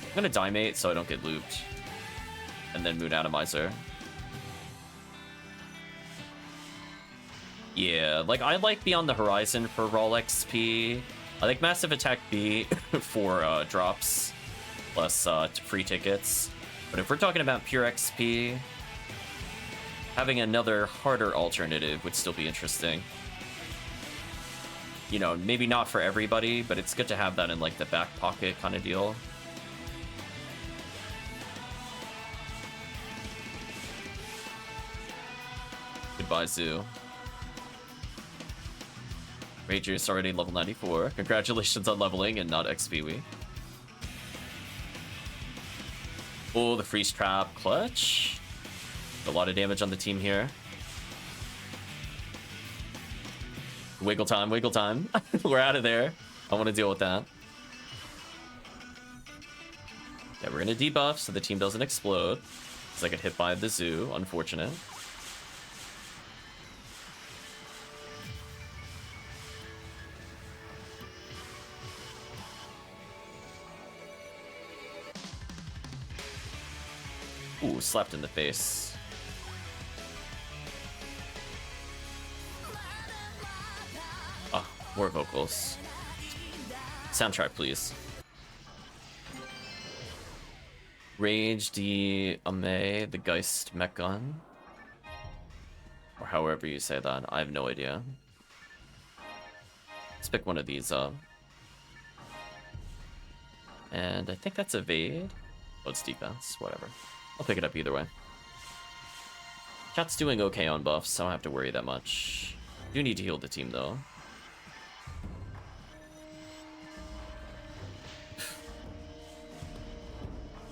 I'm gonna die mate so I don't get looped. And then Moon Atomizer. Yeah, like I like Beyond the Horizon for raw XP. I like Massive Attack B for drops plus free tickets. But if we're talking about pure XP, having another harder alternative would still be interesting. You know, maybe not for everybody, but it's good to have that in like the back pocket kind of deal. Goodbye, Zoo. Radreus already level 94. Congratulations on leveling and not XP week. Oh, the freeze trap clutch. A lot of damage on the team here. Wiggle time, wiggle time. We're out of there. I want to deal with that. Yeah, we're gonna debuff so the team doesn't explode. Because I get hit by the Zoo, unfortunate. Ooh, slapped in the face. Oh, more vocals. Soundtrack, please. Rage the Ame, the Geist mech gun. Or however you say that, I have no idea. Let's pick one of these up. And I think that's evade. Oh, it's defense, whatever. I'll pick it up either way. Chat's doing okay on buffs, so I don't have to worry that much. Do need to heal the team, though.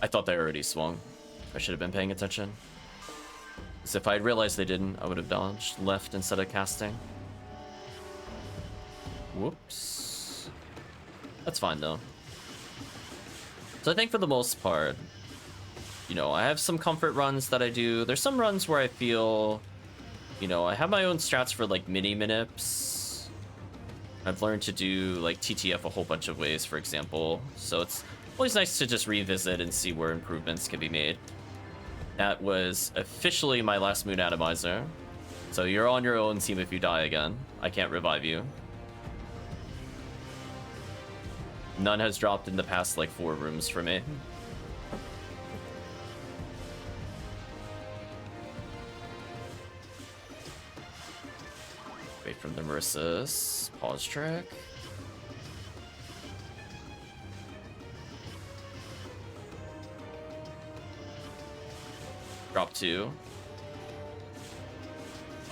I thought they already swung. I should have been paying attention. Because if I had realized they didn't, I would have dodged left instead of casting. Whoops. That's fine though. So I think for the most part, you know, I have some comfort runs that I do. There's some runs where I feel, you know, I have my own strats for like mini minips. I've learned to do like TTF a whole bunch of ways, for example. So it's always nice to just revisit and see where improvements can be made. That was officially my last moon atomizer. So you're on your own team if you die again. I can't revive you. None has dropped in the past like 4 rooms for me. Wait from the Marissa's pause track. Drop 2.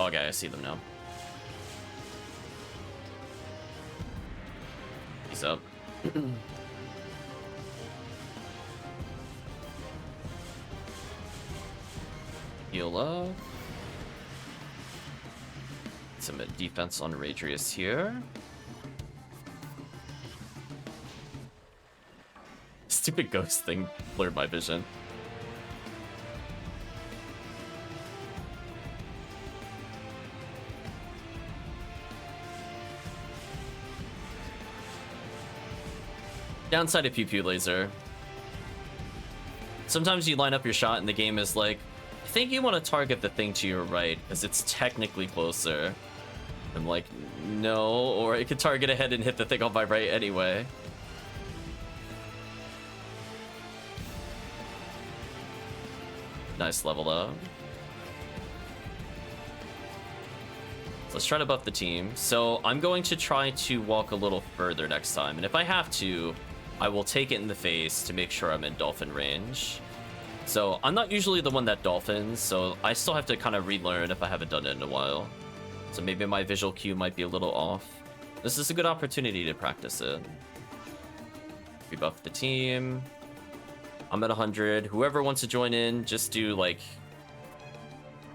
Okay, I see them now. He's up. Heal up. Some defense on Radreus here. Stupid ghost thing blurred my vision. Downside of pew pew laser. Sometimes you line up your shot and the game is like, I think you want to target the thing to your right because it's technically closer. I'm like, no, or it could target ahead and hit the thing on my right anyway. Nice level up. So let's try to buff the team. So I'm going to try to walk a little further next time, and if I have to, I will take it in the face to make sure I'm in dolphin range. So I'm not usually the one that dolphins, so I still have to kind of relearn if I haven't done it in a while. So maybe my visual cue might be a little off. This is a good opportunity to practice it. We buff the team. I'm at 100. Whoever wants to join in, just do like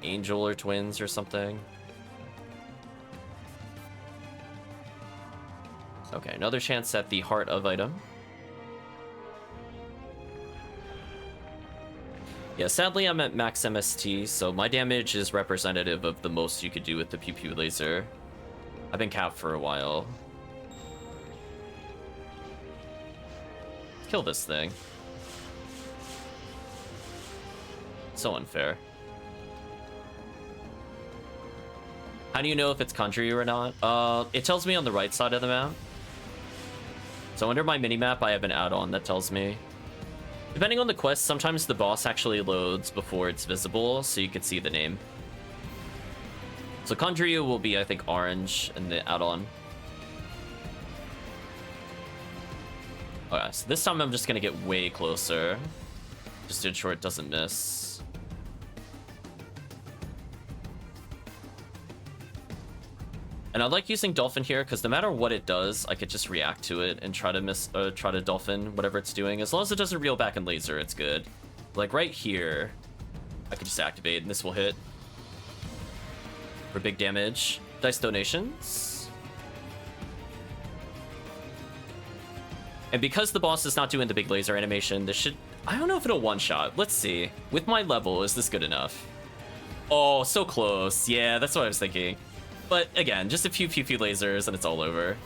Angel or Twins or something. Okay, another chance at the Heart of item. Yeah, sadly I'm at max MST, so my damage is representative of the most you could do with the pew pew laser. I've been capped for a while. Kill this thing. So unfair. How do you know if it's country or not? It tells me on the right side of the map. So under my minimap, I have an add-on that tells me. Depending on the quest, sometimes the boss actually loads before it's visible, so you can see the name. So Condryu will be, I think, orange in the add-on. Okay, so this time I'm just gonna get way closer, just to ensure it doesn't miss. And I like using Dolphin here because no matter what it does, I could just react to it and try to Dolphin whatever it's doing. As long as it doesn't reel back and laser, it's good. Like right here, I could just activate and this will hit for big damage. Dice donations. And because the boss is not doing the big laser animation, this should... I don't know if it'll one-shot. Let's see. With my level, is this good enough? Oh, so close. Yeah, that's what I was thinking. But again, just a few lasers and it's all over.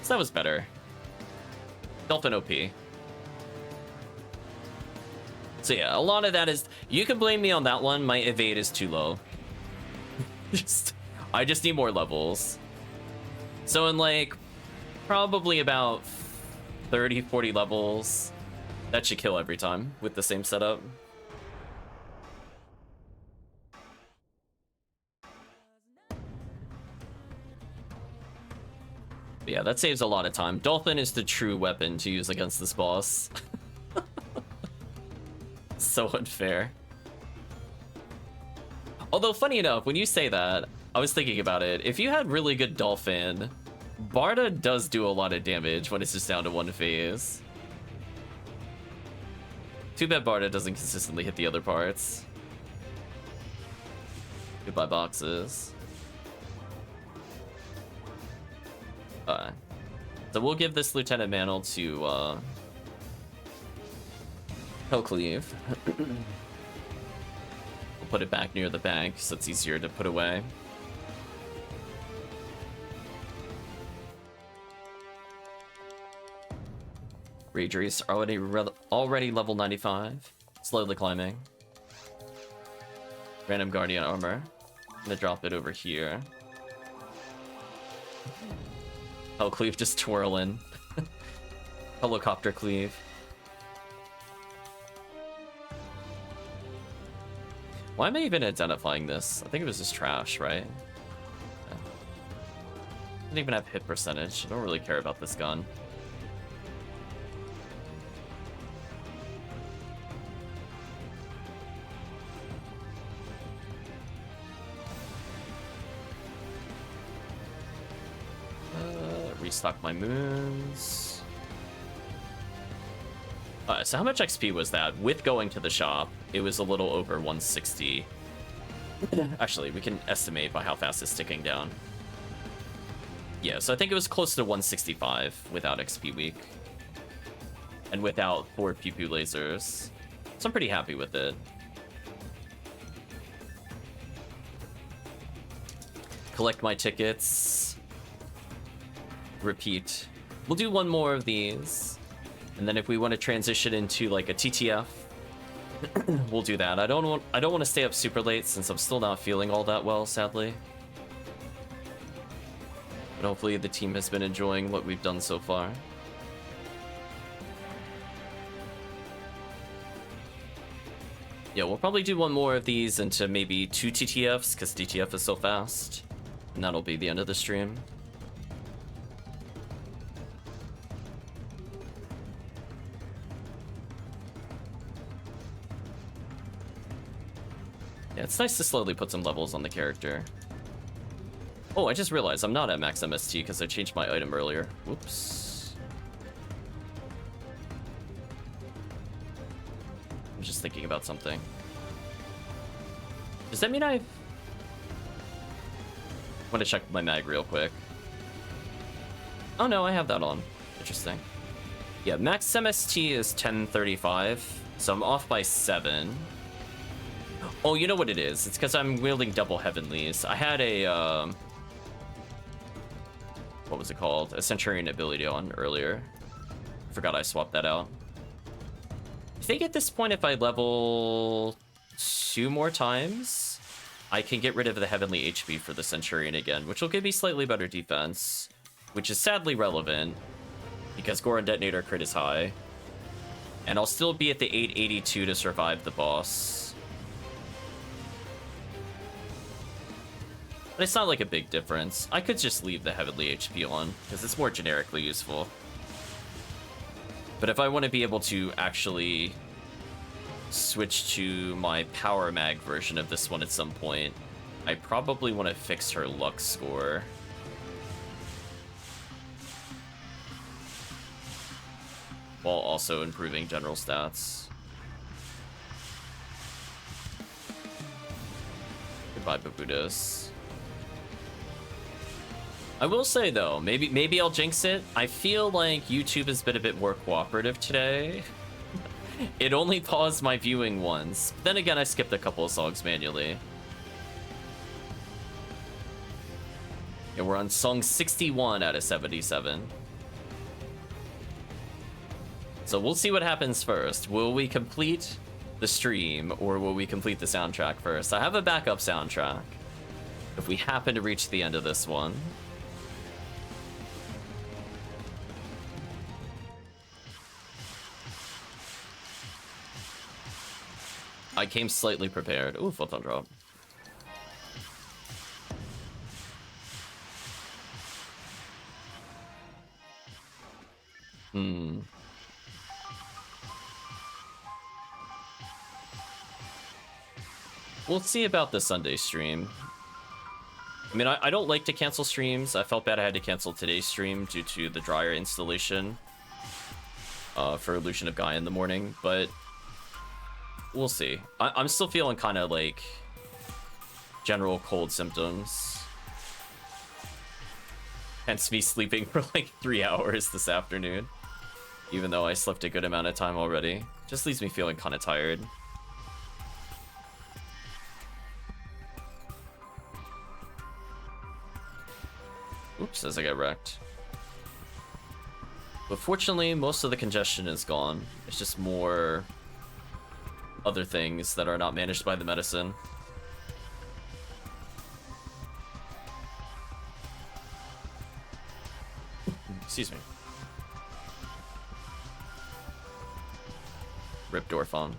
So that was better. Dolphin OP. So yeah, a lot of that is... You can blame me on that one. My evade is too low. I just need more levels. So in like probably about 30, 40 levels, that should kill every time with the same setup. But yeah, that saves a lot of time. Dolphin is the true weapon to use against this boss. So unfair. Although, funny enough, when you say that, I was thinking about it. If you had really good Dolphin, Barda does do a lot of damage when it's just down to one phase. Too bad Barda doesn't consistently hit the other parts. Goodbye boxes. So we'll give this Lieutenant Mantle to HellCleave. We'll put it back near the bank so it's easier to put away. Radreus already level 95. Slowly climbing. Random Guardian armor. I'm gonna drop it over here. HellCleave just twirling. Helicopter Cleave. Why am I even identifying this? I think it was just trash, right? Yeah. Doesn't even have hit percentage. I don't really care about this gun. Restock my moons. So how much XP was that? With going to the shop, it was a little over 160. Actually, we can estimate by how fast it's ticking down. Yeah, so I think it was close to 165 without XP week. And without 4 pew-pew lasers. So I'm pretty happy with it. Collect my tickets. Repeat. We'll do one more of these. And then if we want to transition into like a TTF, we'll do that. I don't want to stay up super late since I'm still not feeling all that well, sadly. But hopefully the team has been enjoying what we've done so far. Yeah, we'll probably do one more of these into maybe 2 TTFs because TTF is so fast. And that'll be the end of the stream. Yeah, it's nice to slowly put some levels on the character. Oh, I just realized I'm not at max MST because I changed my item earlier. Whoops. I'm just thinking about something. Does that mean I want to check my mag real quick? Oh no, I have that on. Interesting. Yeah, max MST is 1035, so I'm off by 7. Oh, you know what it is? It's because I'm wielding double Heavenlies. I had a, what was it called? A Centurion ability on earlier. Forgot I swapped that out. I think at this point, if I level 2 more times, I can get rid of the Heavenly HP for the Centurion again, which will give me slightly better defense, which is sadly relevant because Goron Detonator crit is high. And I'll still be at the 882 to survive the boss. But it's not like a big difference. I could just leave the Heavenly HP on, because it's more generically useful. But if I want to be able to actually switch to my Power Mag version of this one at some point, I probably want to fix her luck score. While also improving general stats. Goodbye, Babudos. I will say though, maybe I'll jinx it. I feel like YouTube has been a bit more cooperative today. It only paused my viewing once. But then again, I skipped a couple of songs manually. Yeah, we're on song 61 out of 77. So we'll see what happens first. Will we complete the stream or will we complete the soundtrack first? I have a backup soundtrack if we happen to reach the end of this one. I came slightly prepared. Ooh, photon drop. We'll see about the Sunday stream. I mean, I don't like to cancel streams. I felt bad I had to cancel today's stream due to the dryer installation for Illusion of Gaia in the morning, but we'll see. I'm still feeling kind of like general cold symptoms. Hence me sleeping for like 3 hours this afternoon. Even though I slept a good amount of time already. Just leaves me feeling kind of tired. Oops, as I get wrecked. But fortunately, most of the congestion is gone. It's just more other things that are not managed by the medicine. Excuse me. Rip Dorfon.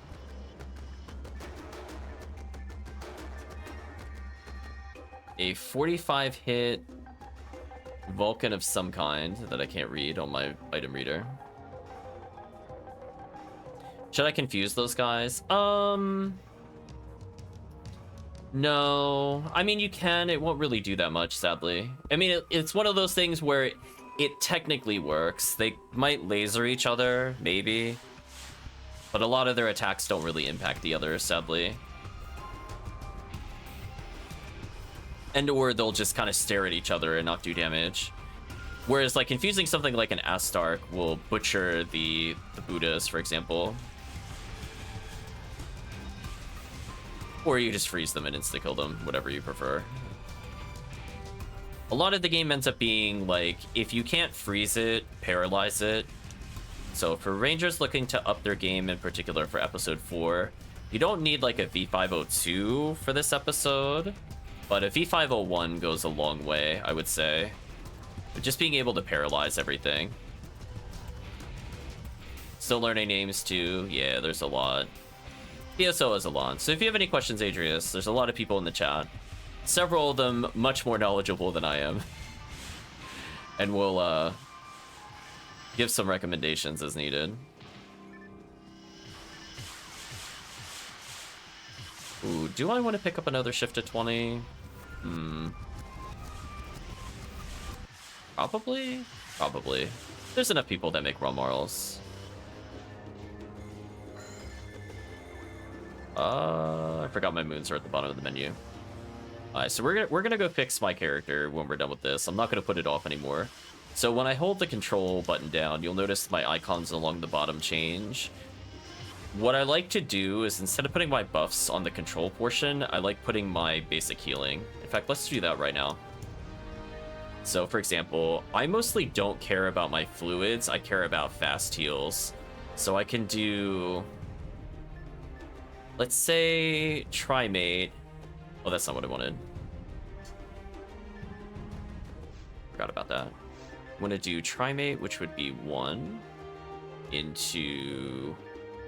A 45 hit Vulcan of some kind that I can't read on my item reader. Should I confuse those guys? No. I mean, you can. It won't really do that much, sadly. I mean, it's one of those things where it technically works. They might laser each other, maybe. But a lot of their attacks don't really impact the others, sadly. And or they'll just kind of stare at each other and not do damage. Whereas, like, confusing something like an Astark will butcher the Buddhas, for example. Or you just freeze them and insta-kill them, whatever you prefer. A lot of the game ends up being, like, if you can't freeze it, paralyze it. So for Rangers looking to up their game, in particular for episode 4, you don't need, like, a V502 for this episode. But a V501 goes a long way, I would say. But just being able to paralyze everything. Still learning names too. Yeah, there's a lot. PSO is a lot. So if you have any questions, Adrius, there's a lot of people in the chat. Several of them much more knowledgeable than I am. And we'll give some recommendations as needed. Ooh, do I want to pick up another shift to 20? Probably? Probably. There's enough people that make raw morals. I forgot my moons are at the bottom of the menu. Alright, so we're gonna go fix my character when we're done with this. I'm not gonna put it off anymore. So when I hold the control button down, you'll notice my icons along the bottom change. What I like to do is, instead of putting my buffs on the control portion, I like putting my basic healing. In fact, let's do that right now. So, for example, I mostly don't care about my fluids, I care about fast heals. So I can do... let's say... Trimate. Oh, that's not what I wanted. Forgot about that. I'm gonna do Trimate, which would be 1 into...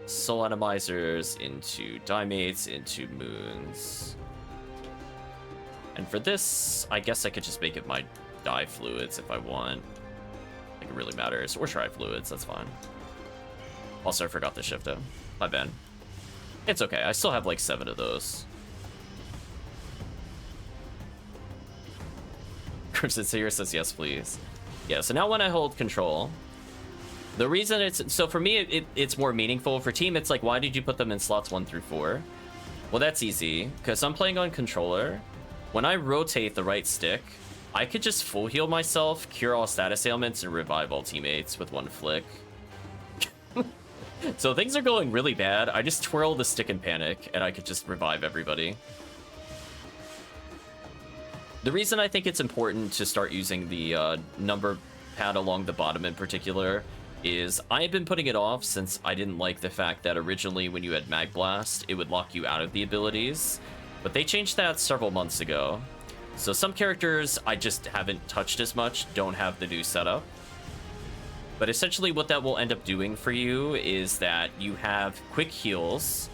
Soul Atomizers, into Dimates, into Moons. And for this, I guess I could just make it my Dye Fluids if I want. I think it really matters. Or Tri Fluids, that's fine. Also, I forgot the Shifter. My bad. It's okay, I still have like 7 of those. Crmzntears says yes, please. Yeah, so now when I hold control... The reason it's... So for me, it's more meaningful. For team, it's like, why did you put them in slots 1 through 4? Well, that's easy, because I'm playing on controller. When I rotate the right stick, I could just full heal myself, cure all status ailments, and revive all teammates with 1 flick. So things are going really bad. I just twirl the stick in panic, and I could just revive everybody. The reason I think it's important to start using the number pad along the bottom in particular is I've been putting it off since I didn't like the fact that originally when you had Mag Blast, it would lock you out of the abilities. But they changed that several months ago. So some characters I just haven't touched as much don't have the new setup. But essentially what that will end up doing for you is that you have quick heals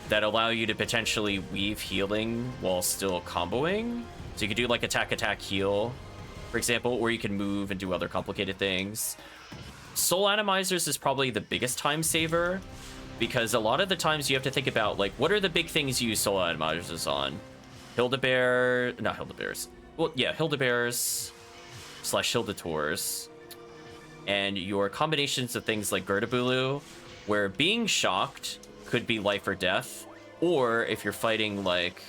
that allow you to potentially weave healing while still comboing. So you could do like attack, heal, for example, or you can move and do other complicated things. Soul Atomizers is probably the biggest time saver, because a lot of the times you have to think about, like, what are the big things you use Soul Atomizers on? Hildebear... Not Hildebears. Well, yeah, Hildebears / Hildetours. And your combinations of things like Girdabulu, where being shocked could be life or death, or if you're fighting, like...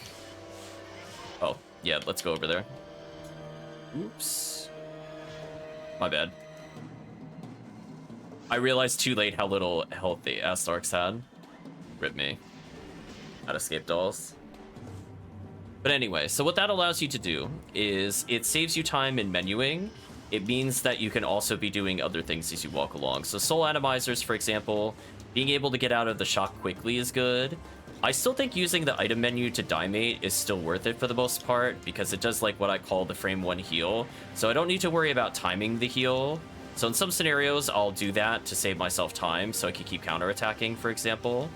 Oh, yeah, let's go over there. Oops. My bad. I realized too late how little health the Astarks had. Rip me. Had escape dolls. But anyway, so what that allows you to do is it saves you time in menuing. It means that you can also be doing other things as you walk along. So soul atomizers, for example, being able to get out of the shock quickly is good. I still think using the item menu to die-mate is still worth it for the most part, because it does like what I call the frame 1 heal. So I don't need to worry about timing the heal. So in some scenarios, I'll do that to save myself time so I can keep counterattacking, for example.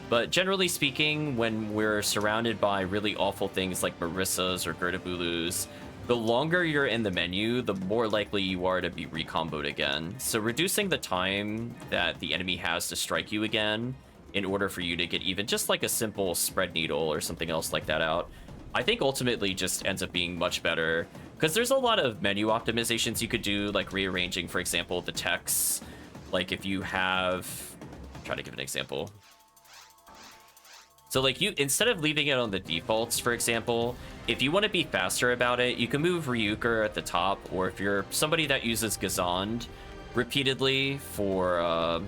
But generally speaking, when we're surrounded by really awful things like Marissas or Gertabulus, the longer you're in the menu, the more likely you are to be recomboed again. So reducing the time that the enemy has to strike you again in order for you to get even just like a simple spread needle or something else like that out, I think ultimately just ends up being much better. Because there's a lot of menu optimizations you could do, like rearranging, for example, the text. Like if you have... try to give an example. So like you, instead of leaving it on the defaults, for example, if you want to be faster about it, you can move Ryuker at the top, or if you're somebody that uses Gazand repeatedly for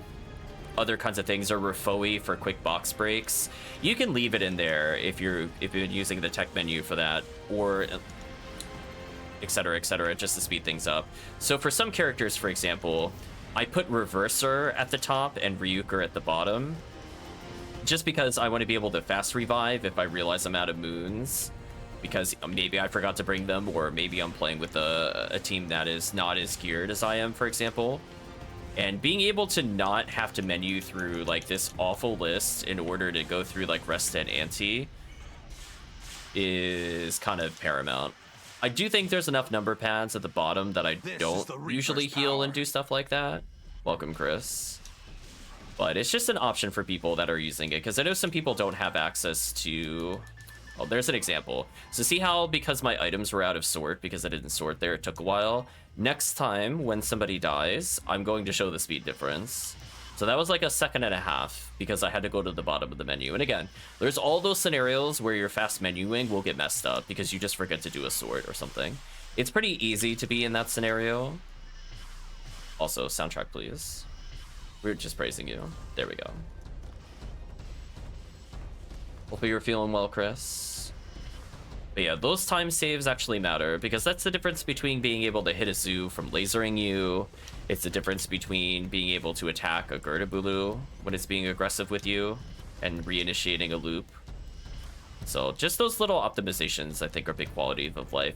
other kinds of things, or Rafoi for quick box breaks, you can leave it in there if you're using the tech menu for that, or etc., just to speed things up. So for some characters, for example, I put Reverser at the top and Ryuker at the bottom, just because I want to be able to fast revive if I realize I'm out of moons, because maybe I forgot to bring them, or maybe I'm playing with a team that is not as geared as I am, for example. And being able to not have to menu through like this awful list in order to go through like rest and ante is kind of paramount. I do think there's enough number pads at the bottom that I don't usually heal and do stuff like that. Welcome, Chris. But it's just an option for people that are using it, because I know some people don't have access to... Oh, there's an example. So see how, because my items were out of sort, because I didn't sort there, it took a while. Next time, when somebody dies, I'm going to show the speed difference. So that was like a second and a half, because I had to go to the bottom of the menu. And again, there's all those scenarios where your fast menuing will get messed up, because you just forget to do a sort or something. It's pretty easy to be in that scenario. Also, soundtrack, please. We're just praising you. There we go. Hopefully you're feeling well, Chris. But yeah, those time saves actually matter, because that's the difference between being able to hit a zoo from lasering you. It's the difference between being able to attack a Gertabulu when it's being aggressive with you and reinitiating a loop. So just those little optimizations I think are big quality of life.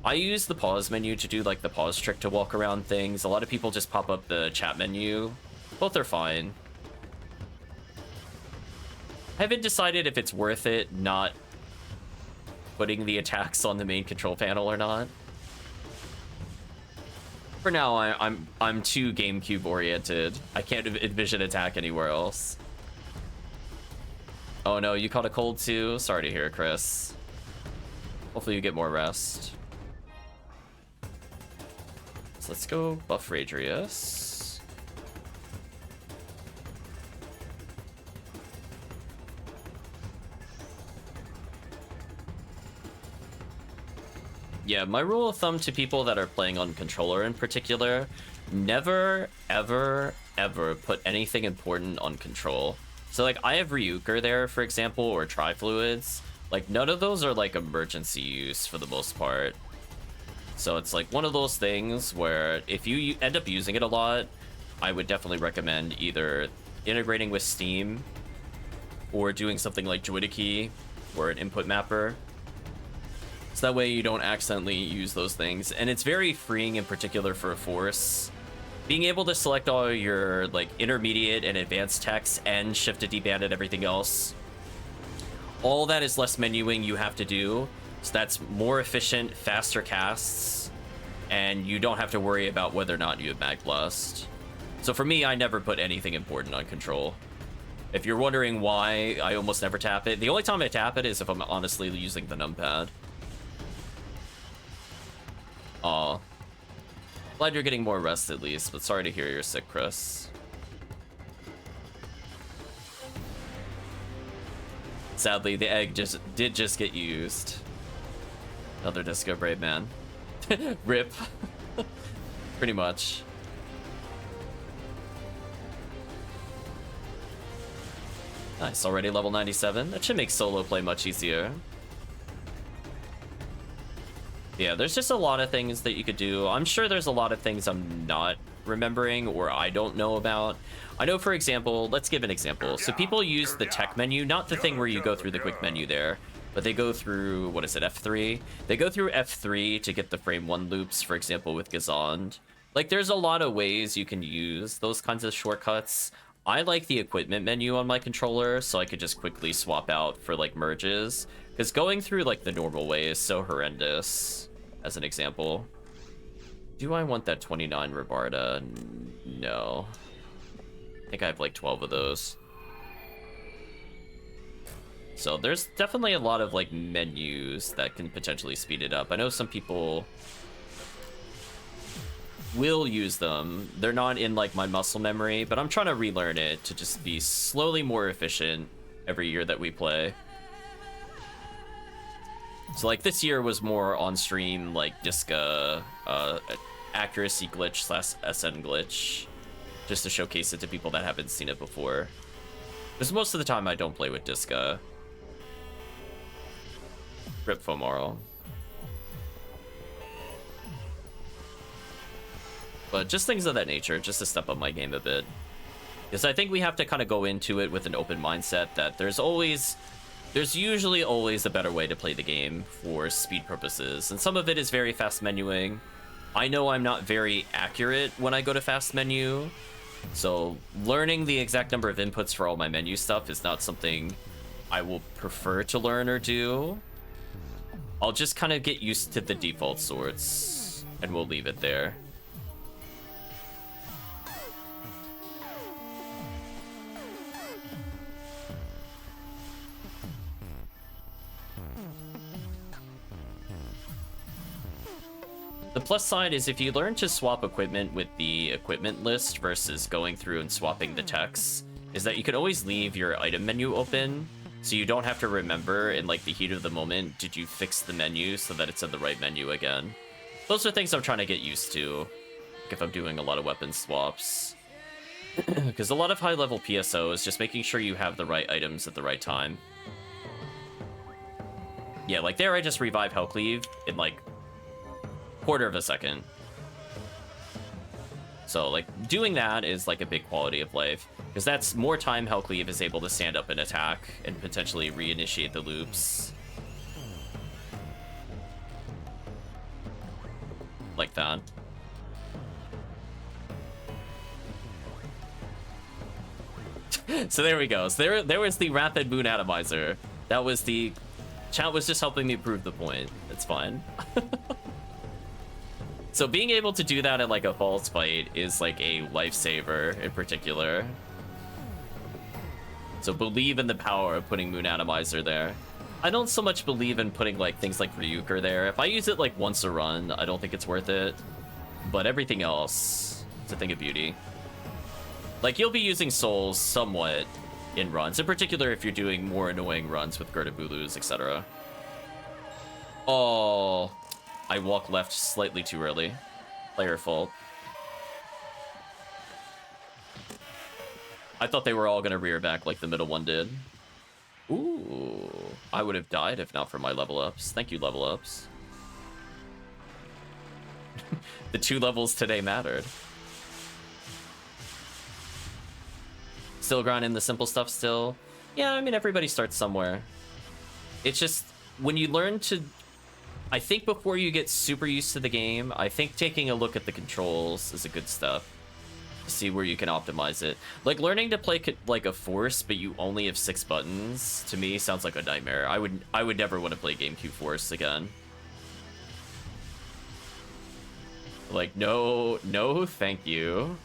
I use the pause menu to do like the pause trick to walk around things. A lot of people just pop up the chat menu. Both are fine. I haven't decided if it's worth it not putting the attacks on the main control panel or not. For now, I'm too GameCube oriented. I can't envision attack anywhere else. Oh no, you caught a cold too? Sorry to hear, Chris. Hopefully you get more rest. So let's go buff Radreus. Yeah, my rule of thumb to people that are playing on controller in particular, never, ever, ever put anything important on control. So like I have Ryuker there, for example, or Trifluids. Like none of those are like emergency use for the most part. So it's like one of those things where if you end up using it a lot, I would definitely recommend either integrating with Steam or doing something like Druidicke or an input mapper. So that way you don't accidentally use those things. And it's very freeing in particular for a force. Being able to select all your like intermediate and advanced text and shift to deband and everything else. All that is less menuing you have to do. So that's more efficient, faster casts. And you don't have to worry about whether or not you have Mag Blast. So for me, I never put anything important on control. If you're wondering why I almost never tap it, the only time I tap it is if I'm honestly using the numpad. Aw. Glad you're getting more rest at least, but sorry to hear you're sick, Chris. Sadly, the egg did just get used. Another Disco Brave Man. Rip. Pretty much. Nice, already level 97. That should make solo play much easier. Yeah, there's just a lot of things that you could do. I'm sure there's a lot of things I'm not remembering or I don't know about. I know, for example, let's give an example. So people use the tech menu, not the thing where you go through the quick menu there, but they go through, what is it, F3? They go through F3 to get the frame 1 loops, for example, with Gazond. Like, there's a lot of ways you can use those kinds of shortcuts. I like the equipment menu on my controller, so I could just quickly swap out for, like, merges. Because going through, like, the normal way is so horrendous, as an example. Do I want that 29 Rabarda? No. I think I have, like, 12 of those. So there's definitely a lot of, like, menus that can potentially speed it up. I know some people will use them. They're not in, like, my muscle memory, but I'm trying to relearn it to just be slowly more efficient every year that we play. So, like, this year was more on-stream, like, Disca, accuracy glitch / SN glitch, just to showcase it to people that haven't seen it before. Because most of the time I don't play with Disca. Rip Fomaro. But just things of that nature, just to step up my game a bit. Because I think we have to kind of go into it with an open mindset that there's usually always a better way to play the game for speed purposes. And some of it is very fast menuing. I know I'm not very accurate when I go to fast menu. So learning the exact number of inputs for all my menu stuff is not something I will prefer to learn or do. I'll just kind of get used to the default sorts, and we'll leave it there. The plus side is if you learn to swap equipment with the equipment list versus going through and swapping the text, is that you can always leave your item menu open, so you don't have to remember in, like, the heat of the moment, did you fix the menu so that it's in the right menu again. Those are things I'm trying to get used to if I'm doing a lot of weapon swaps. Because a lot of high-level PSO is just making sure you have the right items at the right time. Yeah, like there I just revive HellCleave in, like, quarter of a second. So, like, doing that is, like, a big quality of life. Because that's more time HellCleave is able to stand up and attack and potentially reinitiate the loops. Like that. So there we go. So there was the Rapid Moon Atomizer. That was the... Chat was just helping me prove the point. It's fine. So being able to do that at, like, a false fight is, like, a lifesaver in particular. So believe in the power of putting Moon Atomizer there. I don't so much believe in putting, like, things like Ryuker there. If I use it, like, once a run, I don't think it's worth it. But everything else, it's a thing of beauty. Like, you'll be using souls somewhat in runs, in particular if you're doing more annoying runs with Gertabulus, etc. Oh, I walked left slightly too early. Player fault. I thought they were all gonna rear back like the middle one did. Ooh, I would have died if not for my level ups. Thank you, level ups. The 2 levels today mattered. Still grinding the simple stuff still. Yeah, I mean, everybody starts somewhere. It's just, when you learn to... I think before you get super used to the game, I think taking a look at the controls is a good step. To see where you can optimize it. Like, learning to play like a Force, but you only have 6 buttons, to me sounds like a nightmare. I would never want to play GameCube Force again. Like, no, thank you.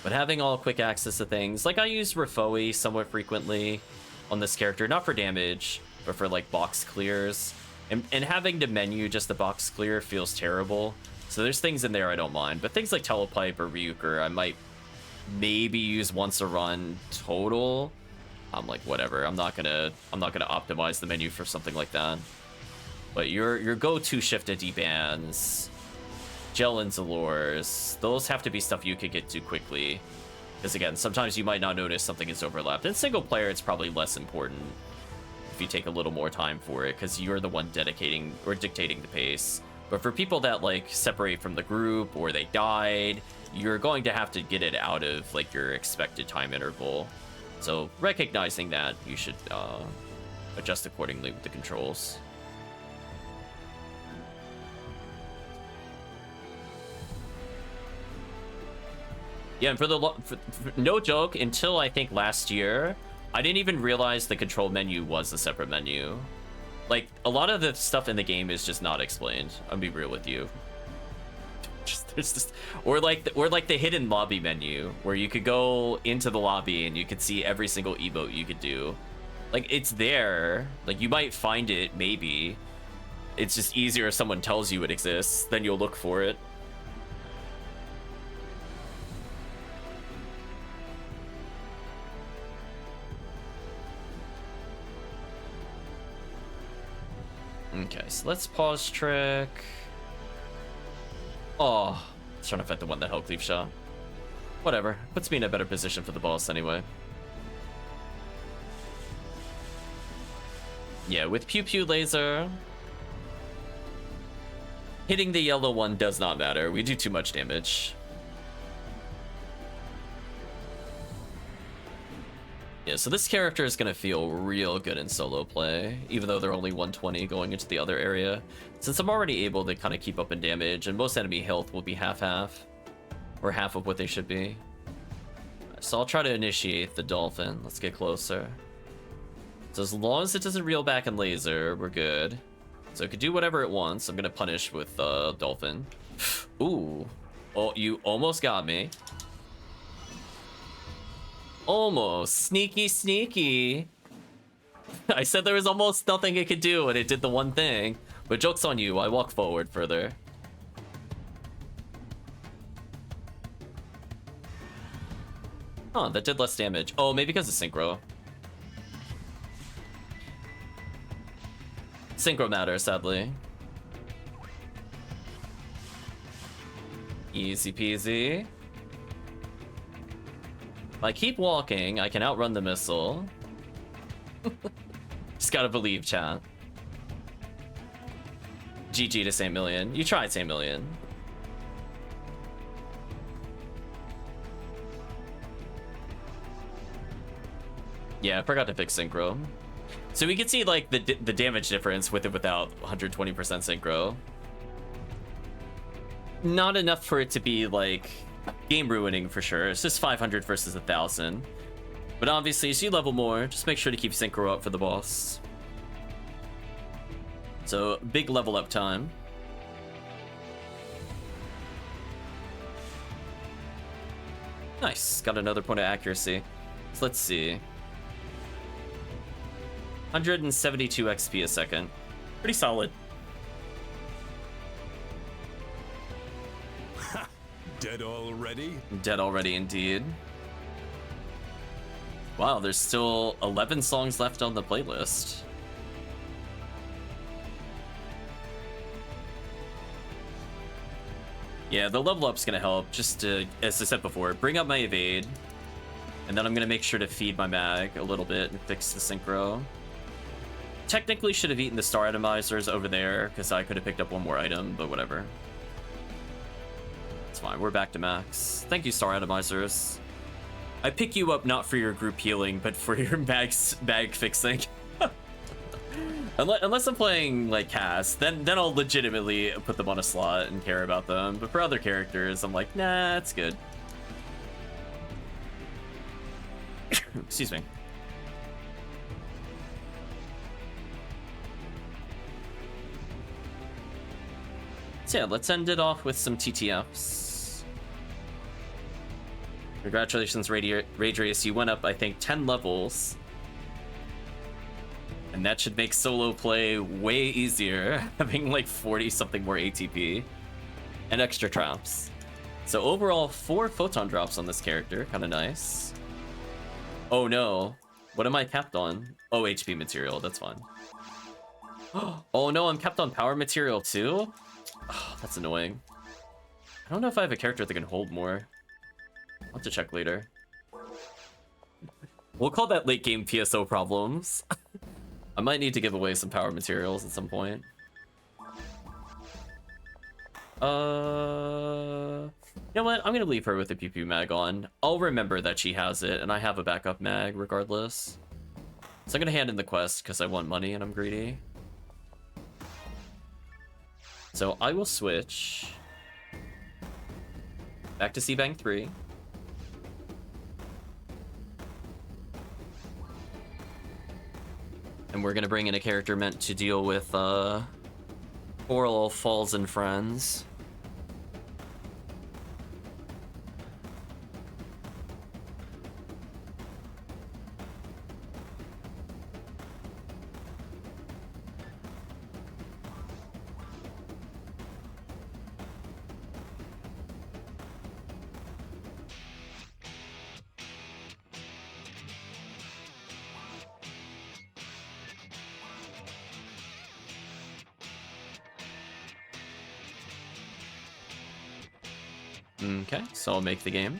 But having all quick access to things, like I use Rafoi somewhat frequently on this character, not for damage, but for like box clears. And having to menu just the box clear feels terrible. So there's things in there I don't mind, but things like Telepipe or Ryuker, I might maybe use once a run total. I'm like, whatever. I'm not gonna optimize the menu for something like that. But your go-to shift to D-bands Gel and Zalors, those have to be stuff you could get to quickly. Because again, sometimes you might not notice something is overlapped. In single player, it's probably less important if you take a little more time for it, because you're the one dedicating or dictating the pace. But for people that like separate from the group or they died, you're going to have to get it out of like your expected time interval. So recognizing that, you should adjust accordingly with the controls. Yeah, and for no joke, until I think last year, I didn't even realize the control menu was a separate menu. Like, a lot of the stuff in the game is just not explained. I'll be real with you. There's just, or like the hidden lobby menu, where you could go into the lobby and you could see every single emote you could do. Like, it's there. Like, you might find it, maybe. It's just easier if someone tells you it exists, then you'll look for it. Okay, so let's pause trick. Oh, I was trying to fight the one that HellCleave shot. Whatever, puts me in a better position for the boss anyway. Yeah, with Pew Pew Laser, hitting the yellow one does not matter. We do too much damage. Yeah, so this character is going to feel real good in solo play, even though they're only 120 going into the other area. Since I'm already able to kind of keep up in damage, and most enemy health will be half-half, or half of what they should be. So I'll try to initiate the dolphin. Let's get closer. So as long as it doesn't reel back in laser, we're good. So it could do whatever it wants. I'm going to punish with dolphin. Ooh. Oh, you almost got me. Almost. Sneaky, sneaky. I said there was almost nothing it could do, and it did the one thing. But joke's on you, I walk forward further. Huh, that did less damage. Oh, maybe because of synchro. Synchro matters, sadly. Easy peasy. If I keep walking, I can outrun the missile. Just gotta believe, chat. GG to St. Million. You tried, St. Million. Yeah, I forgot to fix synchro. So we can see like the damage difference with it without 120% synchro. Not enough for it to be like game ruining for sure. It's just 500 versus 1,000. But obviously, as you level more, just make sure to keep synchro up for the boss. So big level up time. Nice, got another point of accuracy. So let's see. 172 XP a second. Pretty solid. Dead already? Dead already, indeed. Wow, there's still 11 songs left on the playlist. Yeah, the level up's gonna help, just to, as I said before, bring up my evade. And then I'm gonna make sure to feed my mag a little bit and fix the synchro. Technically should have eaten the star atomizers over there, because I could have picked up one more item, but whatever. It's fine, we're back to max. Thank you, star atomizers. I pick you up not for your group healing, but for your bag fixing. Unless I'm playing like cast, then I'll legitimately put them on a slot and care about them. But for other characters, I'm like, nah, it's good. Excuse me. So yeah, let's end it off with some TTFs. Congratulations, Radreus. You went up, I think, 10 levels. And that should make solo play way easier, having like 40-something more ATP. And extra traps. So overall, 4 photon drops on this character. Kind of nice. Oh no. What am I capped on? Oh, HP material. That's fine. Oh no, I'm capped on power material too? Oh, that's annoying. I don't know if I have a character that can hold more. I'll have to check later. We'll call that late game PSO problems. I might need to give away some power materials at some point. You know what? I'm gonna leave her with the PP mag on. I'll remember that she has it, and I have a backup mag regardless. So I'm gonna hand in the quest because I want money and I'm greedy. So I will switch back to C-Bang 3. And we're gonna bring in a character meant to deal with Coral Falls and Friends. Okay, so I'll make the game.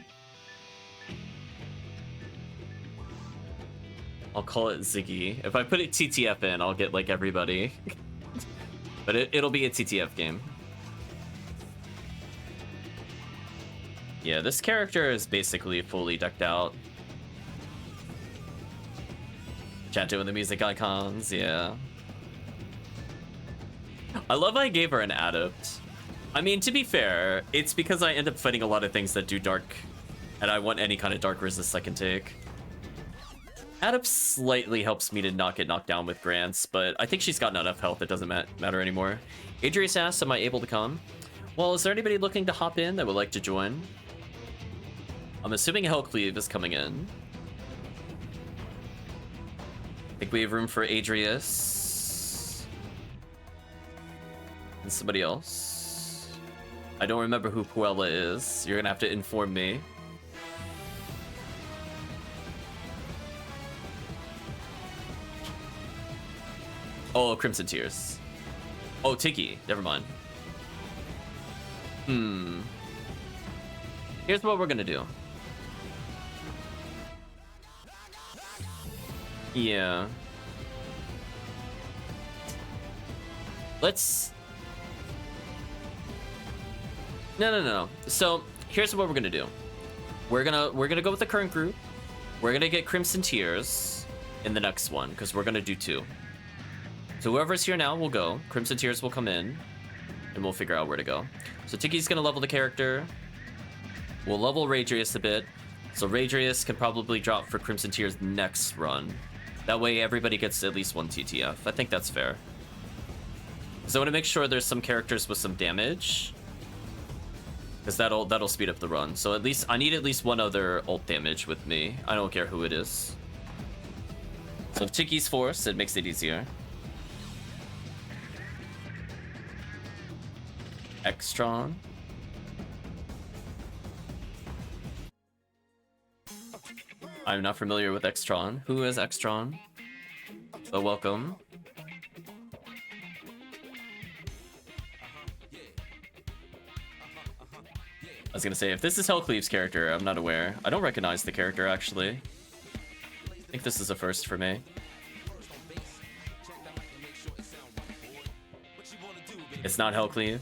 I'll call it Ziggy. If I put it TTF in, I'll get like everybody. But it'll be a TTF game. Yeah, this character is basically fully decked out. Chatting with the music icons, yeah. I love I gave her an adept. I mean, to be fair, it's because I end up fighting a lot of things that do dark, and I want any kind of dark resist I can take. Adept slightly helps me to not get knocked down with grants, but I think she's got enough health it doesn't matter anymore. Radreus asks, am I able to come? Well, is there anybody looking to hop in that would like to join? I'm assuming HellCleave is coming in. I think we have room for Radreus. And somebody else. I don't remember who Puella is. You're gonna have to inform me. Oh, Crmzntears. Oh, Tiggy. Never mind. Here's what we're gonna do. Yeah. Let's... No. So here's what we're gonna do. We're gonna go with the current group. We're gonna get Crmzntears in the next one because we're gonna do 2. So whoever's here now will go. Crmzntears will come in, and we'll figure out where to go. So Tiggy's gonna level the character. We'll level Radreus a bit. So Radreus can probably drop for Crmzntears next run. That way everybody gets at least 1 TTF. I think that's fair. So I want to make sure there's some characters with some damage. Because that'll speed up the run. So I need at least 1 other ult damage with me. I don't care who it is. So if Tiggy's force, it makes it easier. Extron. I'm not familiar with Extron. Who is Extron? So welcome. I was gonna say, if this is HellCleave's character, I'm not aware. I don't recognize the character, actually. I think this is a first for me. It's not HellCleave.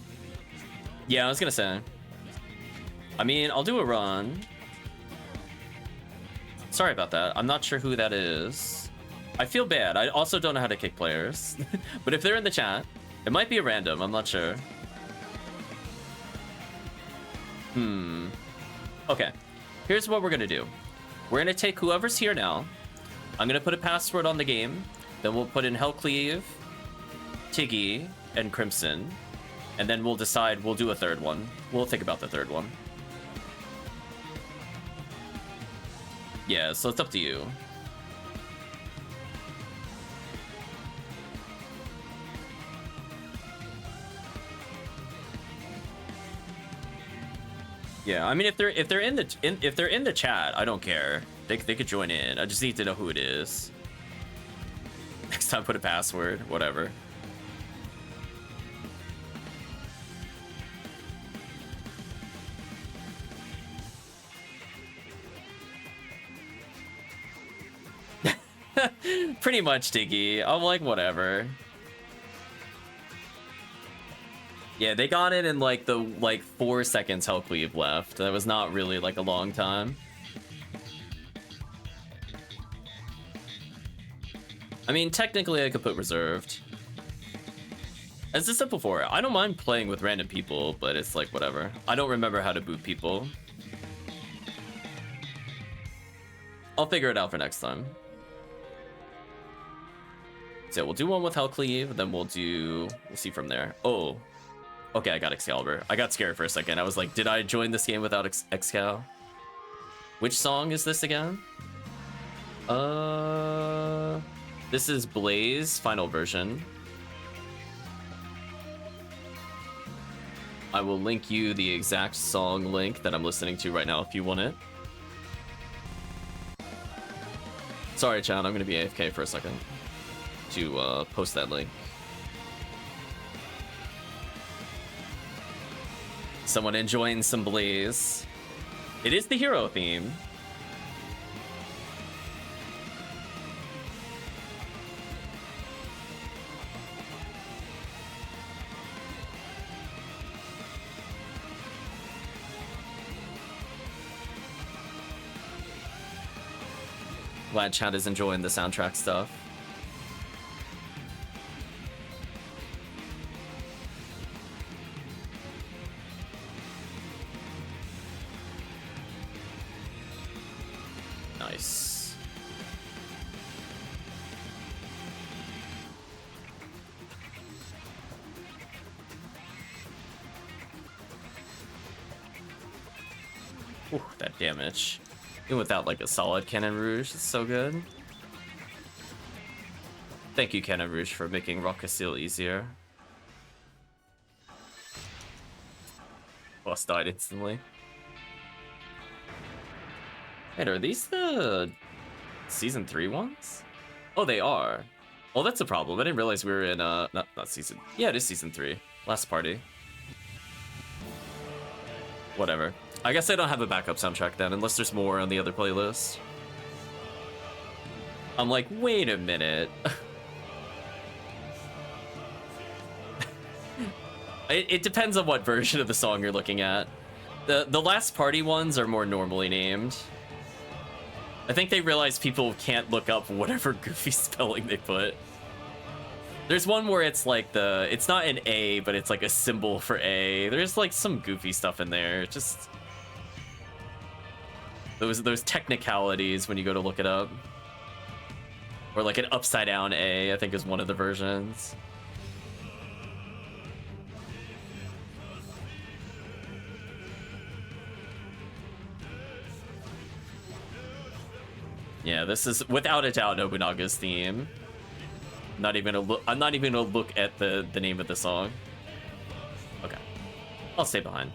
Yeah, I was gonna say. I mean, I'll do a run. Sorry about that. I'm not sure who that is. I feel bad. I also don't know how to kick players. But if they're in the chat, it might be a random. I'm not sure. Okay, here's what we're gonna do. We're gonna take whoever's here now. I'm gonna put a password on the game. Then we'll put in HellCleave, Tiggy, and Crimson. And then we'll decide, we'll do a third one. We'll think about the third one. Yeah, so it's up to you. Yeah, I mean, if they're in the chat, I don't care. They could join in. I just need to know who it is. Next time, put a password, whatever. Pretty much, Tiggy. I'm like, whatever. Yeah, they got it in like the 4 seconds HellCleave left. That was not really like a long time. I mean, technically I could put reserved. As I said before, I don't mind playing with random people, but it's like whatever. I don't remember how to boot people. I'll figure it out for next time. So we'll do one with HellCleave, then we'll see from there. Oh, okay, I got Excalibur. I got scared for a second. I was like, did I join this game without Excal? Which song is this again? This is Blaze final version. I will link you the exact song link that I'm listening to right now if you want it. Sorry, Chan, I'm gonna be AFK for a second to post that link. Someone enjoying some Blaze. It is the hero theme. Glad chat is enjoying the soundtrack stuff. Nice. Ooh, that damage. Even without like a solid Cannon Rouge, it's so good. Thank you, Cannon Rouge, for making Rock Seal easier. Boss died instantly. Wait, are these the Season 3 ones? Oh, they are. Oh, that's a problem. I didn't realize we were in, not Season... Yeah, it is Season 3. Last party. Whatever. I guess I don't have a backup soundtrack then, unless there's more on the other playlist. I'm like, wait a minute. It depends on what version of the song you're looking at. The last party ones are more normally named. I think they realize people can't look up whatever goofy spelling they put. There's one where it's like it's not an A, but it's like a symbol for A. There's like some goofy stuff in there. Just those technicalities when you go to look it up. Or like an upside down A, I think is one of the versions. Yeah, this is without a doubt Nobunaga's theme. I'm not even gonna look at the name of the song. Okay, I'll stay behind.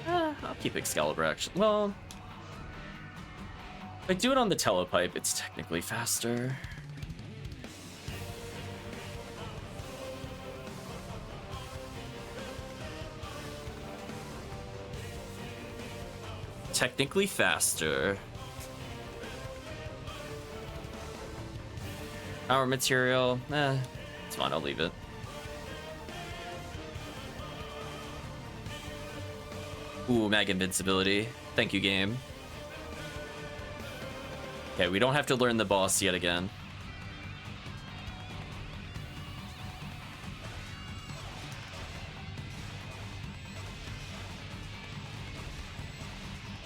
I'll keep Excalibur actually. Well, if I do it on the telepipe, it's technically faster. Technically faster. Power material, it's fine, I'll leave it. Ooh, mag invincibility. Thank you, game. Okay, we don't have to learn the boss yet again.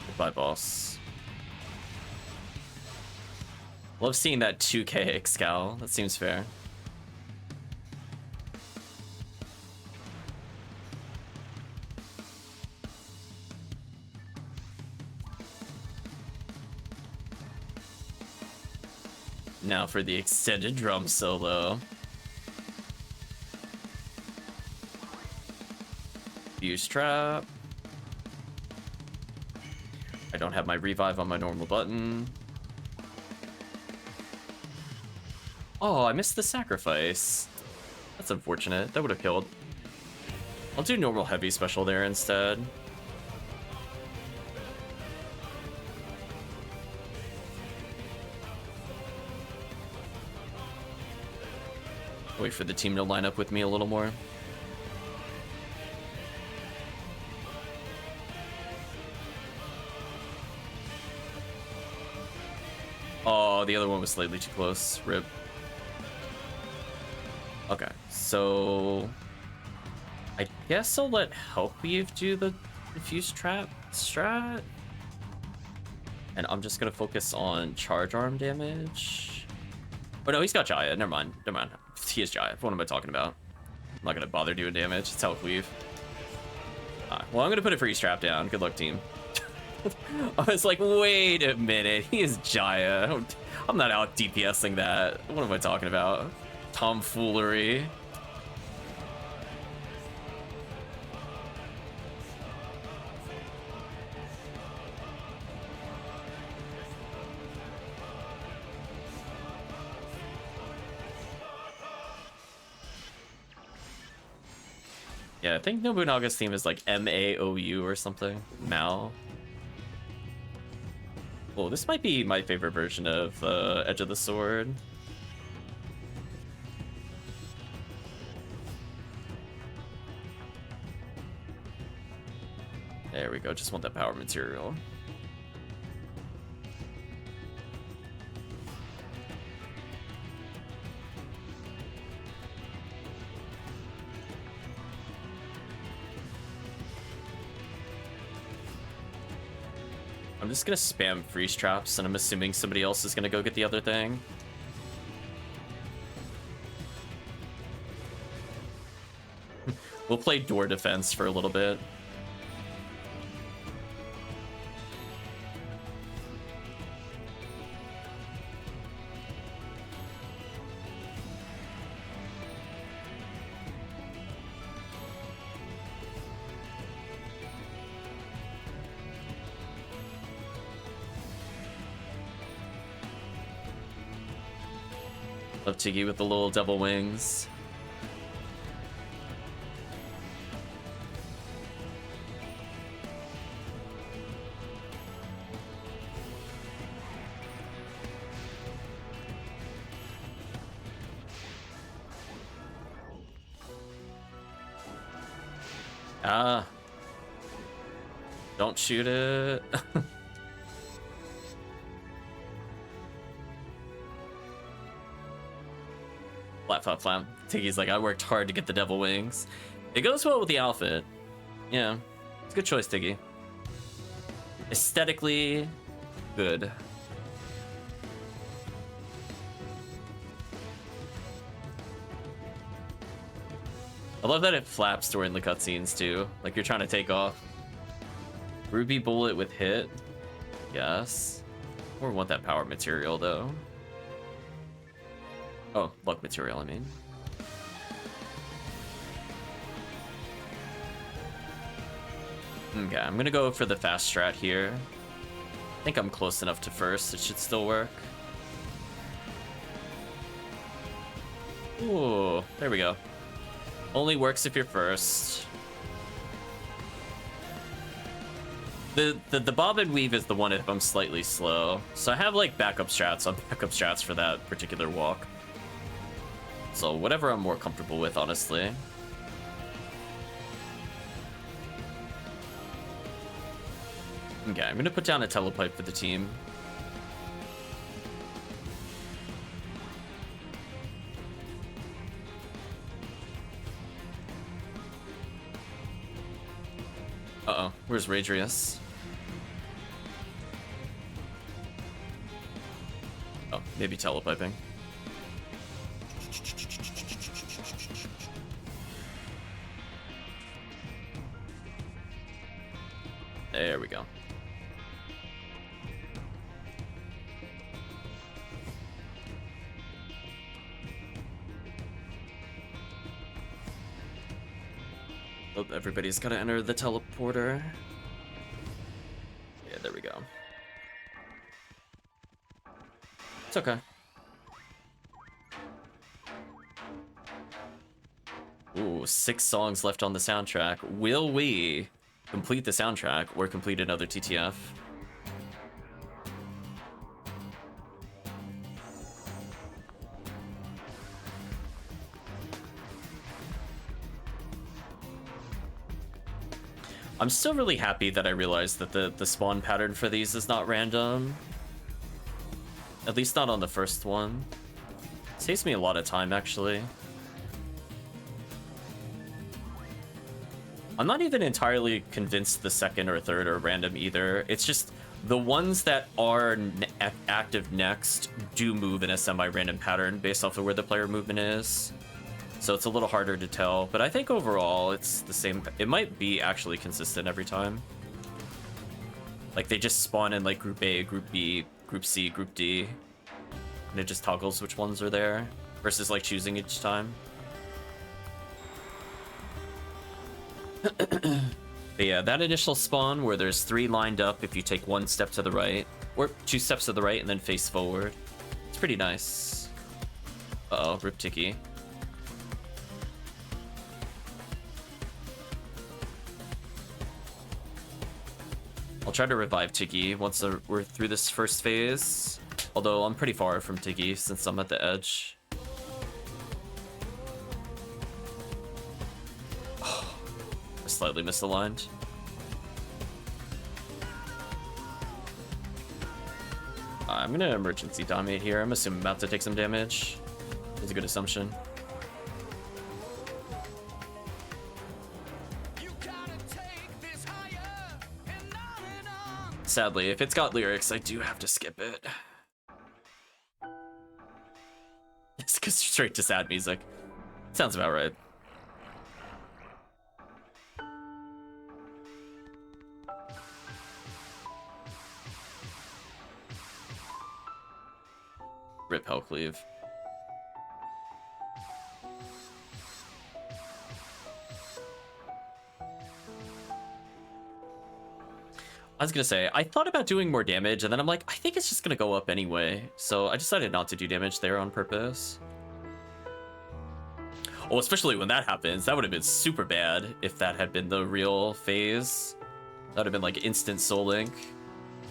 Goodbye, boss. Love seeing that 2K Excal. That seems fair. Now for the extended drum solo. Fuse trap. I don't have my revive on my normal button. Oh, I missed the sacrifice. That's unfortunate. That would have killed. I'll do normal heavy special there instead. Wait for the team to line up with me a little more. Oh, the other one was slightly too close. Rip. Okay, so I guess I'll let HellCleave do the diffuse trap strat. And I'm just gonna focus on charge arm damage. Oh no, he's got Jaya. Never mind. Never mind. He is Jaya. What am I talking about? I'm not gonna bother doing damage. It's HellCleave. Well, I'm gonna put a freeze trap down. Good luck, team. I was like, wait a minute. He is Jaya. I'm not out DPSing that. What am I talking about? Tomfoolery. Yeah, I think Nobunaga's theme is like MAOU or something. Mao. Oh, this might be my favorite version of Edge of the Sword. There we go, just want that power material. I'm just gonna spam freeze traps, and I'm assuming somebody else is gonna go get the other thing. We'll play door defense for a little bit. Love Tiggy with the little double wings. Ah. Don't shoot it. Flap, flap, flap. Tiggy's like, I worked hard to get the devil wings. It goes well with the outfit. Yeah, it's a good choice, Tiggy. Aesthetically, good. I love that it flaps during the cutscenes too. Like you're trying to take off. Ruby bullet with hit. Yes. Or want that power material though. Oh, luck material, I mean. Okay, I'm gonna go for the fast strat here. I think I'm close enough to first. It should still work. Ooh, there we go. Only works if you're first. The bob and weave is the one if I'm slightly slow. So I have like backup strats on backup strats for that particular walk. So whatever I'm more comfortable with, honestly. Okay, I'm gonna put down a telepipe for the team. Uh-oh, where's Radreus? Oh, maybe telepiping. There we go. Oh, everybody's gotta enter the teleporter. Yeah, there we go. It's okay. Ooh, 6 songs left on the soundtrack. Will we complete the soundtrack or complete another TTF? I'm still really happy that I realized that the spawn pattern for these is not random. At least not on the first one. It saves me a lot of time, actually. I'm not even entirely convinced the second or third are random either. It's just the ones that are active next do move in a semi-random pattern based off of where the player movement is. So it's a little harder to tell, but I think overall it's the same. It might be actually consistent every time. Like they just spawn in like Group A, Group B, Group C, Group D, and it just toggles which ones are there versus like choosing each time. But yeah, that initial spawn where there's 3 lined up if you take 1 step to the right, or 2 steps to the right and then face forward. It's pretty nice. Uh-oh, rip Tiggy. I'll try to revive Tiggy once we're through this first phase. Although I'm pretty far from Tiggy since I'm at the edge. Oh, I slightly misaligned. I'm gonna emergency dominate here. I'm assuming I'm about to take some damage. That's a good assumption. Sadly, if it's got lyrics, I do have to skip it. It's goes straight to sad music. Sounds about right. Rip HellCleave. I was gonna say, I thought about doing more damage, and then I'm like, I think it's just gonna go up anyway. So I decided not to do damage there on purpose. Oh, especially when that happens. That would have been super bad if that had been the real phase. That would have been like instant soul link.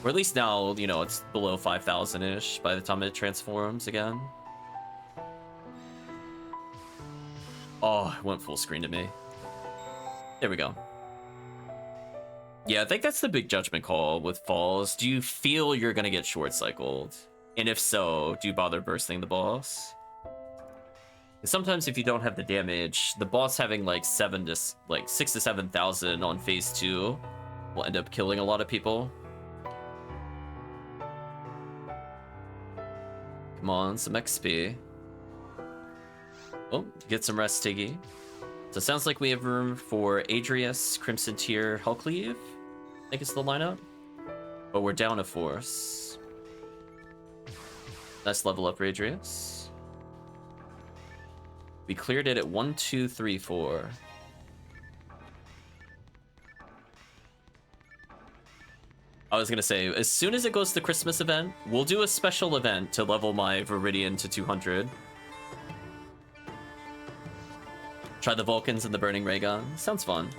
Or at least now, you know, it's below 5,000-ish by the time it transforms again. Oh, it went full screen to me. There we go. Yeah, I think that's the big judgment call with falls. Do you feel you're gonna get short cycled? And if so, do you bother bursting the boss? Sometimes if you don't have the damage, the boss having like 6 to 7,000 on phase 2 will end up killing a lot of people. Come on, some XP. Oh, get some rest, Tiggy. So it sounds like we have room for Radreus, Crmzntears, HellCleave. I think it's the lineup. But we're down a force. Nice level up, Radreus. We cleared it at 1, 2, 3, 4. I was gonna say, as soon as it goes to the Christmas event, we'll do a special event to level my Viridian to 200. Try the Vulcans and the Burning Ray Gun. Sounds fun.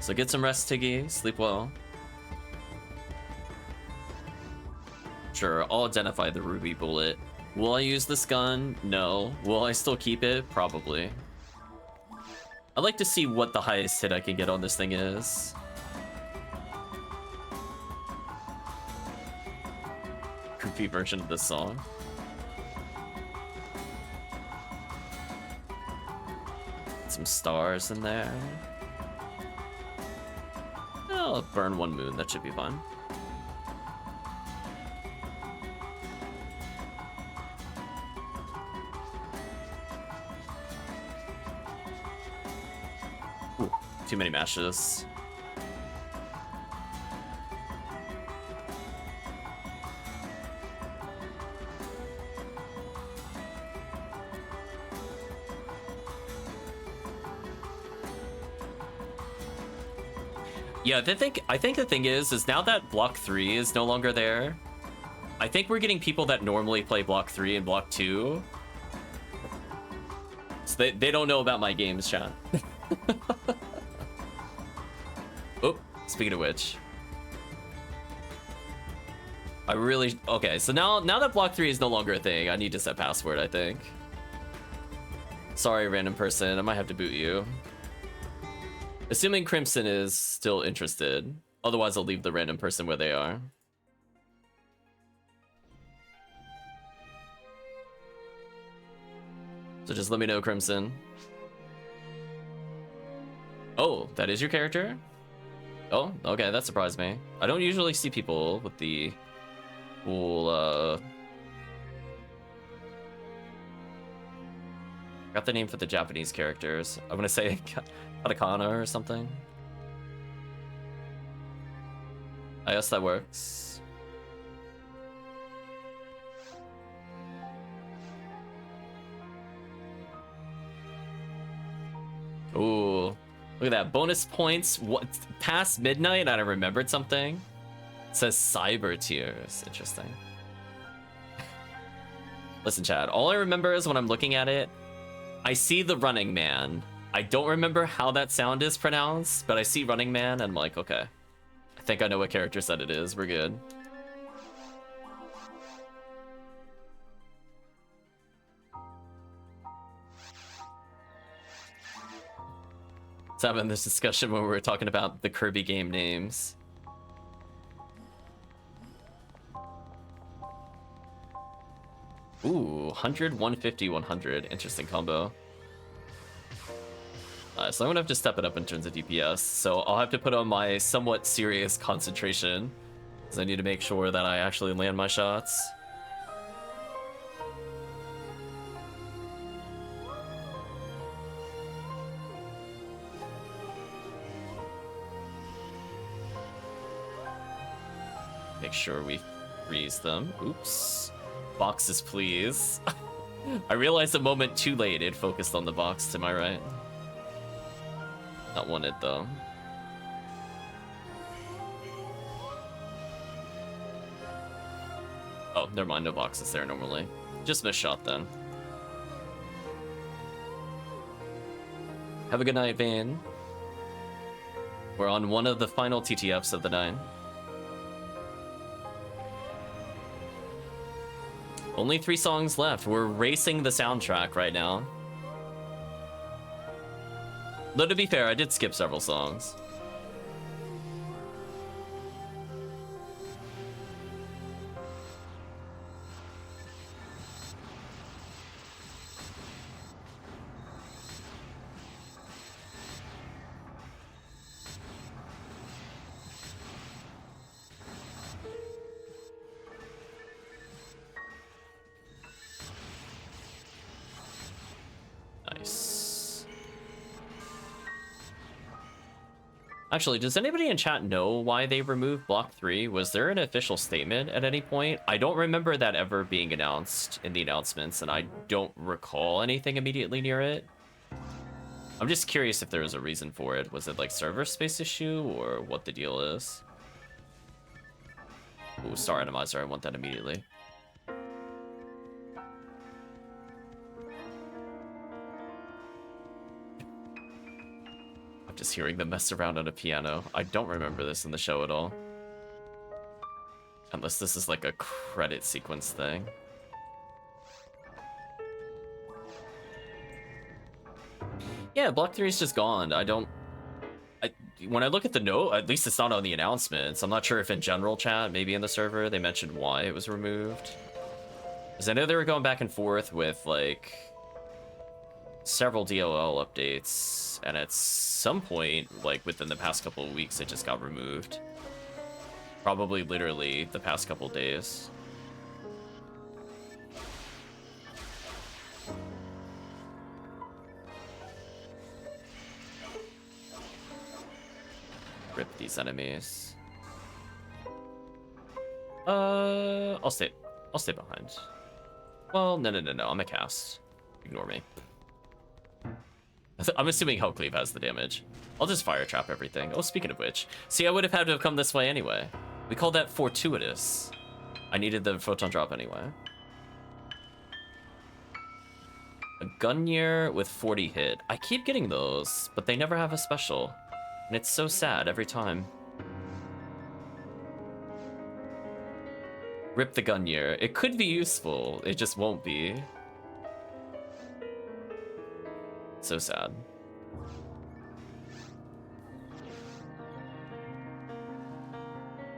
So get some rest, Tiggy. Sleep well. Sure, I'll identify the Ruby Bullet. Will I use this gun? No. Will I still keep it? Probably. I'd like to see what the highest hit I can get on this thing is. Goofy version of this song. Some stars in there. I'll burn 1 moon, that should be fun. Ooh, too many mashes. Yeah, I think the thing is now that block 3 is no longer there, I think we're getting people that normally play block 3 and block 2. So they don't know about my games, chat. Oh, speaking of which. Okay, so now that block 3 is no longer a thing, I need to set password, I think. Sorry, random person, I might have to boot you. Assuming Crimson is still interested. Otherwise, I'll leave the random person where they are. So just let me know, Crimson. Oh, that is your character? Oh, okay, that surprised me. I don't usually see people with the cool, got the name for the Japanese characters. I'm gonna say katakana or something. I guess that works. Ooh, look at that. Bonus points. What? Past midnight, I remembered something. It says HellCleave. Interesting. Listen, Chad, all I remember is when I'm looking at it, I see the Running Man. I don't remember how that sound is pronounced, but I see Running Man and I'm like, okay. I think I know what character set it is. We're good. I was having this discussion when we were talking about the Kirby game names. Ooh, 100, 150, 100. Interesting combo. So I'm gonna have to step it up in terms of DPS. So I'll have to put on my somewhat serious concentration, because I need to make sure that I actually land my shots. Make sure we freeze them. Oops. Boxes, please. I realized a moment too late it focused on the box to my right. Not wanted though. Oh, never mind, no boxes there normally. Just missed shot then. Have a good night, Vane. We're on one of the final TTFs of the night. Only 3 songs left. We're racing the soundtrack right now. Though to be fair, I did skip several songs. Actually, does anybody in chat know why they removed Block 3? Was there an official statement at any point? I don't remember that ever being announced in the announcements, and I don't recall anything immediately near it. I'm just curious if there was a reason for it. Was it like server space issue, or what the deal is? Ooh, Star Atomizer, I want that immediately. Just hearing them mess around on a piano. I don't remember this in the show at all. Unless this is like a credit sequence thing. Yeah, Block 3 is just gone. When I look at the note, at least it's not on the announcements. I'm not sure if in general chat, maybe in the server, they mentioned why it was removed. Because I know they were going back and forth with like several DLL updates, and at some point, like within the past couple of weeks, it just got removed. Probably literally the past couple of days. Rip these enemies. I'll stay behind. Well, no, I'm a cast. Ignore me. I'm assuming HellCleave has the damage. I'll just fire trap everything. Oh, speaking of which, see, I would have had to have come this way anyway. We call that fortuitous. I needed the photon drop anyway. A Gunyear with 40 hit. I keep getting those, but they never have a special. And it's so sad every time. Rip the Gunyear. It could be useful, it just won't be. So sad.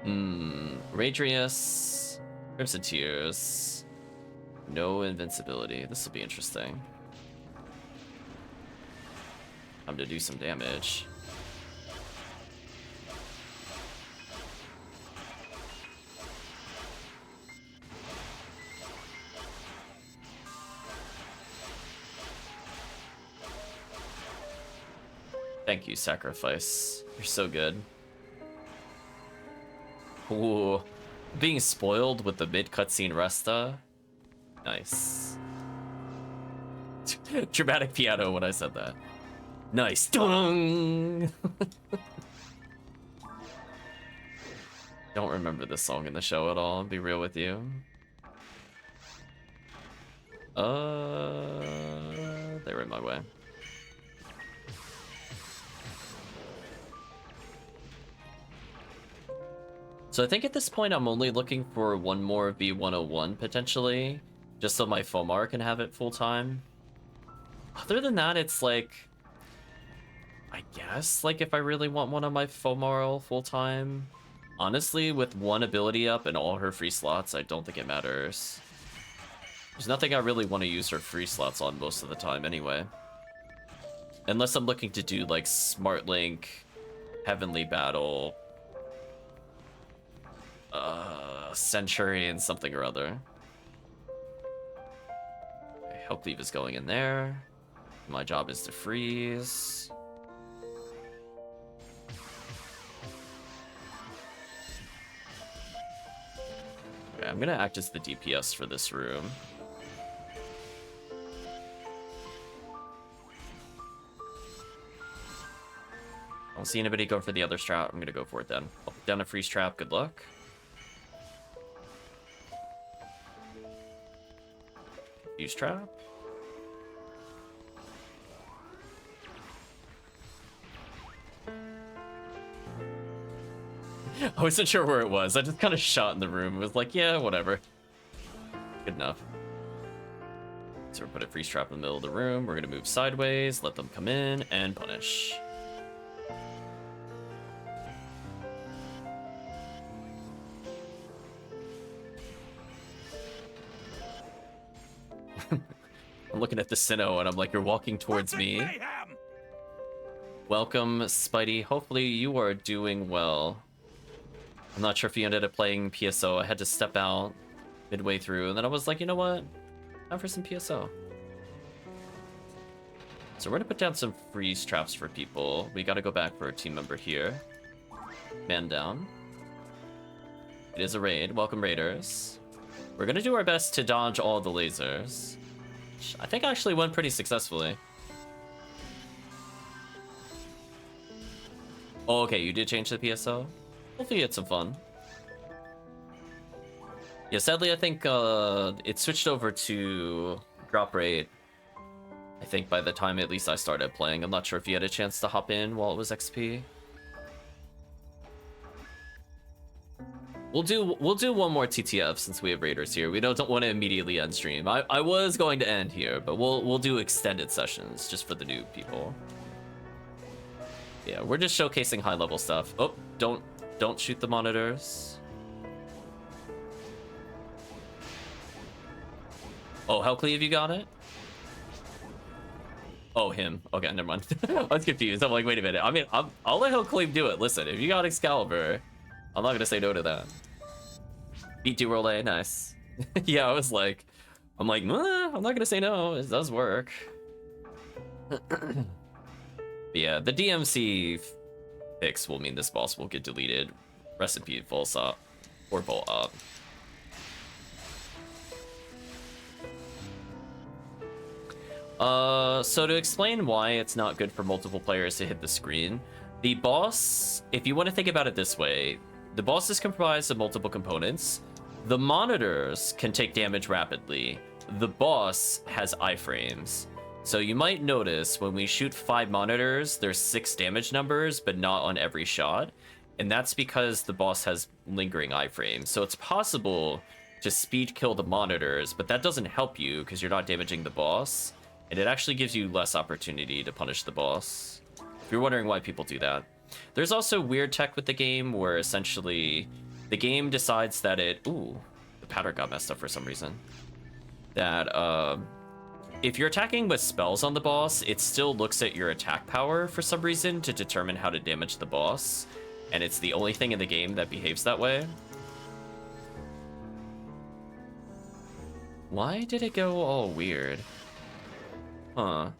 Radreus, Crmzntears, no invincibility. This will be interesting. Time to do some damage. Thank you, Sacrifice. You're so good. Ooh. Being spoiled with the mid cutscene Resta. Nice. Dramatic piano when I said that. Nice. Dung! Don't remember this song in the show at all, I'll be real with you. They were in my way. So I think at this point I'm only looking for one more V101 potentially, just so my Fomar can have it full time. Other than that, it's like, I guess, like if I really want one of my Fomar full time, honestly, with one ability up and all her free slots, I don't think it matters. There's nothing I really want to use her free slots on most of the time anyway. Unless I'm looking to do like Smart Link, Heavenly Battle, Century and something or other. Okay, HellCleave is going in there. My job is to freeze. Okay, I'm gonna act as the DPS for this room. I don't see anybody go for the other strat. I'm gonna go for it then. I'll put down a freeze trap. Good luck. Use trap. I wasn't sure where it was. I just kind of shot in the room. It was like, yeah, whatever. Good enough. So we're put a freeze trap in the middle of the room. We're gonna move sideways, let them come in, and punish. I'm looking at the Sinnoh and I'm like, you're walking towards me. Welcome, Spidey. Hopefully you are doing well. I'm not sure if you ended up playing PSO. I had to step out midway through, and then I was like, you know what? Time for some PSO. So we're gonna put down some freeze traps for people. We gotta go back for a team member here. Man down. It is a raid. Welcome, raiders. We're gonna do our best to dodge all the lasers. Which I think actually went pretty successfully. Oh, okay, you did change the PSO? Hopefully you had some fun. Yeah, sadly I think it switched over to drop rate. I think by the time at least I started playing. I'm not sure if you had a chance to hop in while it was XP. We'll do one more TTF since we have raiders here. We don't want to immediately end stream. I was going to end here, but we'll do extended sessions just for the new people. Yeah, we're just showcasing high level stuff. Oh, don't shoot the monitors. Oh, HellCleave, you got it? Oh, him. Okay, never mind. I was confused. I'm like, wait a minute. I mean, I'll let HellCleave do it. Listen, if you got Excalibur, I'm not gonna say no to that. Beat Roll A, nice. Yeah, I was like, I'm like, I'm not gonna say no. It does work. Yeah, the DMC fix will mean this boss will get deleted. Recipe false up or bolt up. So to explain why it's not good for multiple players to hit the screen, the boss, if you want to think about it this way, the boss is comprised of multiple components. The monitors can take damage rapidly. The boss has iframes. So you might notice when we shoot 5 monitors, there's 6 damage numbers, but not on every shot. And that's because the boss has lingering iframes. So it's possible to speed kill the monitors, but that doesn't help you because you're not damaging the boss. And it actually gives you less opportunity to punish the boss. If you're wondering why people do that. There's also weird tech with the game where essentially the game decides that ooh, the pattern got messed up for some reason. That if you're attacking with spells on the boss, it still looks at your attack power for some reason to determine how to damage the boss. And it's the only thing in the game that behaves that way. Why did it go all weird? Huh.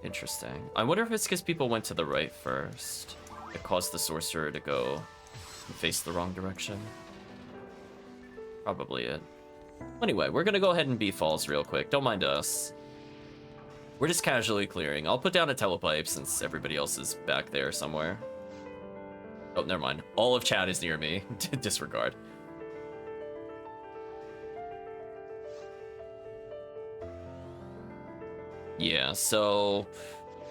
Interesting. I wonder if it's because people went to the right first. It caused the sorcerer to go and face the wrong direction. Probably it. Anyway, we're gonna go ahead and beat falls real quick. Don't mind us. We're just casually clearing. I'll put down a telepipe since everybody else is back there somewhere. Oh, never mind. All of chat is near me. Disregard. Yeah, so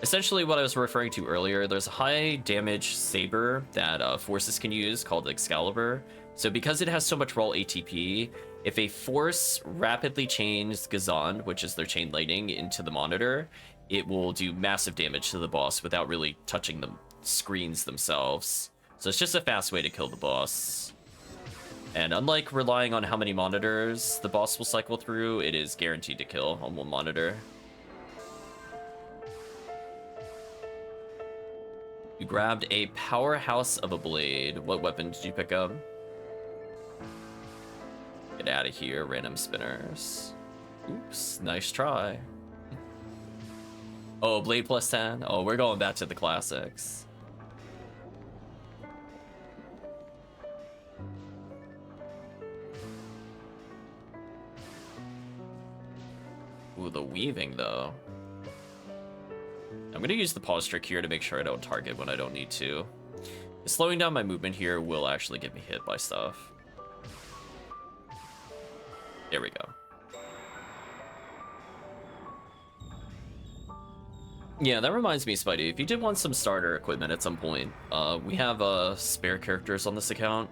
essentially what I was referring to earlier, there's a high damage saber that forces can use called Excalibur. So because it has so much raw ATP, if a force rapidly chains Gazan, which is their chain lightning, into the monitor, it will do massive damage to the boss without really touching the screens themselves. So it's just a fast way to kill the boss. And unlike relying on how many monitors the boss will cycle through, it is guaranteed to kill on one monitor. You grabbed a powerhouse of a blade. What weapon did you pick up? Get out of here, random spinners. Oops, nice try. Oh, blade plus 10? Oh, we're going back to the classics. Ooh, the weaving, though. I'm going to use the pause trick here to make sure I don't target when I don't need to. Slowing down my movement here will actually get me hit by stuff. There we go. Yeah, that reminds me, Spidey, if you did want some starter equipment at some point, we have spare characters on this account.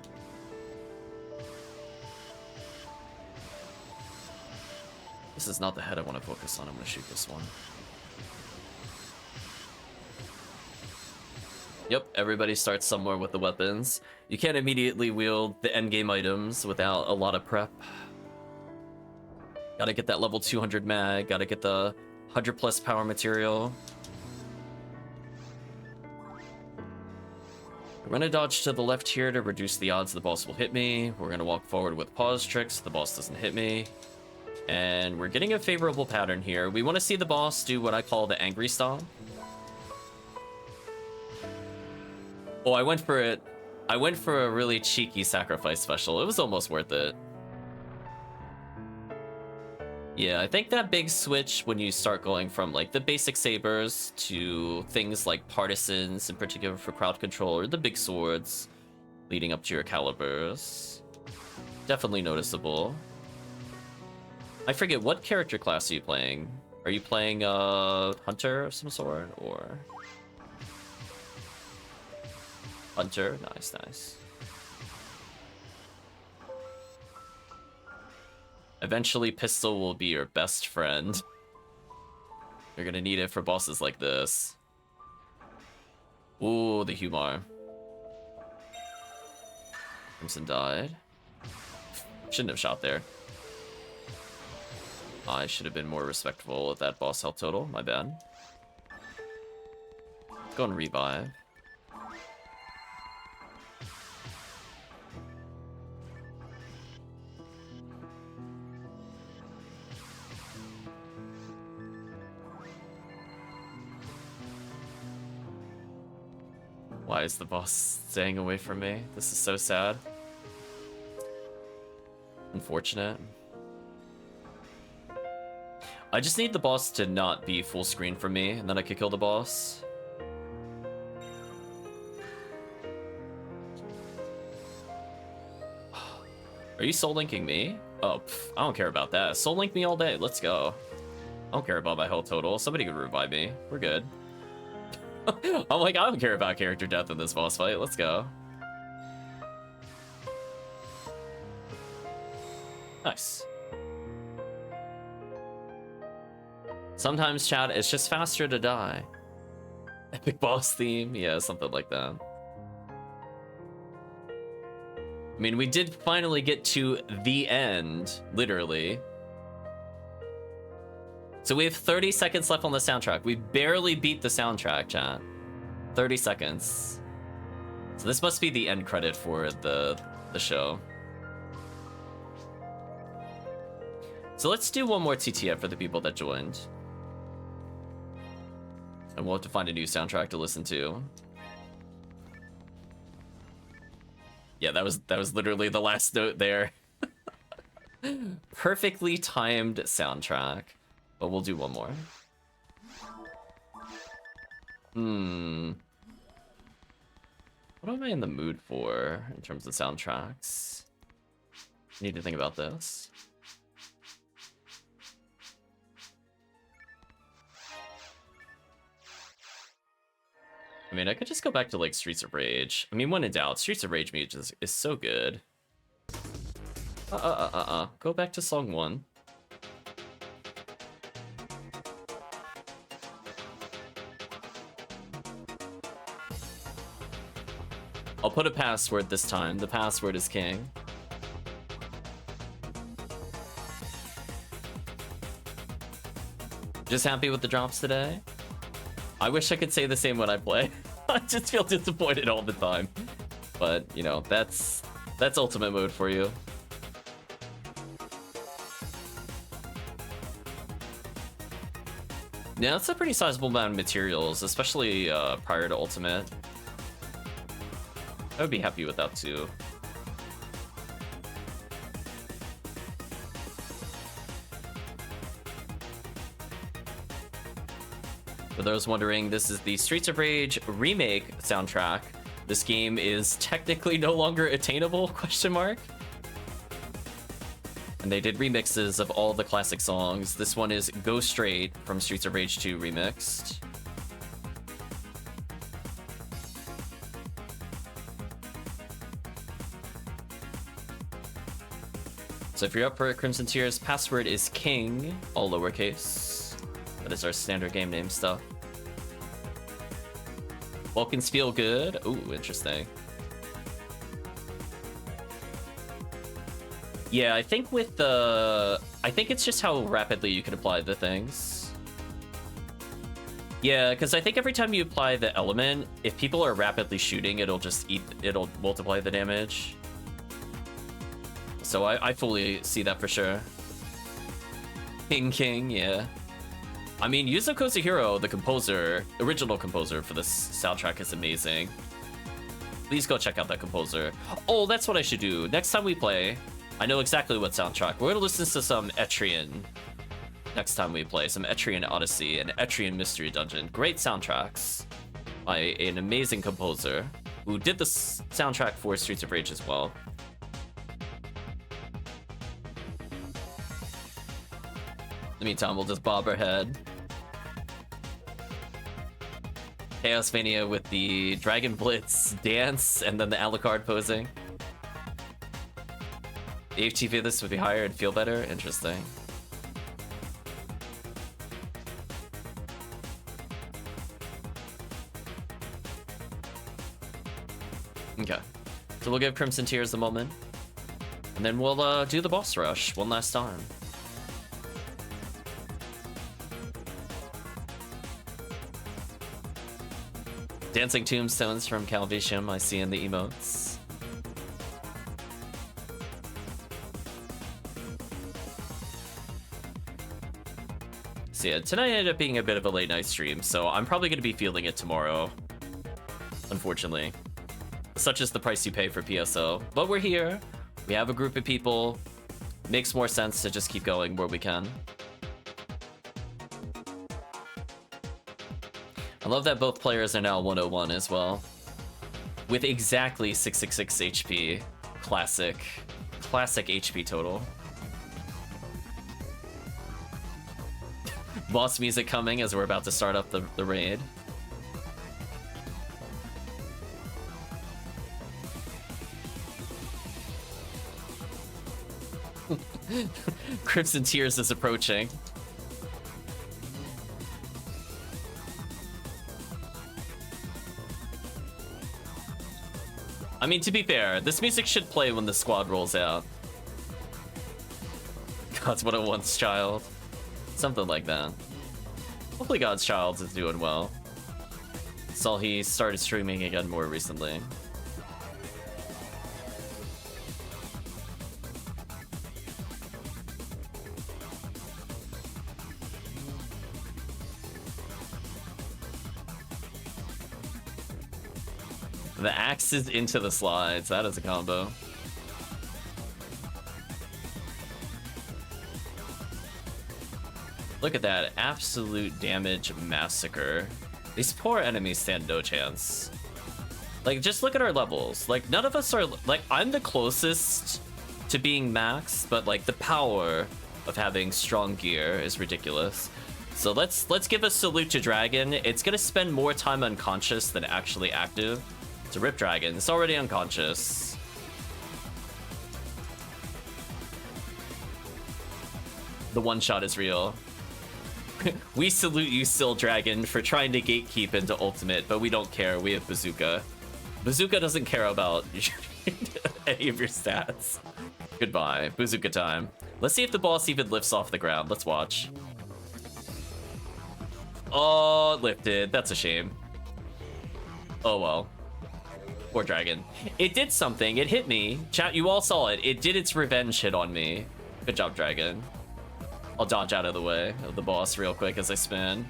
This is not the head I want to focus on. I'm going to shoot this one. Yep, everybody starts somewhere with the weapons. You can't immediately wield the endgame items without a lot of prep. Gotta get that level 200 mag, gotta get the 100 plus power material. We're gonna dodge to the left here to reduce the odds the boss will hit me. We're gonna walk forward with pause tricks so the boss doesn't hit me. And we're getting a favorable pattern here. We want to see the boss do what I call the angry stomp. Oh, I went for it. I went for a really cheeky sacrifice special. It was almost worth it. Yeah, I think that big switch when you start going from like the basic sabers to things like partisans, in particular for crowd control, or the big swords leading up to your calibers. Definitely noticeable. I forget, what character class are you playing? Are you playing a hunter of some sort, or... Hunter? Nice, nice. Eventually, pistol will be your best friend. You're gonna need it for bosses like this. Ooh, the Humar. Crimson died. Shouldn't have shot there. I should have been more respectful of that boss health total. My bad. Let's go and revive. Why is the boss staying away from me? This is so sad. Unfortunate. I just need the boss to not be full screen for me, and then I could kill the boss. Are you soul linking me? Oh, I don't care about that. Soul link me all day. Let's go. I don't care about my health total. Somebody could revive me. We're good. I'm like, I don't care about character death in this boss fight. Let's go. Nice. Sometimes, chat, it's just faster to die. Epic boss theme? Yeah, something like that. I mean, we did finally get to the end, literally. So we have 30 seconds left on the soundtrack. We barely beat the soundtrack, chat. 30 seconds. So this must be the end credit for the show. So let's do one more TTF for the people that joined. And we'll have to find a new soundtrack to listen to. Yeah, that was literally the last note there. Perfectly timed soundtrack. But we'll do one more. What am I in the mood for in terms of soundtracks? Need to think about this. I mean, I could just go back to like Streets of Rage. I mean, when in doubt, Streets of Rage music is so good. Go back to song 1. I'll put a password this time. The password is king. Just happy with the drops today? I wish I could say the same when I play. I just feel disappointed all the time. But, you know, that's ultimate mode for you. Yeah, that's a pretty sizable amount of materials, especially prior to ultimate. I would be happy with that too. For those wondering, this is the Streets of Rage remake soundtrack. This game is technically no longer attainable, question mark. And they did remixes of all the classic songs. This one is Go Straight from Streets of Rage 2 remixed. So if you're up for it, Crmzntears, password is king, all lowercase. That is our standard game name stuff. Vulcans feel good. Ooh, interesting. Yeah, I think with the... I think it's just how rapidly you can apply the things. Yeah, because I think every time you apply the element, if people are rapidly shooting, it'll multiply the damage. So I fully see that for sure. King, yeah. I mean, Yuzo Kozuhiro, the composer, original composer for this soundtrack, is amazing. Please go check out that composer. Oh, that's what I should do. Next time we play, I know exactly what soundtrack. We're gonna listen to some Etrian next time we play. Some Etrian Odyssey and Etrian Mystery Dungeon. Great soundtracks by an amazing composer who did the soundtrack for Streets of Rage as well. In the meantime, we'll just bob our head. Chaosmania with the Dragon Blitz dance and then the Alucard posing. The HTV of this would be higher and feel better? Interesting. Okay. So we'll give Crmzntears a moment. And then we'll do the boss rush one last time. Dancing tombstones from Calvisham, I see in the emotes. So yeah, tonight ended up being a bit of a late night stream, so I'm probably going to be feeling it tomorrow. Unfortunately. Such is the price you pay for PSO. But we're here. We have a group of people. Makes more sense to just keep going where we can. I love that both players are now 101 as well. With exactly 666 HP. Classic HP total. Boss music coming as we're about to start up the raid. Crmzntears is approaching. I mean, to be fair, this music should play when the squad rolls out. God's What I Once Child. Something like that. Hopefully God's Child is doing well. Saw he started streaming again more recently. The axes into the slides. That is a combo. Look at that. Absolute damage massacre. These poor enemies stand no chance. Like, just look at our levels. Like, none of us are... Like, I'm the closest to being max, but, like, the power of having strong gear is ridiculous. So let's give a salute to Dragon. It's gonna spend more time unconscious than actually active. To rip Dragon. It's already unconscious. The one shot is real. We salute you, Still Dragon, for trying to gatekeep into ultimate, but we don't care. We have Bazooka. Bazooka doesn't care about any of your stats. Goodbye. Bazooka time. Let's see if the boss even lifts off the ground. Let's watch. Oh, it lifted. That's a shame. Oh well. Poor Dragon. It did something. It hit me. Chat, you all saw it. It did its revenge hit on me. Good job, Dragon. I'll dodge out of the way of the boss real quick as I spin.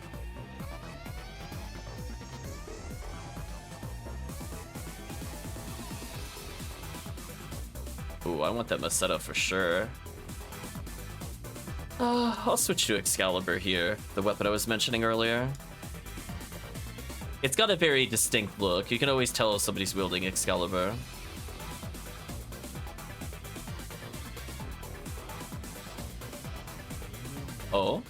Ooh, I want that Maceta for sure. I'll switch to Excalibur here, the weapon I was mentioning earlier. It's got a very distinct look. You can always tell if somebody's wielding Excalibur. Oh?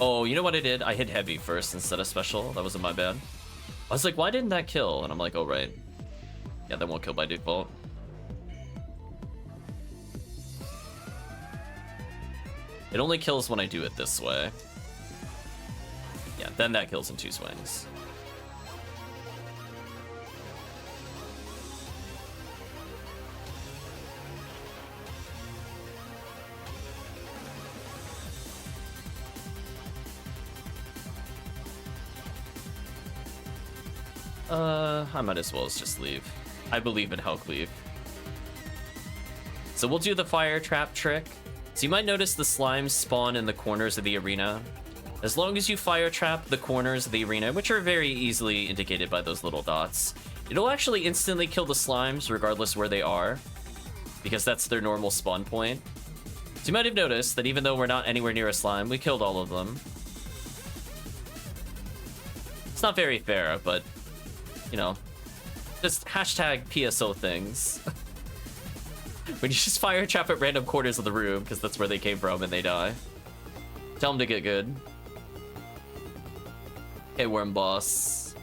Oh, you know what I did? I hit heavy first instead of special. That wasn't my bad. I was like, why didn't that kill? And I'm like, oh, right. Yeah, that won't kill by default. It only kills when I do it this way. Yeah, then that kills in 2 swings. I might as well just leave. I believe in HellCleave. So we'll do the fire trap trick. So you might notice the slimes spawn in the corners of the arena. As long as you fire trap the corners of the arena, which are very easily indicated by those little dots, it'll actually instantly kill the slimes regardless where they are, because that's their normal spawn point. So you might have noticed that even though we're not anywhere near a slime, we killed all of them. It's not very fair, but, you know, just hashtag PSO things. When you just fire trap at random corners of the room, because that's where they came from and they die. Tell them to get good. Hey, Worm Boss.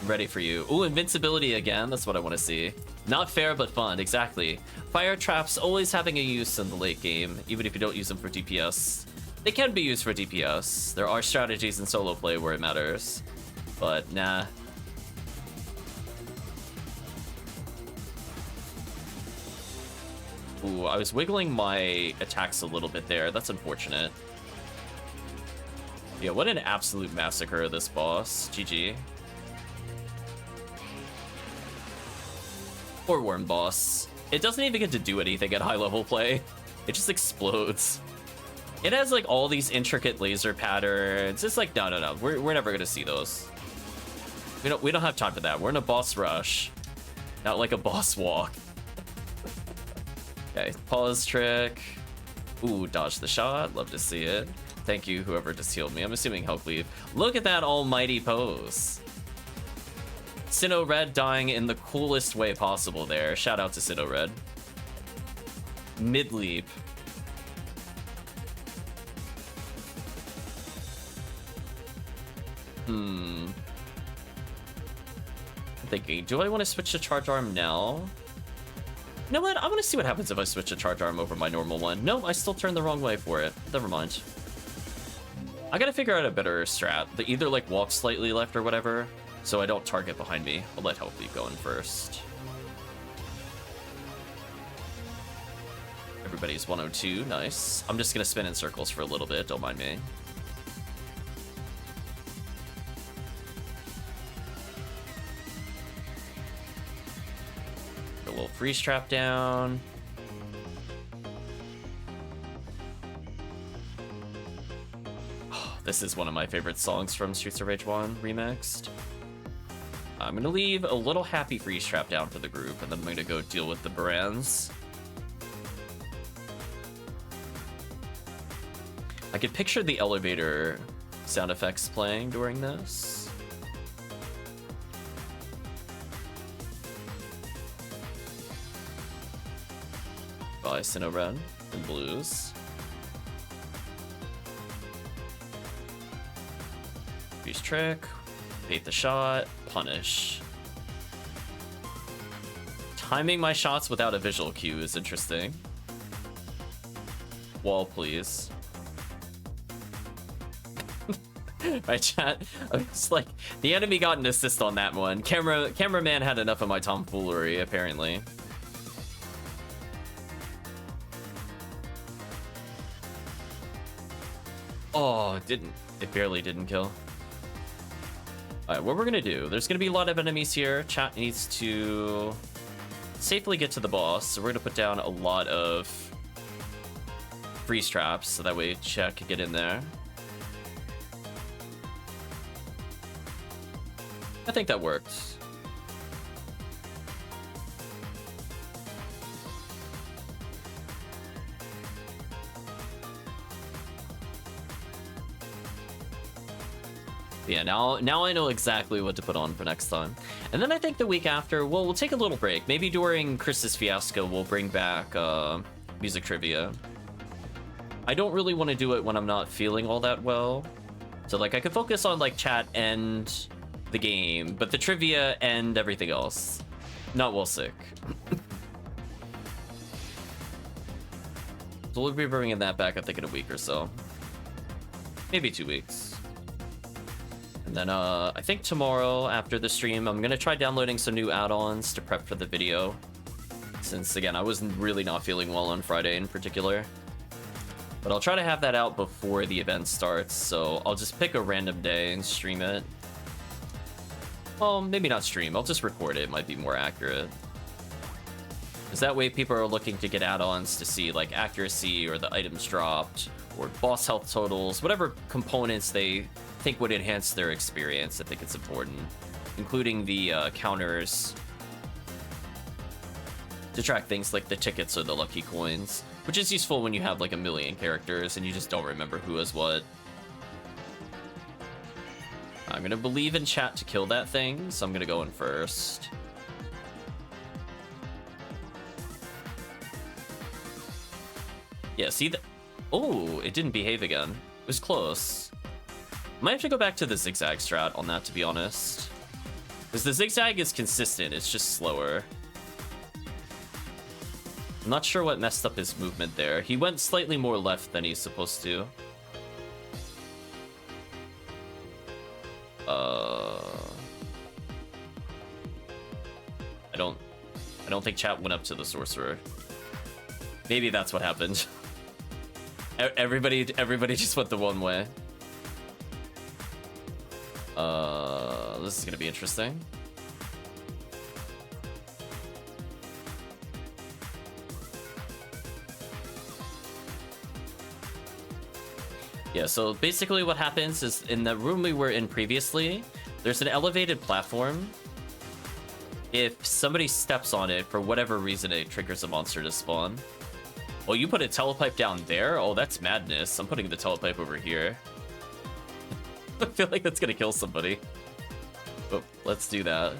I'm ready for you. Ooh, invincibility again. That's what I want to see. Not fair, but fun. Exactly. Fire traps always having a use in the late game, even if you don't use them for DPS. They can be used for DPS. There are strategies in solo play where it matters. But, nah. Ooh, I was wiggling my attacks a little bit there. That's unfortunate. Yeah, what an absolute massacre of this boss. GG. Poor Worm Boss. It doesn't even get to do anything at high level play. It just explodes. It has like all these intricate laser patterns. It's like, no. We're never gonna see those. We don't have time for that. We're in a boss rush. Not like a boss walk. Okay, pause trick. Ooh, dodge the shot. Love to see it. Thank you, whoever just healed me. I'm assuming HellCleave. Look at that almighty pose. Sinnoh Red dying in the coolest way possible there. Shout out to Sinnoh Red. Mid leap. I'm thinking, do I want to switch to Charge Arm now? You know what? I want to see what happens if I switch to Charge Arm over my normal one. No, I still turned the wrong way for it. Never mind. I gotta figure out a better strat. Either like walk slightly left or whatever. so I don't target behind me. I'll let HellCleave go in first. Everybody's 102, nice. I'm just gonna spin in circles for a little bit, don't mind me. A little freeze trap down. Oh, this is one of my favorite songs from Streets of Rage 1 remixed. I'm gonna leave a little happy freeze trap down for the group, and then I'm gonna go deal with the Barans. I could picture the elevator sound effects playing during this. Bye, Sinnoh and Blues. Use trick, bait the shot, punish. Timing my shots without a visual cue is interesting. Wall, please. My chat, it's like the enemy got an assist on that one. Cameraman had enough of my tomfoolery, apparently. Oh, it didn't. It barely didn't kill. Alright, what we're gonna do, there's gonna be a lot of enemies here. Chat needs to safely get to the boss, so we're gonna put down a lot of freeze traps, so that way chat can get in there. I think that worked. Yeah, now I know exactly what to put on for next time. And then I think the week after, well, we'll take a little break. Maybe during Chris's Fiasco, we'll bring back music trivia. I don't really want to do it when I'm not feeling all that well. So, like, I could focus on, like, chat and the game, but the trivia and everything else. Not while sick. So we'll be bringing that back, I think, in a week or so. Maybe 2 weeks. And then I think tomorrow after the stream, I'm gonna try downloading some new add-ons to prep for the video. Since, again, I was really not feeling well on Friday in particular. But I'll try to have that out before the event starts, so I'll just pick a random day and stream it. Well, maybe not stream, I'll just record it, might be more accurate. Because that way people are looking to get add-ons to see like accuracy or the items dropped or boss health totals, whatever components they think would enhance their experience. I think it's important, including the counters to track things like the tickets or the lucky coins, which is useful when you have like a million characters and you just don't remember who has what. I'm gonna believe in chat to kill that thing, so I'm gonna go in first. Yeah, see that? Oh, it didn't behave again. It was close. Might have to go back to the zigzag strat on that, to be honest. Because the zigzag is consistent, it's just slower. I'm not sure what messed up his movement there. He went slightly more left than he's supposed to. I don't think chat went up to the sorcerer. Maybe that's what happened. Everybody just went the one way. This is gonna be interesting. Yeah, so basically what happens is in the room we were in previously, there's an elevated platform. If somebody steps on it, for whatever reason, it triggers a monster to spawn. Oh, you put a telepipe down there? Oh, that's madness. I'm putting the telepipe over here. I feel like that's gonna kill somebody. Oh, let's do that.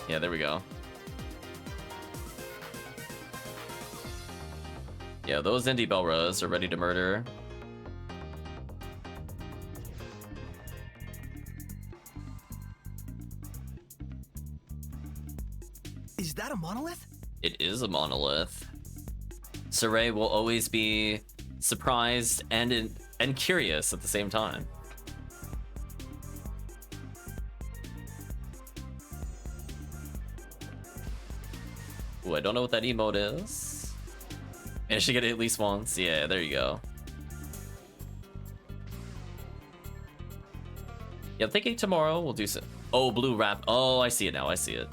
Yeah, there we go. Yeah, those indie Belras are ready to murder. Is that a monolith? It is a monolith. Saray will always be surprised and curious at the same time. Ooh, I don't know what that emote is. Managed to get it at least once. Yeah, there you go. Yeah, I'm thinking tomorrow we'll do some... Oh, blue wrap. Oh, I see it now. I see it.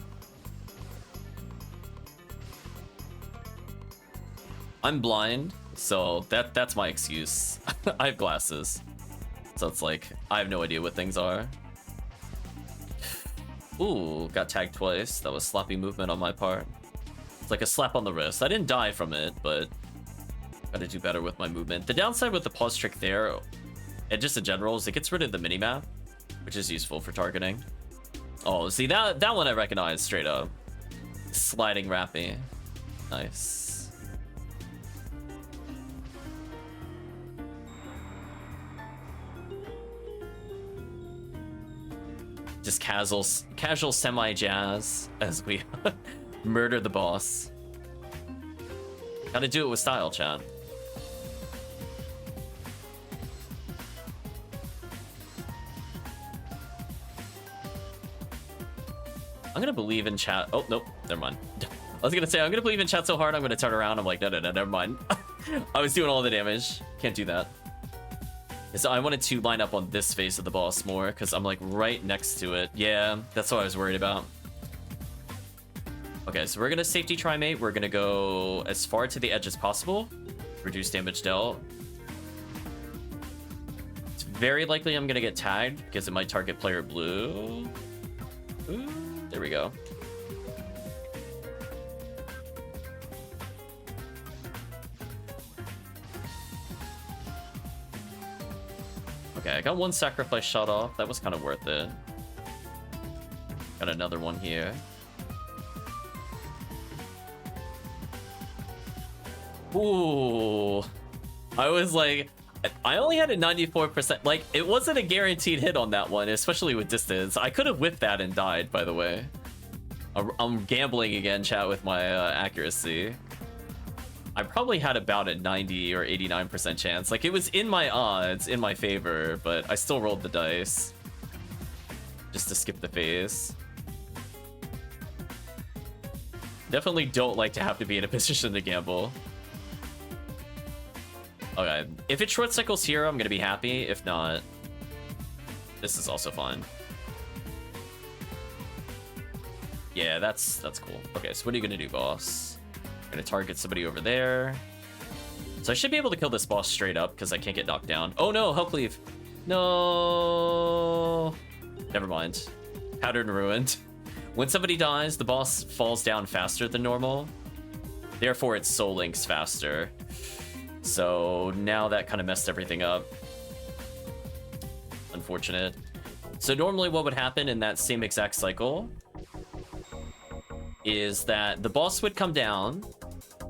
I'm blind, so that's my excuse. I have glasses. So it's like, I have no idea what things are. Ooh, got tagged twice. That was sloppy movement on my part. It's like a slap on the wrist. I didn't die from it, but gotta do better with my movement. The downside with the pause trick there, and just in general, is it gets rid of the minimap, which is useful for targeting. Oh, see, that one I recognize straight up. Sliding Rappy. Nice. Just casual semi-jazz as we murder the boss. Gotta do it with style, chat. I'm gonna believe in chat. Oh, nope, never mind. I was gonna say, I'm gonna believe in chat so hard, I'm gonna turn around. I'm like, no, never mind. I was doing all the damage. Can't do that. So I wanted to line up on this face of the boss more, because I'm like right next to it. Yeah, that's what I was worried about. Okay, so we're gonna safety trimate. We're gonna go as far to the edge as possible. Reduce damage dealt. It's very likely I'm gonna get tagged, because it might target player blue. Ooh, there we go. Okay, I got one sacrifice shot off. That was kind of worth it. Got another one here. Ooh. I was like, I only had a 94%. Like, it wasn't a guaranteed hit on that one, especially with distance. I could have whiffed that and died, by the way. I'm gambling again, chat, with my accuracy. I probably had about a 90 or 89% chance. Like, it was in my odds, in my favor, but I still rolled the dice. Just to skip the phase. Definitely don't like to have to be in a position to gamble. Okay, if it short cycles here, I'm gonna be happy. If not, this is also fine. Yeah, that's cool. Okay, so what are you gonna do, boss? Gonna target somebody over there. So I should be able to kill this boss straight up because I can't get knocked down. Oh no, HellCleave. No. Never mind. Pattern ruined. When somebody dies, the boss falls down faster than normal. Therefore, it soul links faster. So now that kind of messed everything up. Unfortunate. So normally what would happen in that same exact cycle is that the boss would come down,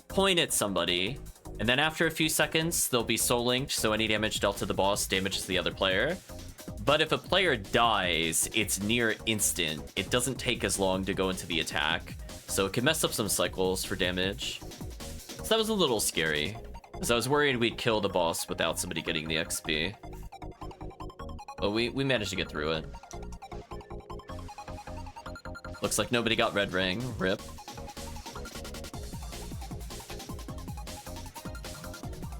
point at somebody, and then after a few seconds, they'll be soul linked, so any damage dealt to the boss damages the other player. But if a player dies, it's near instant. It doesn't take as long to go into the attack, so it can mess up some cycles for damage. So that was a little scary, because I was worried we'd kill the boss without somebody getting the XP. But we managed to get through it. Looks like nobody got red ring. Rip.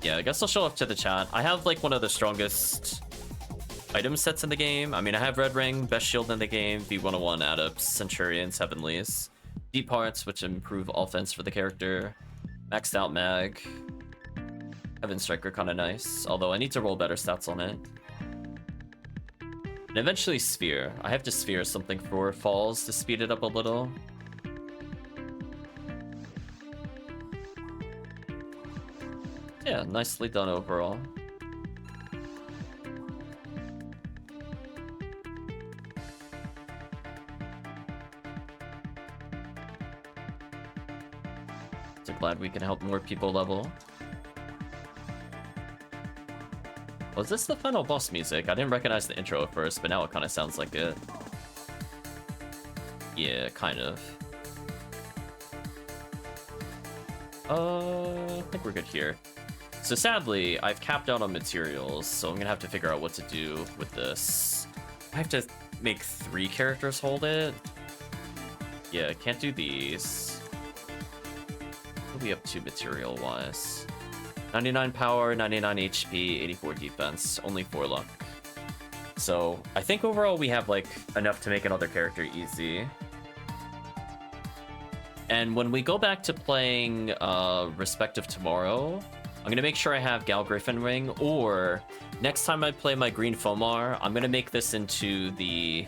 Yeah, I guess I'll show up to the chat. I have like one of the strongest item sets in the game. I mean, I have red ring, best shield in the game, V101 Adepts, Centurions, Heavenlies, deep hearts, which improve offense for the character, maxed out mag, Heaven Striker, kind of nice. Although I need to roll better stats on it. And eventually Sphere. I have to Sphere something for falls to speed it up a little. Yeah, nicely done overall. So glad we can help more people level. Was this the final boss music? I didn't recognize the intro at first, but now it kind of sounds like it. Yeah, kind of. I think we're good here. So sadly, I've capped out on materials, so I'm gonna have to figure out what to do with this. I have to make 3 characters hold it. Yeah, can't do these. to material-wise. 99 power, 99 HP, 84 defense, only 4 luck. So I think overall we have like enough to make another character easy. And when we go back to playing Respective Tomorrow, I'm gonna make sure I have Gal Griffin Ring, or next time I play my Green Fomar, I'm gonna make this into the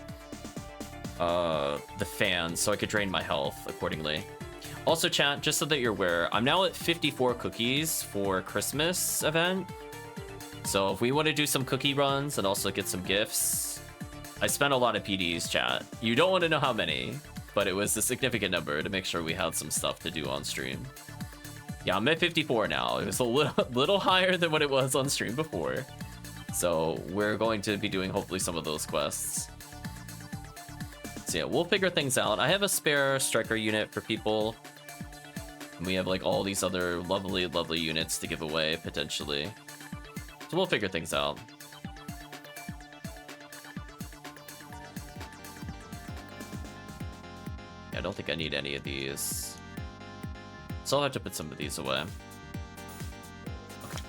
fan so I could drain my health accordingly. Also, chat, just so that you're aware, I'm now at 54 cookies for Christmas event. So if we want to do some cookie runs and also get some gifts, I spent a lot of PDs, chat. You don't want to know how many, but it was a significant number to make sure we had some stuff to do on stream. Yeah, I'm at 54 now. It was a little higher than what it was on stream before. So we're going to be doing hopefully some of those quests. So yeah, we'll figure things out. I have a spare striker unit for people. We have like all these other lovely, lovely units to give away potentially. So we'll figure things out. Yeah, I don't think I need any of these. So I'll have to put some of these away. Okay.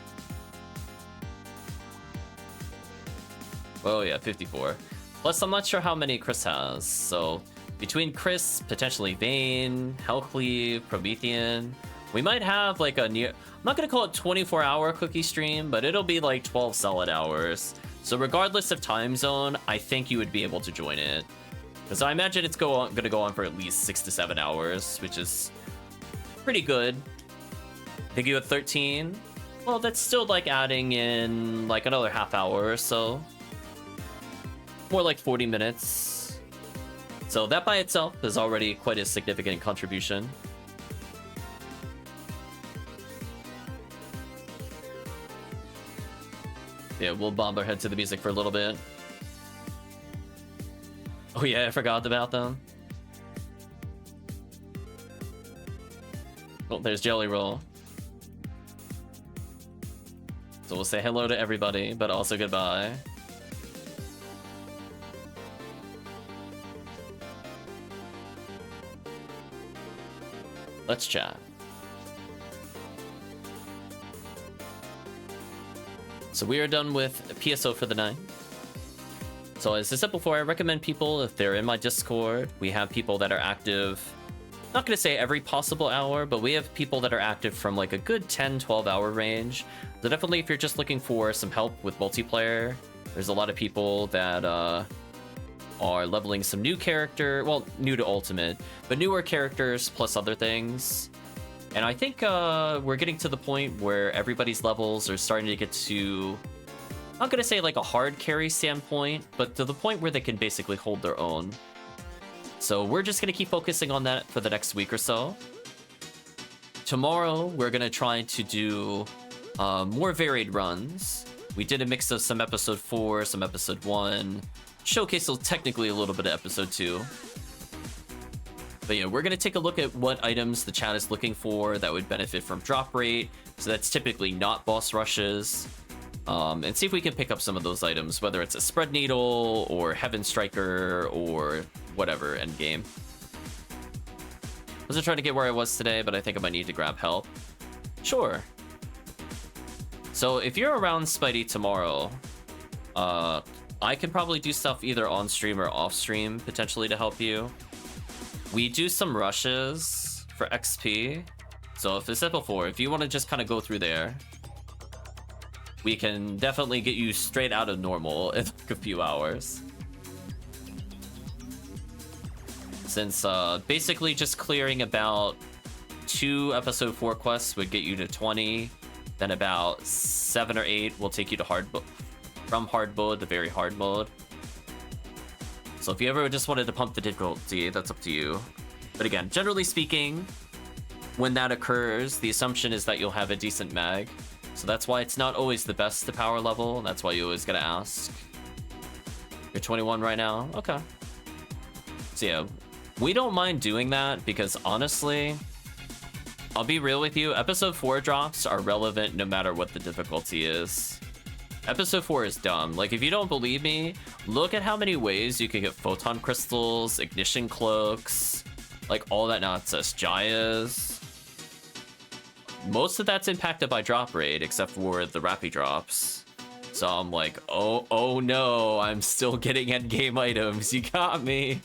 Oh yeah, 54. Plus, I'm not sure how many Chris has. So between Chris, potentially Vayne, HellCleave, Promethean, we might have like a near... I'm not going to call it 24-hour cookie stream, but it'll be like 12 solid hours. So regardless of time zone, I think you would be able to join it. Because I imagine it's going to go on for at least 6 to 7 hours, which is pretty good. I think you had 13. Well, that's still like adding in like another half hour or so. More like 40 minutes. So that by itself is already quite a significant contribution. Yeah, we'll bob our head to the music for a little bit. Oh yeah, I forgot about them. Oh, there's Jelly Roll. So we'll say hello to everybody, but also goodbye. Let's chat. So we are done with PSO for the night. So as I said before, I recommend people, if they're in my Discord, we have people that are active, not gonna say every possible hour, but we have people that are active from like a good 10-12 hour range. So definitely if you're just looking for some help with multiplayer, there's a lot of people that are leveling some new character, well, new to Ultimate, but newer characters plus other things. And I think we're getting to the point where everybody's levels are starting to get to, I'm not gonna say like a hard carry standpoint, but to the point where they can basically hold their own. So we're just gonna keep focusing on that for the next week or so. Tomorrow, we're gonna try to do more varied runs. We did a mix of some episode 4, some episode 1, showcase technically a little bit of episode 2. But yeah, we're gonna take a look at what items the chat is looking for that would benefit from drop rate. So that's typically not boss rushes. And see if we can pick up some of those items, whether it's a spread needle or Heaven Striker or whatever endgame. Wasn't trying to get where I was today, but I think I might need to grab help. Sure. So if you're around Spidey tomorrow, I can probably do stuff either on stream or off stream potentially to help you. We do some rushes for XP. So if it's simple 4, if you want to just kind of go through there, we can definitely get you straight out of normal in like a few hours. Since basically just clearing about 2 episode 4 quests would get you to 20, then about 7 or 8 will take you to from hard mode to very hard mode. So if you ever just wanted to pump the difficulty, that's up to you. But again, generally speaking, when that occurs, the assumption is that you'll have a decent mag. So that's why it's not always the best to power level. That's why you always gotta ask. You're 21 right now? Okay. So yeah, we don't mind doing that because honestly, I'll be real with you, episode 4 drops are relevant no matter what the difficulty is. Episode 4 is dumb. Like, if you don't believe me, look at how many ways you can get photon crystals, ignition cloaks, like all that nonsense, Jayas. most of that's impacted by drop rate, except for the Rappy drops. So I'm like, oh no, I'm still getting endgame items. You got me.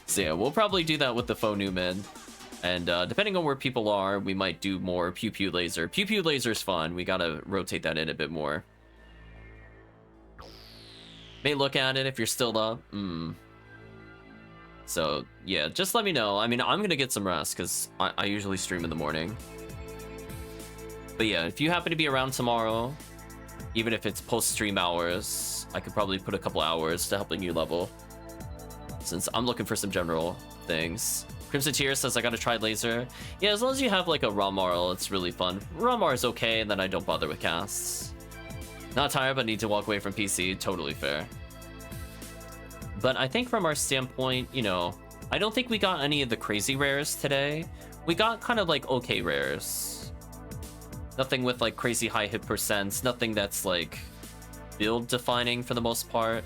So yeah, we'll probably do that with the faux Newman. And depending on where people are, we might do more Pew Pew Laser. Pew Pew Laser's fun. We gotta rotate that in a bit more. May look at it if you're still up. So yeah, just let me know. I mean, I'm gonna get some rest because I usually stream in the morning. But yeah, if you happen to be around tomorrow, even if it's post-stream hours, I could probably put a couple hours to helping you level. Since I'm looking for some general things. Crmzntears says I gotta try laser. Yeah, as long as you have like a Ramarl, it's really fun. Ramar is okay, and then I don't bother with casts. Not tired, but need to walk away from PC. Totally fair. But I think from our standpoint, you know, I don't think we got any of the crazy rares today. We got kind of like okay rares. Nothing with like crazy high hit percents. Nothing that's like build defining for the most part.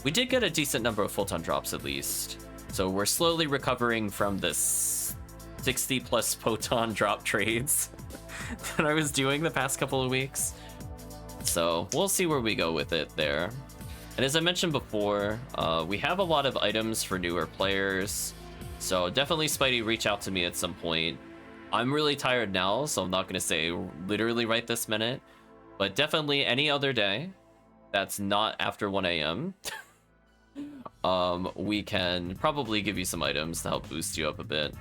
We did get a decent number of photon drops at least. So we're slowly recovering from this 60 plus photon drop trades that I was doing the past couple of weeks. So we'll see where we go with it there. And as I mentioned before, we have a lot of items for newer players. So definitely Spidey, reach out to me at some point. I'm really tired now, so I'm not going to say literally right this minute. But definitely any other day that's not after 1 a.m. We can probably give you some items to help boost you up a bit.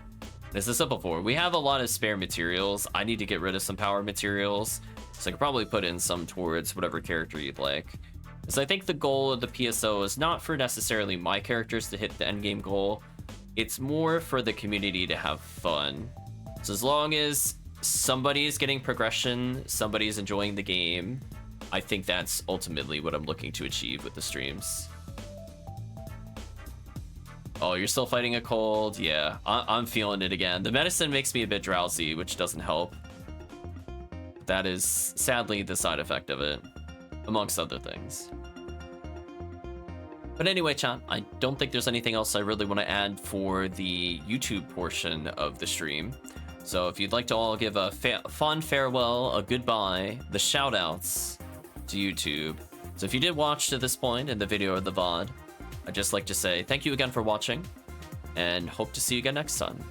As I said before, we have a lot of spare materials. I need to get rid of some power materials, so I could probably put in some towards whatever character you'd like. So I think the goal of the PSO is not for necessarily my characters to hit the endgame goal. It's more for the community to have fun. So as long as somebody is getting progression, somebody is enjoying the game, I think that's ultimately what I'm looking to achieve with the streams. Oh, you're still fighting a cold? Yeah, I'm feeling it again. The medicine makes me a bit drowsy, which doesn't help. That is sadly the side effect of it, amongst other things. But anyway, chat, I don't think there's anything else I really want to add for the YouTube portion of the stream. So if you'd like to all give a fond farewell, a goodbye, the shoutouts to YouTube. So if you did watch to this point in the video or the VOD, I'd just like to say thank you again for watching, and hope to see you again next time.